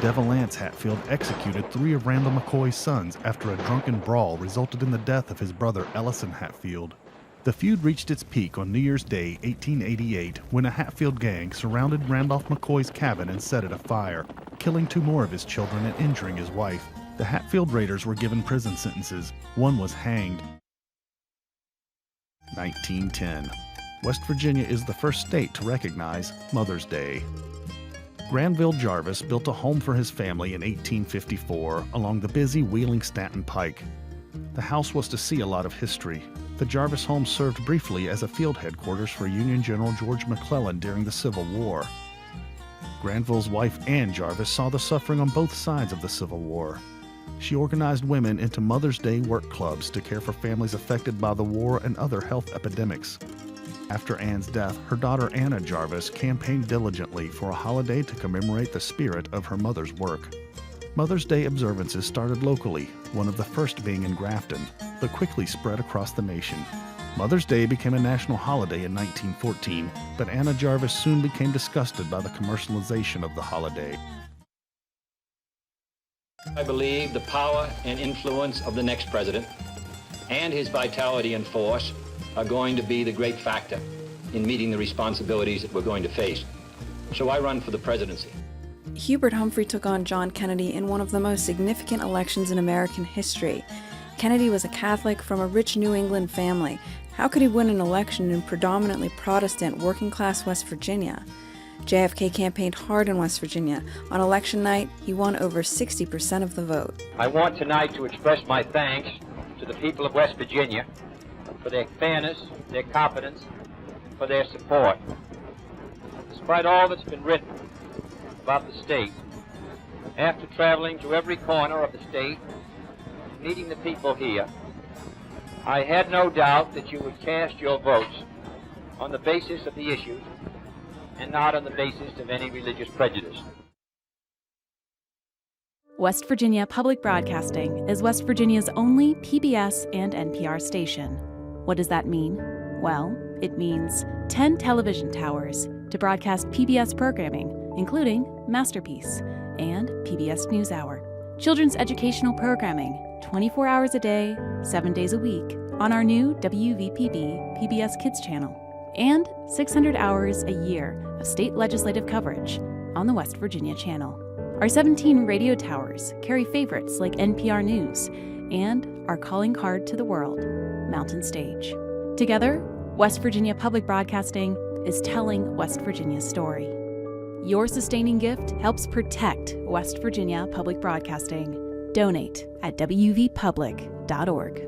Speaker 8: Devil Lance Hatfield executed 3 of Randall McCoy's sons after a drunken brawl resulted in the death of his brother Ellison Hatfield. The feud reached its peak on New Year's Day, 1888, when a Hatfield gang surrounded Randolph McCoy's cabin and set it afire, killing 2 more of his children and injuring his wife. The Hatfield raiders were given prison sentences. One was hanged. 1910. West Virginia is the first state to recognize Mother's Day. Granville Jarvis built a home for his family in 1854 along the busy Wheeling-Stanton Pike. The house was to see a lot of history. The Jarvis home served briefly as a field headquarters for Union General George McClellan during the Civil War. Granville's wife, Ann Jarvis, saw the suffering on both sides of the Civil War. She organized women into Mother's Day work clubs to care for families affected by the war and other health epidemics. After Ann's death, her daughter Anna Jarvis campaigned diligently for a holiday to commemorate the spirit of her mother's work. Mother's Day observances started locally, one of the first being in Grafton, but quickly spread across the nation. Mother's Day became a national holiday in 1914, but Anna Jarvis soon became disgusted by the commercialization of the holiday.
Speaker 17: I believe the power and influence of the next president and his vitality and force are going to be the great factor in meeting the responsibilities that we're going to face. So I run for the presidency.
Speaker 6: Hubert Humphrey took on John Kennedy in one of the most significant elections in American history. Kennedy was a Catholic from a rich New England family. How could he win an election in predominantly Protestant, working-class West Virginia? JFK campaigned hard in West Virginia. On election night, he won over 60% of the vote.
Speaker 19: I want tonight to express my thanks to the people of West Virginia for their fairness, their confidence, and for their support. Despite all that's been written about the state, after traveling to every corner of the state, meeting the people here, I had no doubt that you would cast your votes on the basis of the issues and not on the basis of any religious prejudice.
Speaker 18: West Virginia Public Broadcasting is West Virginia's only PBS and NPR station. What does that mean? Well, it means 10 television towers to broadcast PBS programming, including Masterpiece and PBS NewsHour. Children's educational programming, 24 hours a day, 7 days a week, on our new WVPB PBS Kids channel. And 600 hours a year of state legislative coverage on the West Virginia channel. Our 17 radio towers carry favorites like NPR News and our calling card to the world, Mountain Stage. Together, West Virginia Public Broadcasting is telling West Virginia's story. Your sustaining gift helps protect West Virginia Public Broadcasting. Donate at wvpublic.org.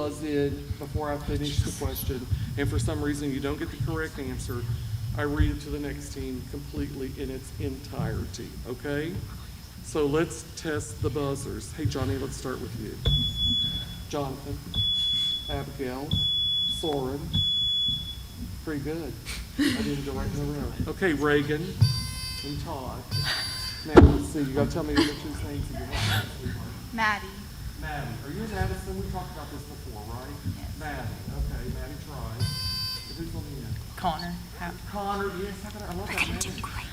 Speaker 13: buzz in before I finish the question, and for some reason you don't get the correct answer, I read it to the next team completely in its entirety, okay? So let's test the buzzers. Hey, Johnny, let's start with you. Jonathan, Abigail, Soren. Pretty good. I didn't go right in a row. Okay, Reagan and Todd. Now, let's see, you gotta tell me the two names of your husband, sweetheart.
Speaker 14: Maddie.
Speaker 13: Maddie. Are you in Addison? We talked about this before, right? Yes. Maddie. Okay, Maddie tried. Who's on the end?
Speaker 4: Connor.
Speaker 13: Connor, yes, I love that. Maddie. Do great.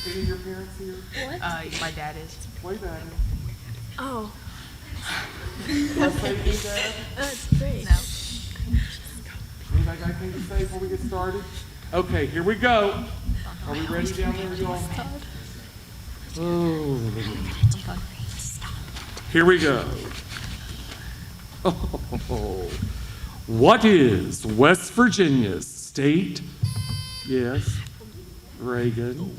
Speaker 13: Any of your parents here?
Speaker 4: What? My dad is.
Speaker 13: Wave at him.
Speaker 1: Oh.
Speaker 13: Let's say you, Dad.
Speaker 1: That's great.
Speaker 4: No.
Speaker 13: Anybody got anything to say before we get started? Okay, here we go. Are we ready down there, y'all? Oh. Here we go. Oh. What is West Virginia's state? Yes. Reagan.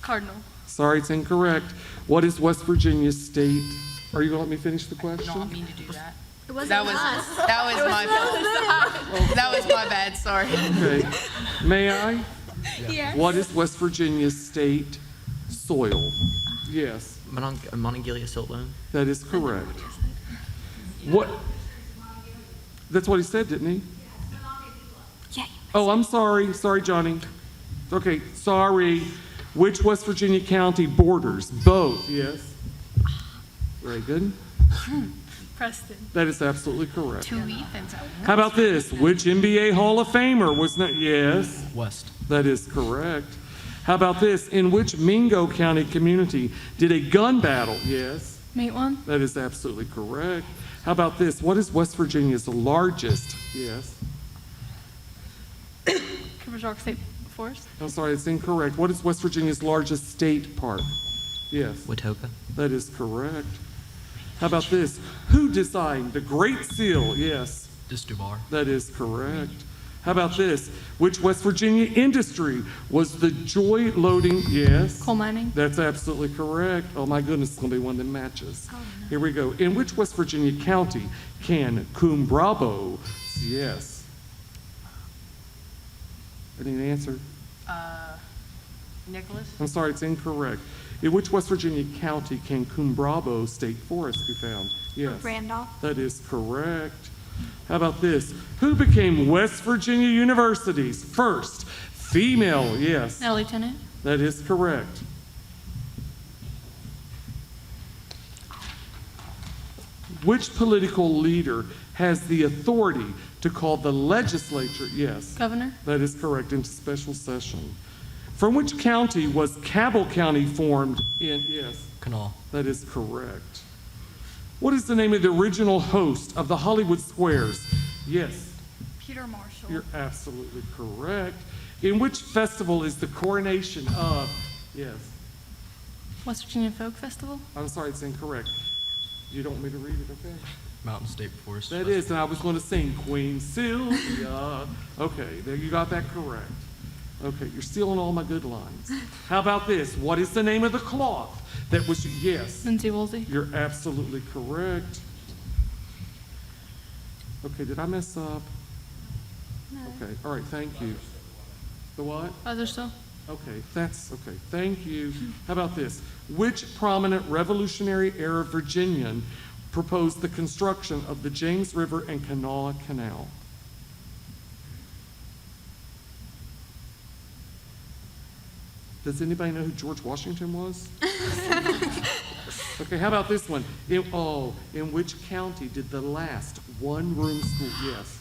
Speaker 20: Cardinal.
Speaker 13: Sorry, it's incorrect. What is West Virginia's state? Are you going to let me finish the question?
Speaker 4: I did not mean to do that.
Speaker 1: It wasn't
Speaker 4: That was my fault. That was my bad, sorry.
Speaker 13: Okay. May I?
Speaker 1: Yes.
Speaker 13: What is West Virginia's state soil? Yes.
Speaker 11: Monongalia siltloam.
Speaker 13: That is correct. What? That's what he said, didn't he?
Speaker 1: Yeah.
Speaker 13: Oh, I'm sorry. Sorry, Johnny. Okay, sorry. Which West Virginia county borders both? Yes. Reagan.
Speaker 20: Preston.
Speaker 13: That is absolutely correct.
Speaker 4: Two Ethans.
Speaker 13: How about this? Which NBA Hall of Famer was not? Yes.
Speaker 11: West.
Speaker 13: That is correct. How about this? In which Mingo County community did a gun battle? Yes.
Speaker 20: Maitland.
Speaker 13: That is absolutely correct. How about this? What is West Virginia's largest? Yes.
Speaker 20: Cooper's Rock State Forest.
Speaker 13: I'm sorry, it's incorrect. What is West Virginia's largest state park? Yes.
Speaker 11: Watoka.
Speaker 13: That is correct. How about this? Who designed the Great Seal? Yes.
Speaker 11: Dubar.
Speaker 13: That is correct. How about this? Which West Virginia industry was the joy loading? Yes.
Speaker 20: Coal mining.
Speaker 13: That's absolutely correct. Oh my goodness, it's going to be one that matches. Oh, no. Here we go. In which West Virginia county can Cumbrabo? Yes. I need an answer.
Speaker 4: Nicholas?
Speaker 13: I'm sorry, it's incorrect. In which West Virginia county can Cumbrabo State Forest be found? Yes.
Speaker 1: Randolph.
Speaker 13: That is correct. How about this? Who became West Virginia University's first female? Yes.
Speaker 20: Ellie Tennant.
Speaker 13: That is correct. Which political leader has the authority to call the legislature? Yes.
Speaker 20: Governor.
Speaker 13: That is correct, into special session. From which county was Cabell County formed in? Yes.
Speaker 11: Kanawha.
Speaker 13: That is correct. What is the name of the original host of the Hollywood Squares? Yes.
Speaker 14: Peter Marshall.
Speaker 13: You're absolutely correct. In which festival is the coronation of? Yes.
Speaker 20: West Virginia Folk Festival.
Speaker 13: I'm sorry, it's incorrect. You don't want me to read it, okay?
Speaker 11: Mountain State Forest.
Speaker 13: That is, and I was going to sing Queen Sylvia. Okay, there you got that correct. Okay, you're stealing all my good lines. How about this? What is the name of the cloth that was, yes.
Speaker 20: Lindsay Woolsey.
Speaker 13: You're absolutely correct. Okay, did I mess up?
Speaker 20: No.
Speaker 13: Okay, all right, thank you. The what?
Speaker 20: Other still.
Speaker 13: Okay, that's okay, thank you. How about this? Which prominent Revolutionary era Virginian proposed the construction of the James River and Kanawha Canal? Does anybody know who George Washington was? Okay, how about this one? In which county did the last one-room school? Yes.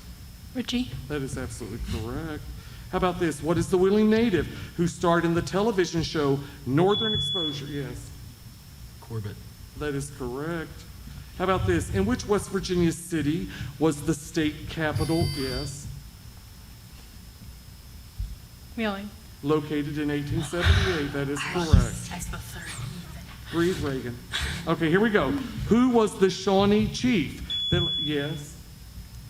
Speaker 20: Ritchie.
Speaker 13: That is absolutely correct. How about this? What is the willing native who starred in the television show Northern Exposure? Yes.
Speaker 11: Corbett.
Speaker 13: That is correct. How about this? In which West Virginia city was the state capital? Yes.
Speaker 20: Wheeling.
Speaker 13: Located in 1878. That is correct.
Speaker 4: That's the third.
Speaker 13: Breathe, Reagan. Okay, here we go. Who was the Shawnee chief? Yes.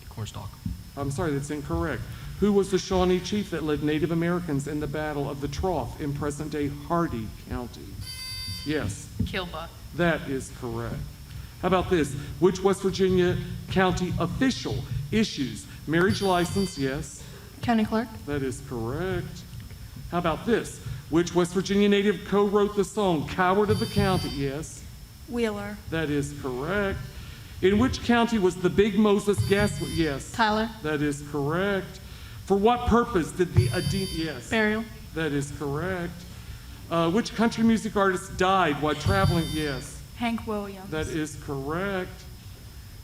Speaker 11: Cornstalk.
Speaker 13: I'm sorry, that's incorrect. Who was the Shawnee chief that led Native Americans in the Battle of the Trough in present-day Hardee County? Yes.
Speaker 4: Killbuck.
Speaker 13: That is correct. How about this? Which West Virginia county official issues marriage license? Yes.
Speaker 20: County clerk.
Speaker 13: That is correct. How about this? Which West Virginia native co-wrote the song Coward of the County? Yes.
Speaker 20: Wheeler.
Speaker 13: That is correct. In which county was the Big Moses gas? Yes.
Speaker 20: Tyler.
Speaker 13: That is correct. For what purpose did the Yes.
Speaker 20: Burial.
Speaker 13: That is correct. Which country music artist died while traveling? Yes.
Speaker 20: Hank Williams.
Speaker 13: That is correct.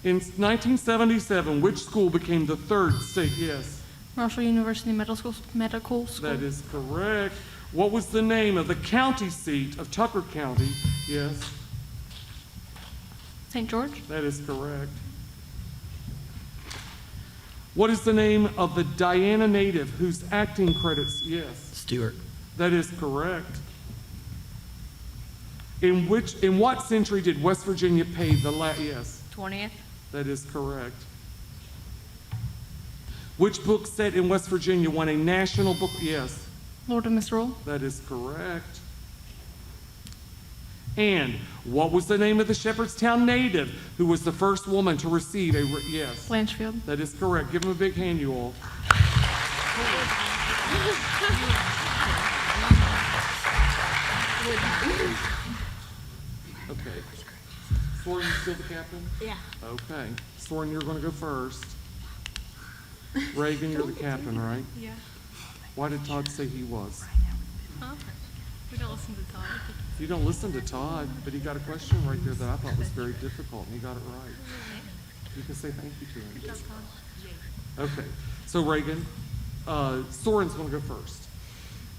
Speaker 13: In 1977, which school became the third state? Yes.
Speaker 20: Marshall University Medical School.
Speaker 13: That is correct. What was the name of the county seat of Tucker County? Yes.
Speaker 20: St. George.
Speaker 13: That is correct. What is the name of the Diana native whose acting credits? Yes.
Speaker 11: Stewart.
Speaker 13: That is correct. In what century did West Virginia pay the Yes.
Speaker 20: 20th.
Speaker 13: That is correct. Which book set in West Virginia won a national book? Yes.
Speaker 20: Lord of Misrule.
Speaker 13: That is correct. And what was the name of the Shepherdstown native who was the first woman to receive a Yes.
Speaker 20: Blanchfield.
Speaker 13: That is correct. Give them a big hand, you all. Okay. Soren, you still the captain?
Speaker 15: Yeah.
Speaker 13: Okay. Soren, you're going to go first. Reagan, you're the captain, right?
Speaker 20: Yeah.
Speaker 13: Why did Todd say he was?
Speaker 20: Huh? We don't listen to Todd.
Speaker 13: You don't listen to Todd, but he got a question right there that I thought was very difficult, and he got it right. You can say thank you to him. Okay. So Reagan, Soren's going to go first.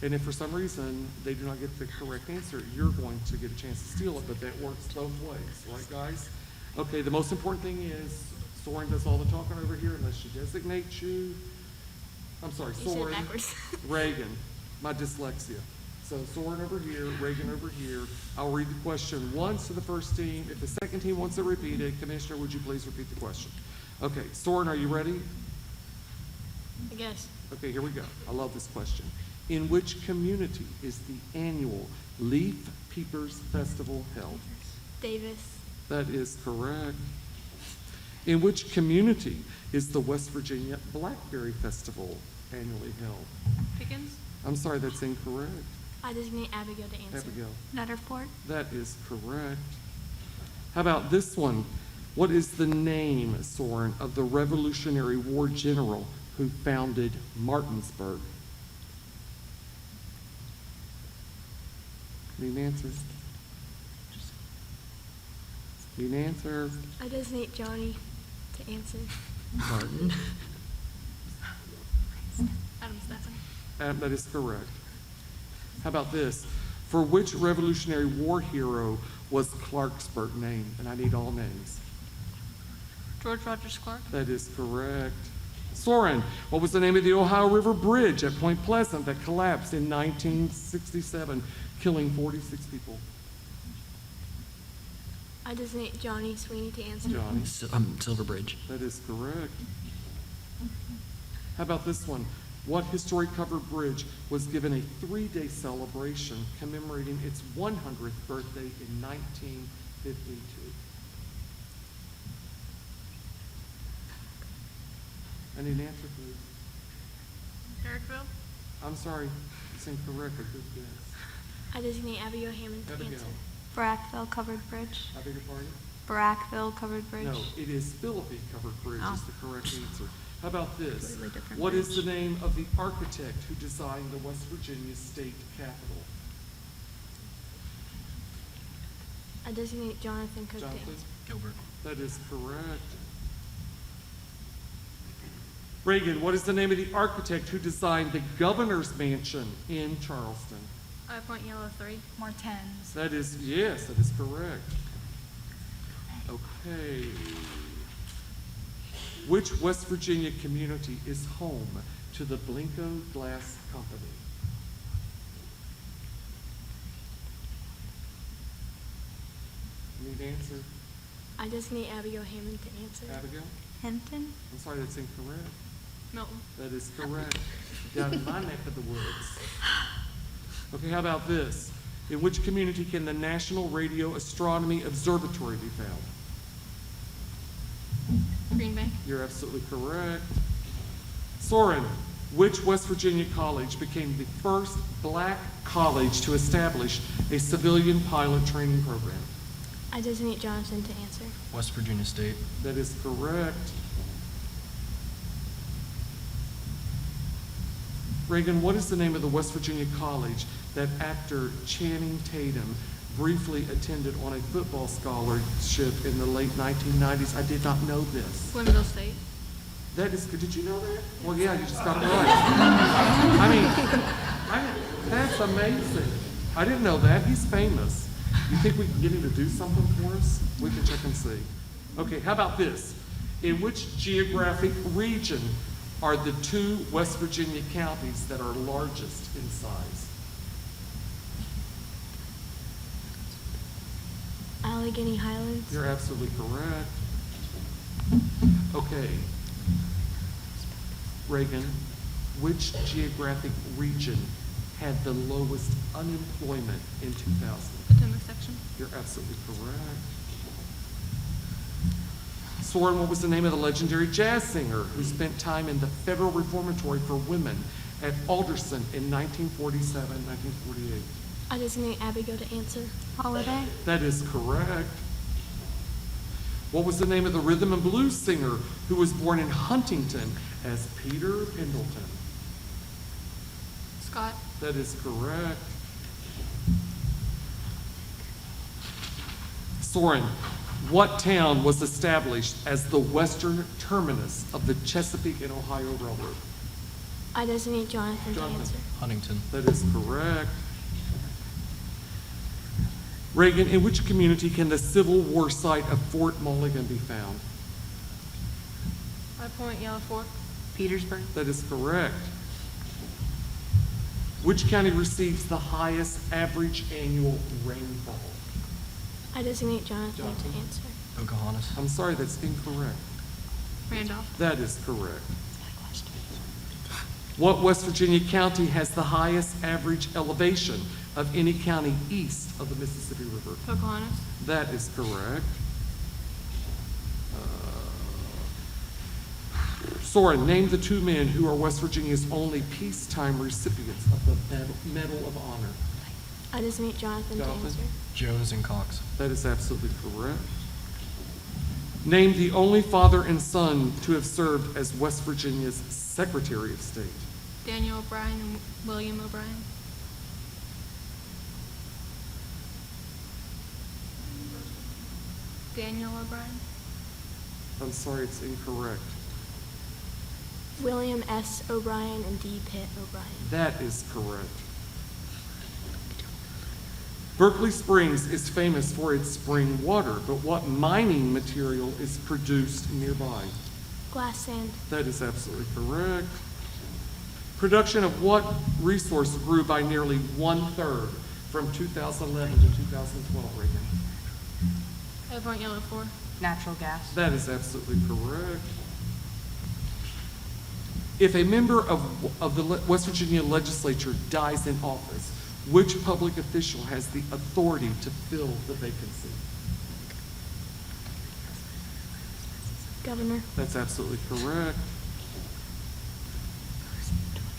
Speaker 13: And if for some reason they do not get the correct answer, you're going to get a chance to steal it, but that works both ways, right, guys? Okay, the most important thing is Soren does all the talking over here unless she designates you. I'm sorry, Soren, Reagan, my dyslexia. So Soren over here, Reagan over here. I'll read the question once to the first team. If the second team wants it repeated, Commissioner, would you please repeat the question? Okay, Soren, are you ready?
Speaker 15: I guess.
Speaker 13: Okay, here we go. I love this question. In which community is the annual Leaf Peepers Festival held?
Speaker 15: Davis.
Speaker 13: That is correct. In which community is the West Virginia Blackberry Festival annually held?
Speaker 20: Pickens.
Speaker 13: I'm sorry, that's incorrect.
Speaker 15: I designate Abigail to answer.
Speaker 13: Abigail.
Speaker 20: Nutterport.
Speaker 13: That is correct. How about this one? What is the name, Soren, of the Revolutionary War general who founded Martinsburg? Need an answer? Need an answer?
Speaker 15: I designate Johnny to answer.
Speaker 11: Martin.
Speaker 20: Adam Stephan.
Speaker 13: That is correct. How about this? For which Revolutionary War hero was Clarksburg named? And I need all names.
Speaker 20: George Rogers Clark.
Speaker 13: That is correct. Soren, what was the name of the Ohio River Bridge at Point Pleasant that collapsed in 1967, killing 46 people?
Speaker 15: I designate Johnny Sweeney to answer.
Speaker 13: Johnny.
Speaker 11: Silver Bridge.
Speaker 13: That is correct. How about this one? What historic covered bridge was given a 3-day celebration commemorating its 100th birthday in 1952? I need an answer, please.
Speaker 20: Herrickville.
Speaker 13: I'm sorry, it's incorrect. A good guess.
Speaker 15: I designate Abigail Hammond to
Speaker 13: Abigail.
Speaker 15: answer. Brackville Covered Bridge.
Speaker 13: I beg your pardon?
Speaker 15: Brackville Covered Bridge.
Speaker 13: No, it is Philippi Covered Bridge
Speaker 15: Oh.
Speaker 13: is the correct answer. How about this?
Speaker 15: Completely different
Speaker 13: What is
Speaker 15: bridge.
Speaker 13: the name of the architect who designed the West Virginia state capitol?
Speaker 15: I designate Jonathan Cook to
Speaker 13: Jonathan?
Speaker 15: answer.
Speaker 11: Gilbert.
Speaker 13: That is correct. Reagan, what is the name of the architect who designed the governor's mansion in Charleston?
Speaker 20: Point Yellow 3. Martens.
Speaker 13: That is, yes, that is correct. Okay. Which West Virginia community is home to the Blinko Glass Company? Need an answer?
Speaker 15: I designate Abigail Hammond to answer.
Speaker 13: Abigail?
Speaker 15: Hinton.
Speaker 13: I'm sorry, that's incorrect.
Speaker 20: Milton.
Speaker 13: That is correct. Down in my neck of the woods. Okay, how about this? In which community can the National Radio Astronomy Observatory be found?
Speaker 14: Green Bay.
Speaker 13: You're absolutely correct. Soren, which West Virginia college became the first black college to establish a civilian pilot training program?
Speaker 15: I designate Jonathan to answer.
Speaker 11: West Virginia State.
Speaker 13: That is correct. Reagan, what is the name of the West Virginia college that actor Channing Tatum briefly attended on a football scholarship in the late 1990s? I did not know this.
Speaker 14: Louisville State.
Speaker 13: That is good. Did you know that? Well, yeah, you just got it right. That's amazing. I didn't know that. He's famous. You think we can get him to do something for us? We can check and see. Okay, how about this? In which geographic region are the 2 West Virginia counties that are largest in size?
Speaker 15: Allegheny Highlands.
Speaker 13: You're absolutely correct. Okay. Reagan, which geographic region had the lowest unemployment in 2000?
Speaker 14: Potomac section.
Speaker 13: You're absolutely correct. Soren, what was the name of the legendary jazz singer who spent time in the Federal Reformatory for Women at Alderson in 1947, 1948?
Speaker 15: I designate Abigail to answer. Holiday.
Speaker 13: That is correct. What was the name of the rhythm and blues singer who was born in Huntington as Peter Pendleton?
Speaker 14: Scott.
Speaker 13: That is correct. Soren, what town was established as the western terminus of the Chesapeake and Ohio Railroad?
Speaker 15: I designate Jonathan to answer.
Speaker 11: Huntington.
Speaker 13: That is correct. Reagan, in which community can the Civil War site of Fort Mulligan be found?
Speaker 14: I Point Yellow Fork.
Speaker 4: Petersburg.
Speaker 13: That is correct. Which county receives the highest average annual rainfall?
Speaker 15: I designate Jonathan to answer.
Speaker 11: Pocahontas.
Speaker 13: I'm sorry, that's incorrect.
Speaker 14: Randolph.
Speaker 13: That is correct. What West Virginia county has the highest average elevation of any county east of the Mississippi River?
Speaker 14: Pocahontas.
Speaker 13: That is correct. Soren, name the 2 men who are West Virginia's only peacetime recipients of the Medal of Honor.
Speaker 15: I designate Jonathan to answer.
Speaker 11: Jones and Cox.
Speaker 13: That is absolutely correct. Name the only father and son to have served as West Virginia's Secretary of State.
Speaker 14: Daniel O'Brien and William O'Brien. Daniel O'Brien.
Speaker 13: I'm sorry, it's incorrect.
Speaker 15: William S. O'Brien and D. Pitt O'Brien.
Speaker 13: That is correct. Berkeley Springs is famous for its spring water, but what mining material is produced nearby?
Speaker 15: Glass sand.
Speaker 13: That is absolutely correct. Production of what resource grew by nearly 1/3 from 2011 to 2012, Reagan?
Speaker 14: I Point Yellow Fork.
Speaker 4: Natural gas.
Speaker 13: That is absolutely correct. If a member of the West Virginia legislature dies in office, which public official has the authority to fill the vacancy?
Speaker 15: Governor.
Speaker 13: That's absolutely correct.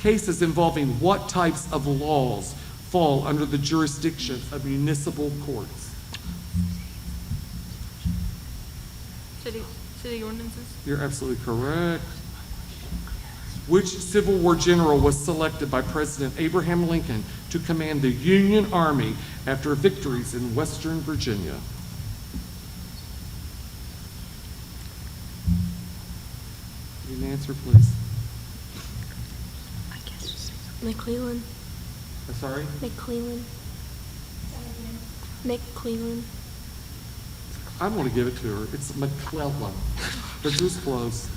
Speaker 13: Cases involving what types of laws fall under the jurisdiction of municipal courts?
Speaker 14: City ordinances.
Speaker 13: You're absolutely correct. Which Civil War general was selected by President Abraham Lincoln to command the Union Army after victories in Western Virginia? Give me an answer, please.
Speaker 15: McClellan.
Speaker 13: I'm sorry?
Speaker 15: McClellan. McClellan.
Speaker 13: I'm going to give it to her. It's McClellan. But it was close.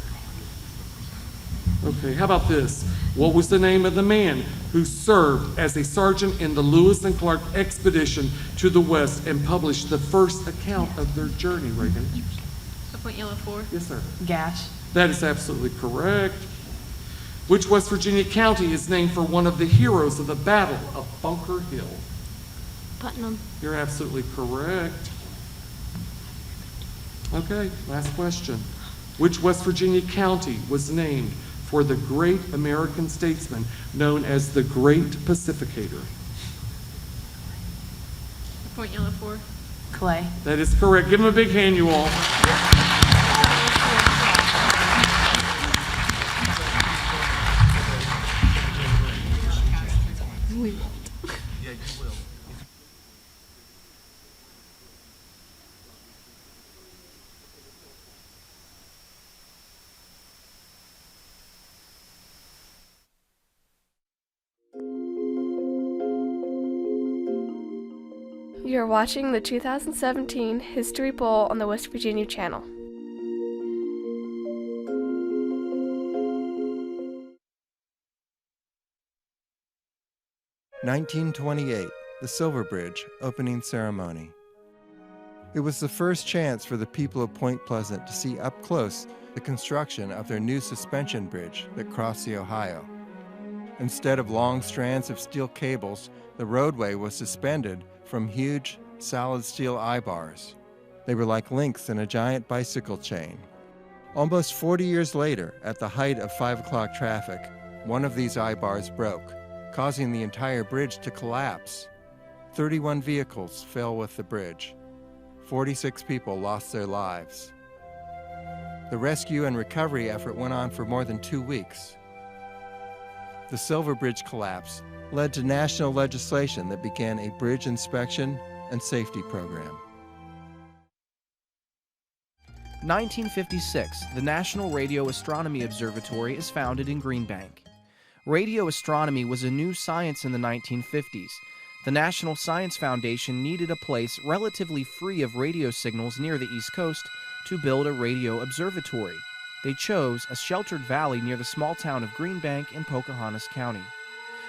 Speaker 13: Okay, how about this? What was the name of the man who served as a sergeant in the Lewis and Clark expedition to the West and published the first account of their journey, Reagan?
Speaker 14: I Point Yellow Fork.
Speaker 13: Yes, sir.
Speaker 4: Gas.
Speaker 13: That is absolutely correct. Which West Virginia county is named for one of the heroes of the Battle of Bunker Hill?
Speaker 15: Putnam.
Speaker 13: You're absolutely correct. Okay, last question. Which West Virginia county was named for the great American statesman known as the Great Pacificator?
Speaker 20: Point yellow for Clay.
Speaker 13: That is correct. Give him a big hand, you all.
Speaker 20: We won't.
Speaker 11: Yeah, you will.
Speaker 1: You are watching the 2017 History Bowl on the West Virginia Channel.
Speaker 10: (1928), the Silver Bridge opening ceremony. It was the first chance for the people of Point Pleasant to see up close the construction of their new suspension bridge that crossed the Ohio. Instead of long strands of steel cables, the roadway was suspended from huge solid steel eye-bars. They were like links in a giant bicycle chain. Almost 40 years later, at the height of 5 o'clock traffic, one of these eye-bars broke, causing the entire bridge to collapse. 31 vehicles fell with the bridge. 46 people lost their lives. The rescue and recovery effort went on for more than 2 weeks. The Silver Bridge collapse led to national legislation that began a bridge inspection and safety program.
Speaker 7: 1956, the National Radio Astronomy Observatory is founded in Greenbank. Radio astronomy was a new science in the 1950s. The National Science Foundation needed a place relatively free of radio signals near the East Coast to build a radio observatory. They chose a sheltered valley near the small town of Greenbank in Pocahontas County.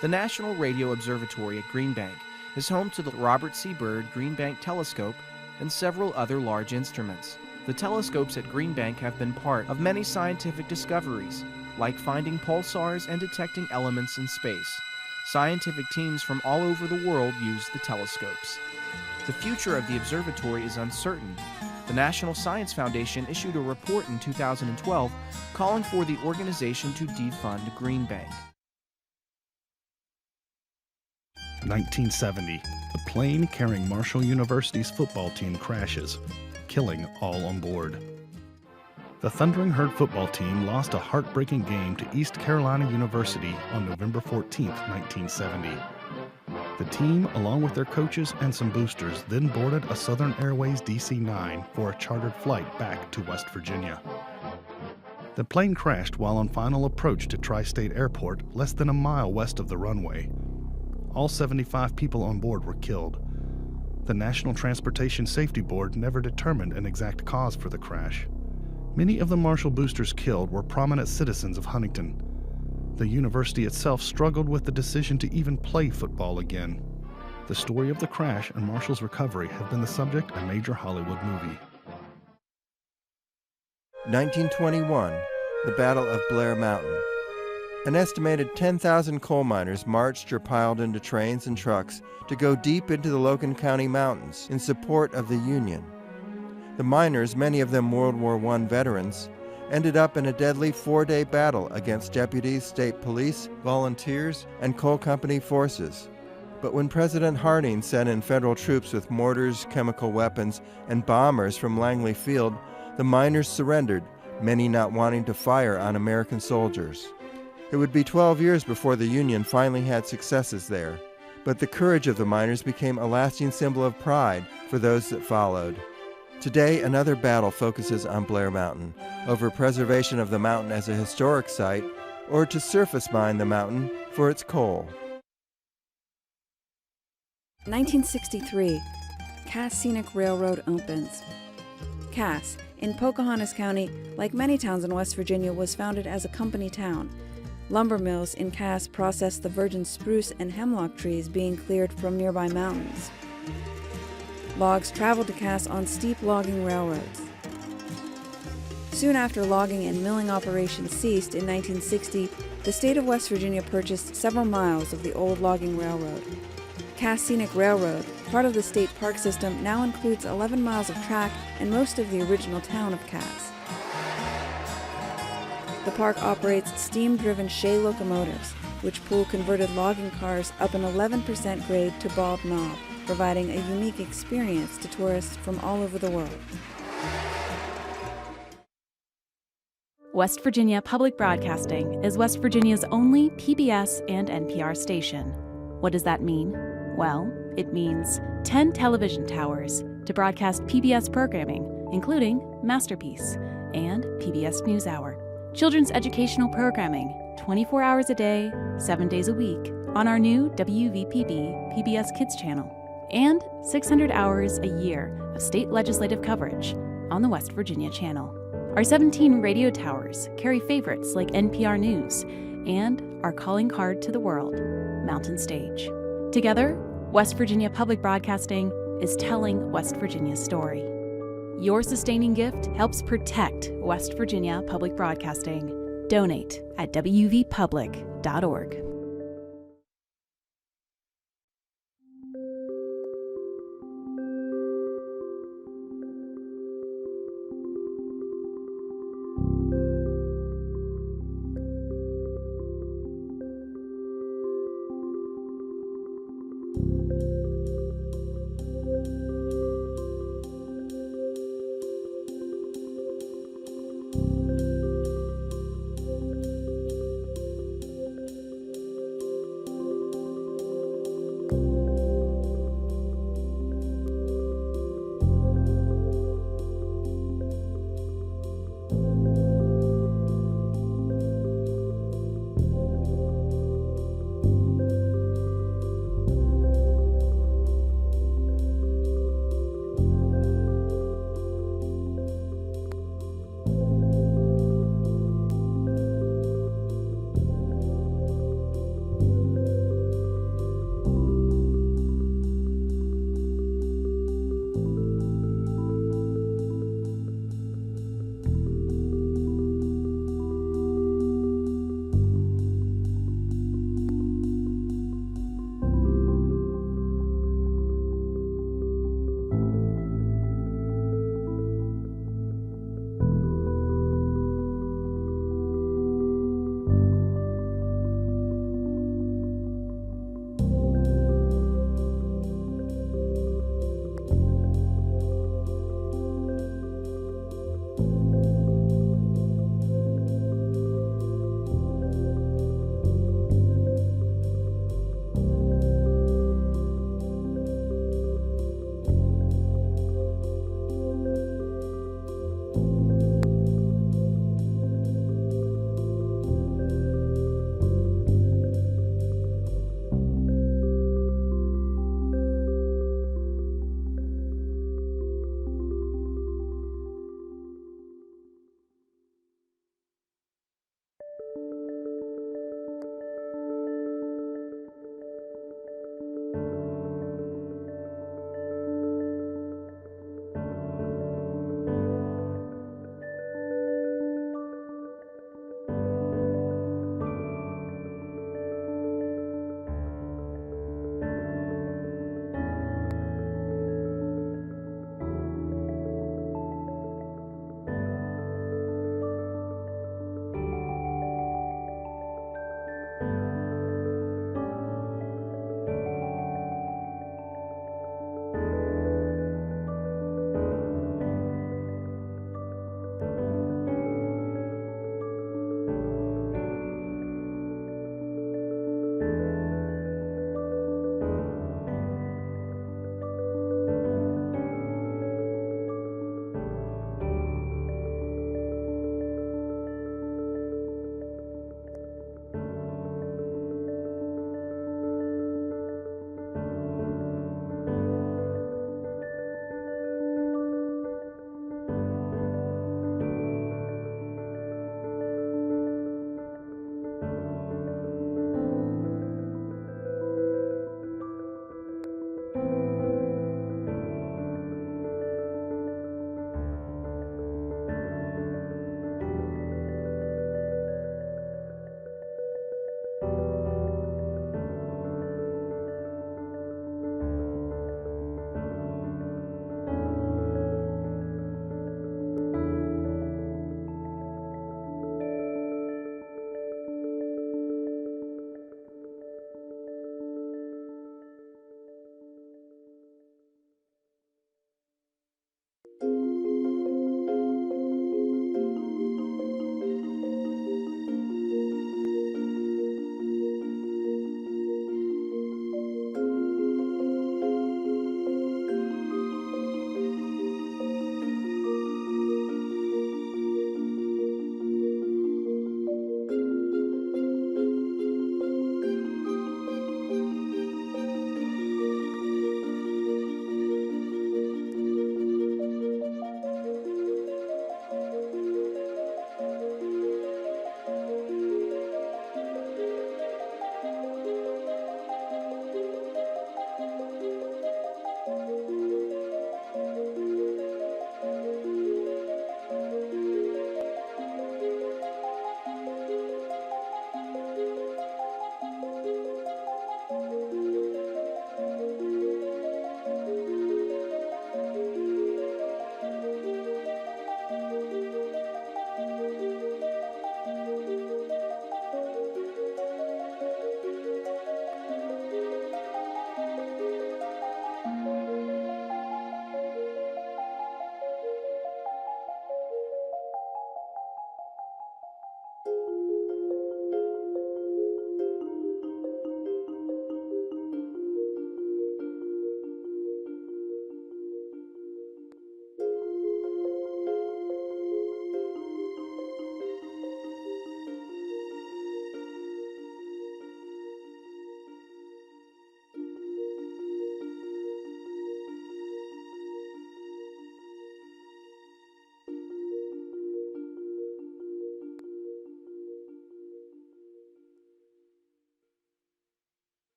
Speaker 7: The National Radio Observatory at Greenbank is home to the Robert C. Byrd Greenbank Telescope and several other large instruments. The telescopes at Greenbank have been part of many scientific discoveries, like finding pulsars and detecting elements in space. Scientific teams from all over the world use the telescopes. The future of the observatory is uncertain. The National Science Foundation issued a report in 2012 calling for the organization to defund Greenbank.
Speaker 8: 1970, the plane carrying Marshall University's football team crashes, killing all on board. The Thundering Herd football team lost a heartbreaking game to East Carolina University on November 14, 1970. The team, along with their coaches and some boosters, then boarded a Southern Airways DC-9 for a chartered flight back to West Virginia. The plane crashed while on final approach to Tri-State Airport, less than a mile west of the runway. All 75 people on board were killed. The National Transportation Safety Board never determined an exact cause for the crash. Many of the Marshall boosters killed were prominent citizens of Huntington. The university itself struggled with the decision to even play football again. The story of the crash and Marshall's recovery have been the subject of a major Hollywood movie.
Speaker 10: 1921, the Battle of Blair Mountain. An estimated 10,000 coal miners marched or piled into trains and trucks to go deep into the Logan County mountains in support of the Union. The miners, many of them World War I veterans, ended up in a deadly 4-day battle against deputies, state police, volunteers, and coal company forces. But when President Harding sent in federal troops with mortars, chemical weapons, and bombers from Langley Field, the miners surrendered, many not wanting to fire on American soldiers. It would be 12 years before the Union finally had successes there, but the courage of the miners became a lasting symbol of pride for those that followed. Today, another battle focuses on Blair Mountain, over preservation of the mountain as a historic site, or to surface mine the mountain for its coal.
Speaker 6: 1963, Cass Scenic Railroad opens. Cass, in Pocahontas County, like many towns in West Virginia, was founded as a company town. Lumber mills in Cass processed the virgin spruce and hemlock trees being cleared from nearby mountains. Logs traveled to Cass on steep logging railroads. Soon after logging and milling operations ceased in 1960, the state of West Virginia purchased several miles of the old logging railroad. Cass Scenic Railroad, part of the state park system, now includes 11 miles of track and most of the original town of Cass. The park operates steam-driven Shay locomotives, which pull converted logging cars up an 11% grade to Bald Knob, providing a unique experience to tourists from all over the world.
Speaker 18: West Virginia Public Broadcasting is West Virginia's only PBS and NPR station. What does that mean? Well, it means 10 television towers to broadcast PBS programming, including Masterpiece and PBS NewsHour. Children's educational programming, 24 hours a day, 7 days a week, on our new WVPB PBS Kids channel. And 600 hours a year of state legislative coverage on the West Virginia channel. Our 17 radio towers carry favorites like NPR News and our calling card to the world, Mountain Stage. Together, West Virginia Public Broadcasting is telling West Virginia's story. Your sustaining gift helps protect West Virginia Public Broadcasting. Donate at wvpublic.org.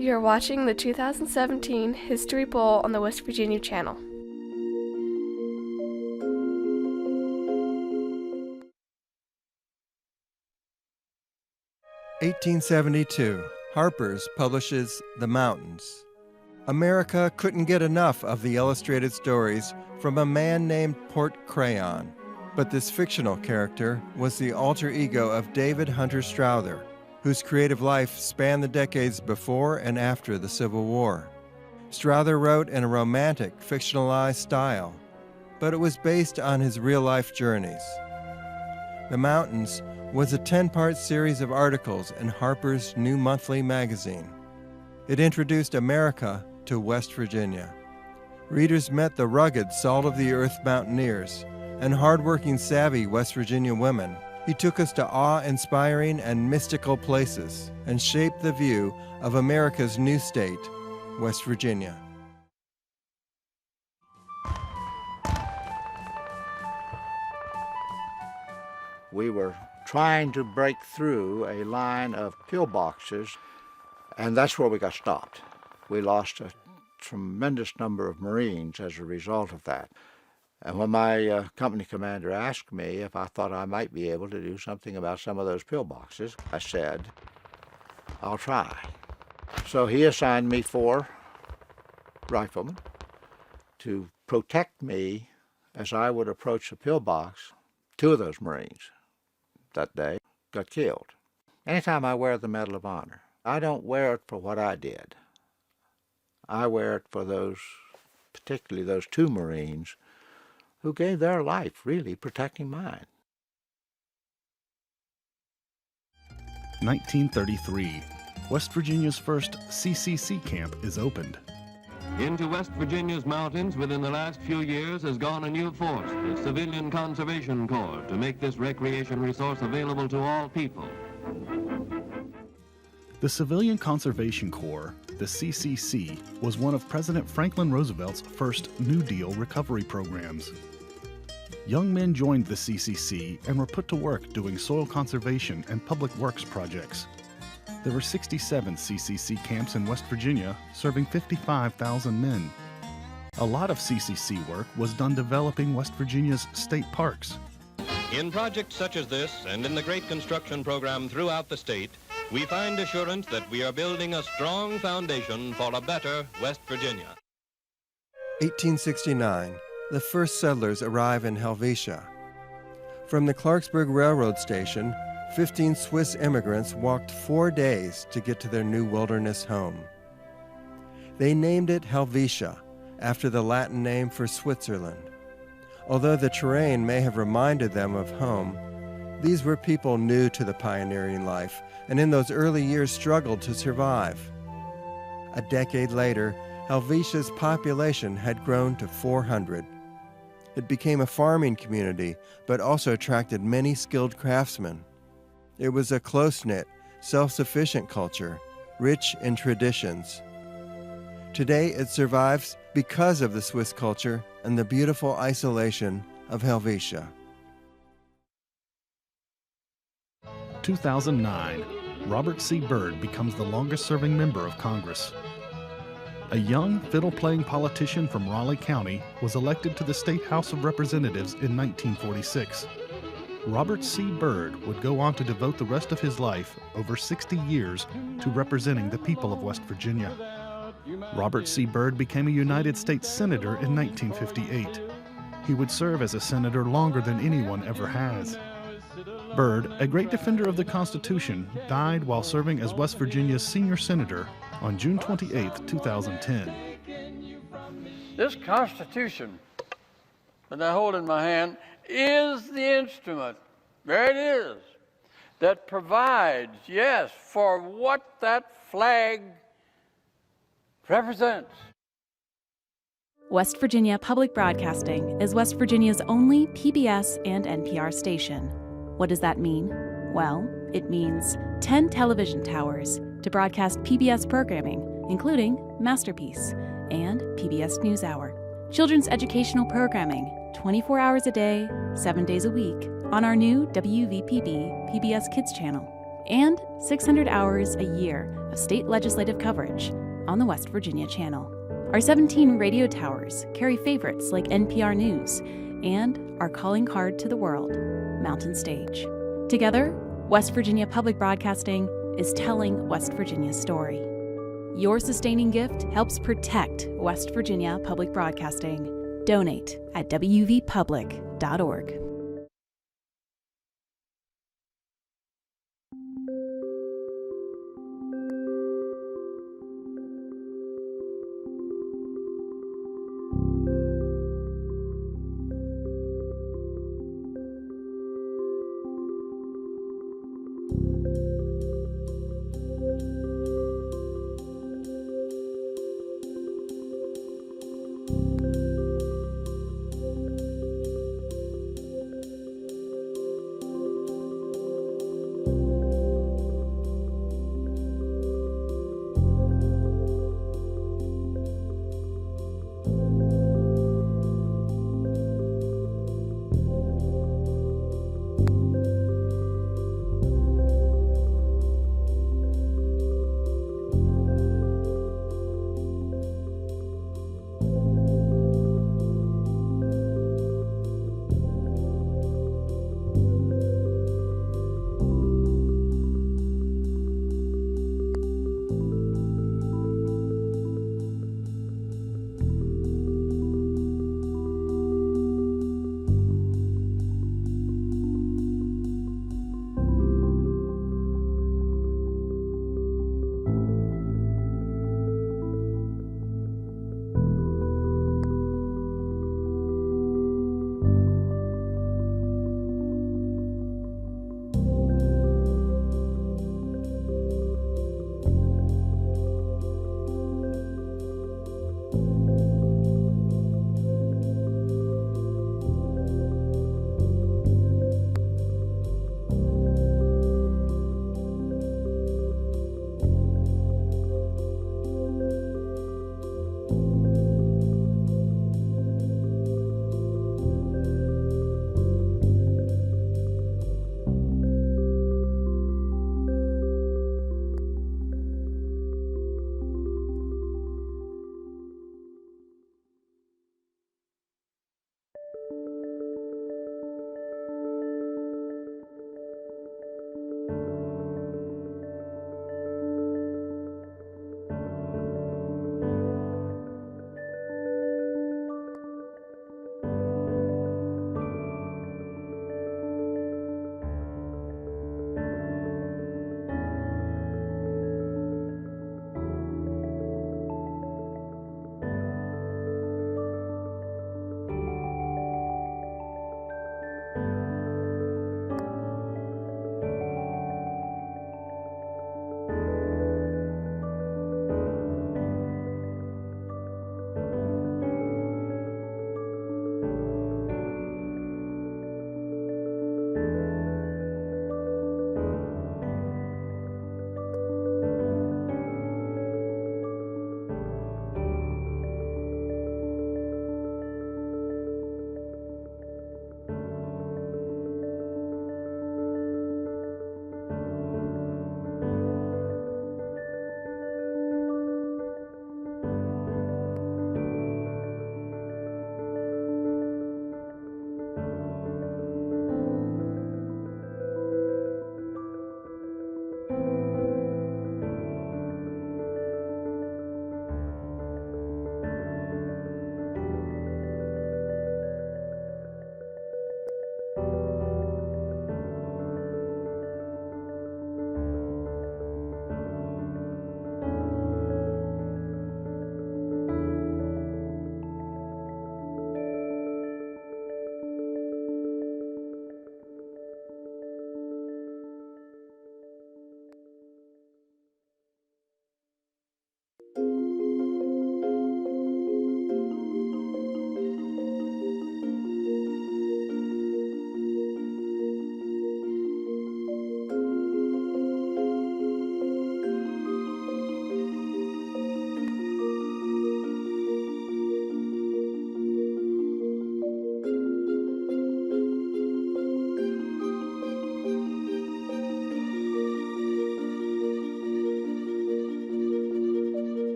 Speaker 1: You're watching the 2017 History Bowl on the West Virginia Channel.
Speaker 10: (1872), Harper's publishes The Mountains. America couldn't get enough of the illustrated stories from a man named Port Crayon, but this fictional character was the alter ego of David Hunter Strother, whose creative life spanned the decades before and after the Civil War. Strother wrote in a romantic, fictionalized style, but it was based on his real-life journeys. The Mountains was a 10-part series of articles in Harper's New Monthly magazine. It introduced America to West Virginia. Readers met the rugged, salt-of-the-earth mountaineers and hard-working, savvy West Virginia women. He took us to awe-inspiring and mystical places and shaped the view of America's new state, West Virginia.
Speaker 16: We were trying to break through a line of pillboxes, and that's where we got stopped. We lost a tremendous number of Marines as a result of that. And when my company commander asked me if I thought I might be able to do something about some of those pillboxes, I said, I'll try. So he assigned me 4 riflemen to protect me as I would approach the pillbox. 2 of those Marines that day got killed. Anytime I wear the Medal of Honor, I don't wear it for what I did. I wear it for those, particularly those 2 Marines who gave their life, really, protecting mine.
Speaker 8: 1933. West Virginia's first CCC camp is opened.
Speaker 2: Into West Virginia's mountains within the last few years has gone a new force, the Civilian Conservation Corps, to make this recreation resource available to all people.
Speaker 8: The Civilian Conservation Corps, the CCC, was one of President Franklin Roosevelt's first New Deal recovery programs. Young men joined the CCC and were put to work doing soil conservation and public works projects. There were 67 CCC camps in West Virginia, serving 55,000 men. A lot of CCC work was done developing West Virginia's state parks.
Speaker 2: In projects such as this, and in the great construction program throughout the state, we find assurance that we are building a strong foundation for a better West Virginia.
Speaker 10: 1869, the first settlers arrive in Helvetia. From the Clarksburg Railroad Station, 15 Swiss immigrants walked 4 days to get to their new wilderness home. They named it Helvetia, after the Latin name for Switzerland. Although the terrain may have reminded them of home, these were people new to the pioneering life, and in those early years struggled to survive. A decade later, Helvetia's population had grown to 400. It became a farming community, but also attracted many skilled craftsmen. It was a close-knit, self-sufficient culture, rich in traditions. Today it survives because of the Swiss culture and the beautiful isolation of Helvetia.
Speaker 8: 2009, Robert C. Byrd becomes the longest-serving member of Congress. A young, fiddle-playing politician from Raleigh County was elected to the State House of Representatives in 1946. Robert C. Byrd would go on to devote the rest of his life, over 60 years, to representing the people of West Virginia. Robert C. Byrd became a United States Senator in 1958. He would serve as a senator longer than anyone ever has. Byrd, a great defender of the Constitution, died while serving as West Virginia's senior senator on June 28, 2010.
Speaker 12: This Constitution that I hold in my hand is the instrument, there it is, that provides, yes, for what that flag represents.
Speaker 18: West Virginia Public Broadcasting is West Virginia's only PBS and NPR station. What does that mean? Well, it means 10 television towers to broadcast PBS programming, including Masterpiece and PBS NewsHour. Children's educational programming, 24 hours a day, 7 days a week, on our new WVPB PBS Kids channel. and 600 hours a year of state legislative coverage on the West Virginia Channel. Our 17 radio towers carry favorites like NPR News and our calling card to the world, Mountain Stage. Together, West Virginia Public Broadcasting is telling West Virginia's story. Your sustaining gift helps protect West Virginia Public Broadcasting. Donate at wvpublic.org.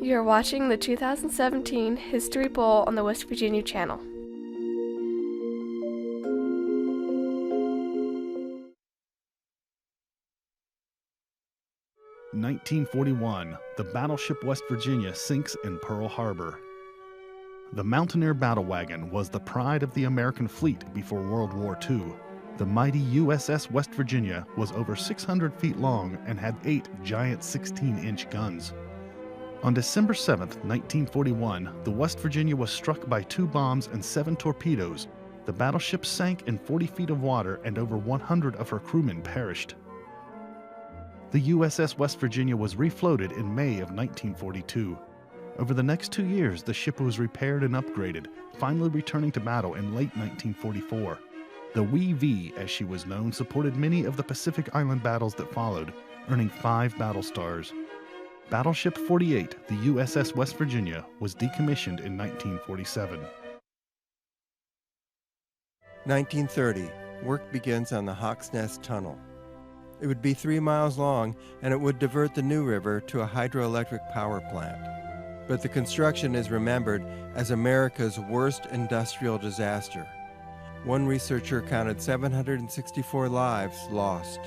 Speaker 1: You're watching the 2017 History Bowl on the West Virginia Channel.
Speaker 8: In 1941, the battleship West Virginia sinks in Pearl Harbor. The Mountaineer battle wagon was the pride of the American fleet before World War II. The mighty USS West Virginia was over 600 feet long and had 8 giant 16-inch guns. On December 7, 1941, the West Virginia was struck by 2 bombs and 7 torpedoes. The battleship sank in 40 feet of water and over 100 of her crewmen perished. The USS West Virginia was refloated in May of 1942. Over the next 2 years, the ship was repaired and upgraded, finally returning to battle in late 1944. The Wee V, as she was known, supported many of the Pacific Island battles that followed, earning 5 battle stars. Battleship 48, the USS West Virginia, was decommissioned in 1947.
Speaker 10: 1930, work begins on the Hawks Nest Tunnel. It would be 3 miles long, and it would divert the New River to a hydroelectric power plant. But the construction is remembered as America's worst industrial disaster. One researcher counted 764 lives lost.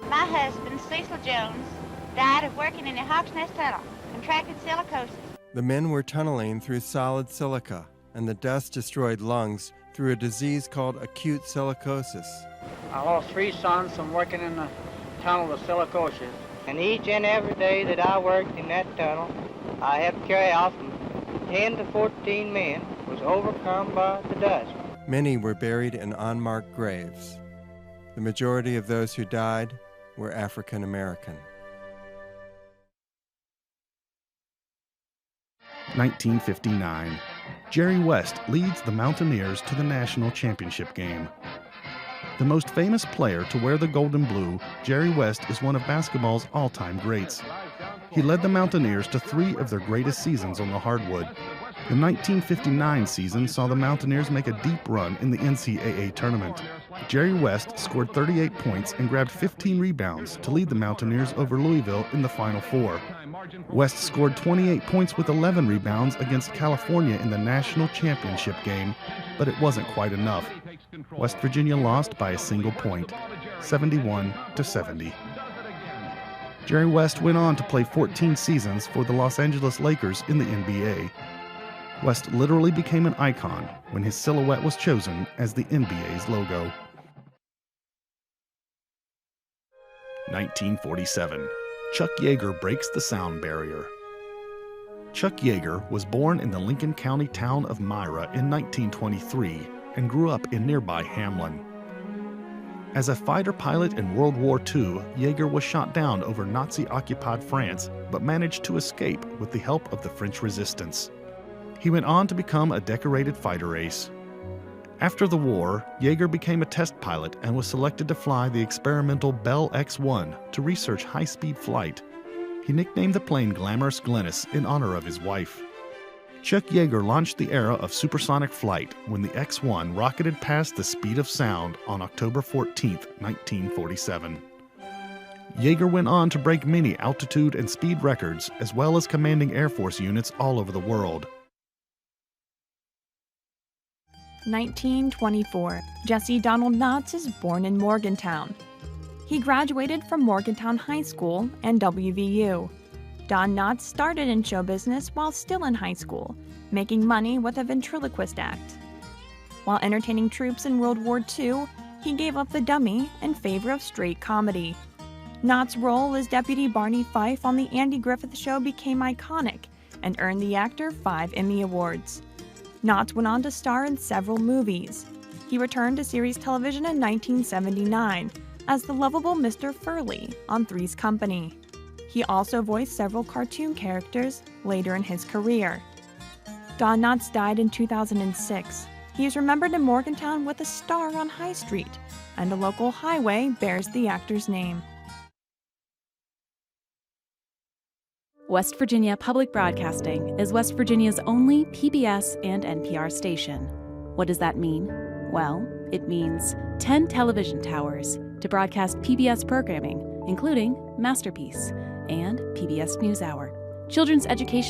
Speaker 21: My husband, Cecil Jones, died of working in the Hawks Nest Tunnel, contracted silicosis.
Speaker 10: The men were tunneling through solid silica, and the dust destroyed lungs through a disease called acute silicosis.
Speaker 22: I lost 3 sons from working in the tunnel with silicosis.
Speaker 23: And each and every day that I worked in that tunnel, I helped carry off from 10 to 14 men was overcome by the dust.
Speaker 10: Many were buried in unmarked graves. The majority of those who died were African American.
Speaker 8: 1959. Jerry West leads the Mountaineers to the national championship game. The most famous player to wear the gold and blue, Jerry West is one of basketball's all-time greats. He led the Mountaineers to 3 of their greatest seasons on the hardwood. The 1959 season saw the Mountaineers make a deep run in the NCAA tournament. Jerry West scored 38 points and grabbed 15 rebounds to lead the Mountaineers over Louisville in the Final Four. West scored 28 points with 11 rebounds against California in the national championship game, but it wasn't quite enough. West Virginia lost by a single point, 71-70. Jerry West went on to play 14 seasons for the Los Angeles Lakers in the NBA. West literally became an icon when his silhouette was chosen as the NBA's logo. 1947. Chuck Yeager breaks the sound barrier. Chuck Yeager was born in the Lincoln County town of Myra in 1923 and grew up in nearby Hamlin. As a fighter pilot in World War II, Yeager was shot down over Nazi-occupied France, but managed to escape with the help of the French resistance. He went on to become a decorated fighter ace. After the war, Yeager became a test pilot and was selected to fly the experimental Bell X-1 to research high-speed flight. He nicknamed the plane Glamorous Glennis in honor of his wife. Chuck Yeager launched the era of supersonic flight when the X-1 rocketed past the speed of sound on October 14, 1947. Yeager went on to break many altitude and speed records, as well as commanding Air Force units all over the world.
Speaker 5: 1924. Jesse Donald Knotts is born in Morgantown. He graduated from Morgantown High School and WVU. Don Knotts started in show business while still in high school, making money with a ventriloquist act. While entertaining troops in World War II, he gave up the dummy in favor of straight comedy. Knotts' role as Deputy Barney Fife on The Andy Griffith Show became iconic and earned the actor 5 Emmy Awards. Knotts went on to star in several movies. He returned to series television in 1979 as the lovable Mr. Furley on Three's Company. He also voiced several cartoon characters later in his career. Don Knotts died in 2006. He is remembered in Morgantown with a star on High Street, and a local highway bears the actor's name.
Speaker 18: West Virginia Public Broadcasting is West Virginia's only PBS and NPR station. What does that mean? Well, it means 10 television towers to broadcast PBS programming, including Masterpiece and PBS NewsHour. Children's education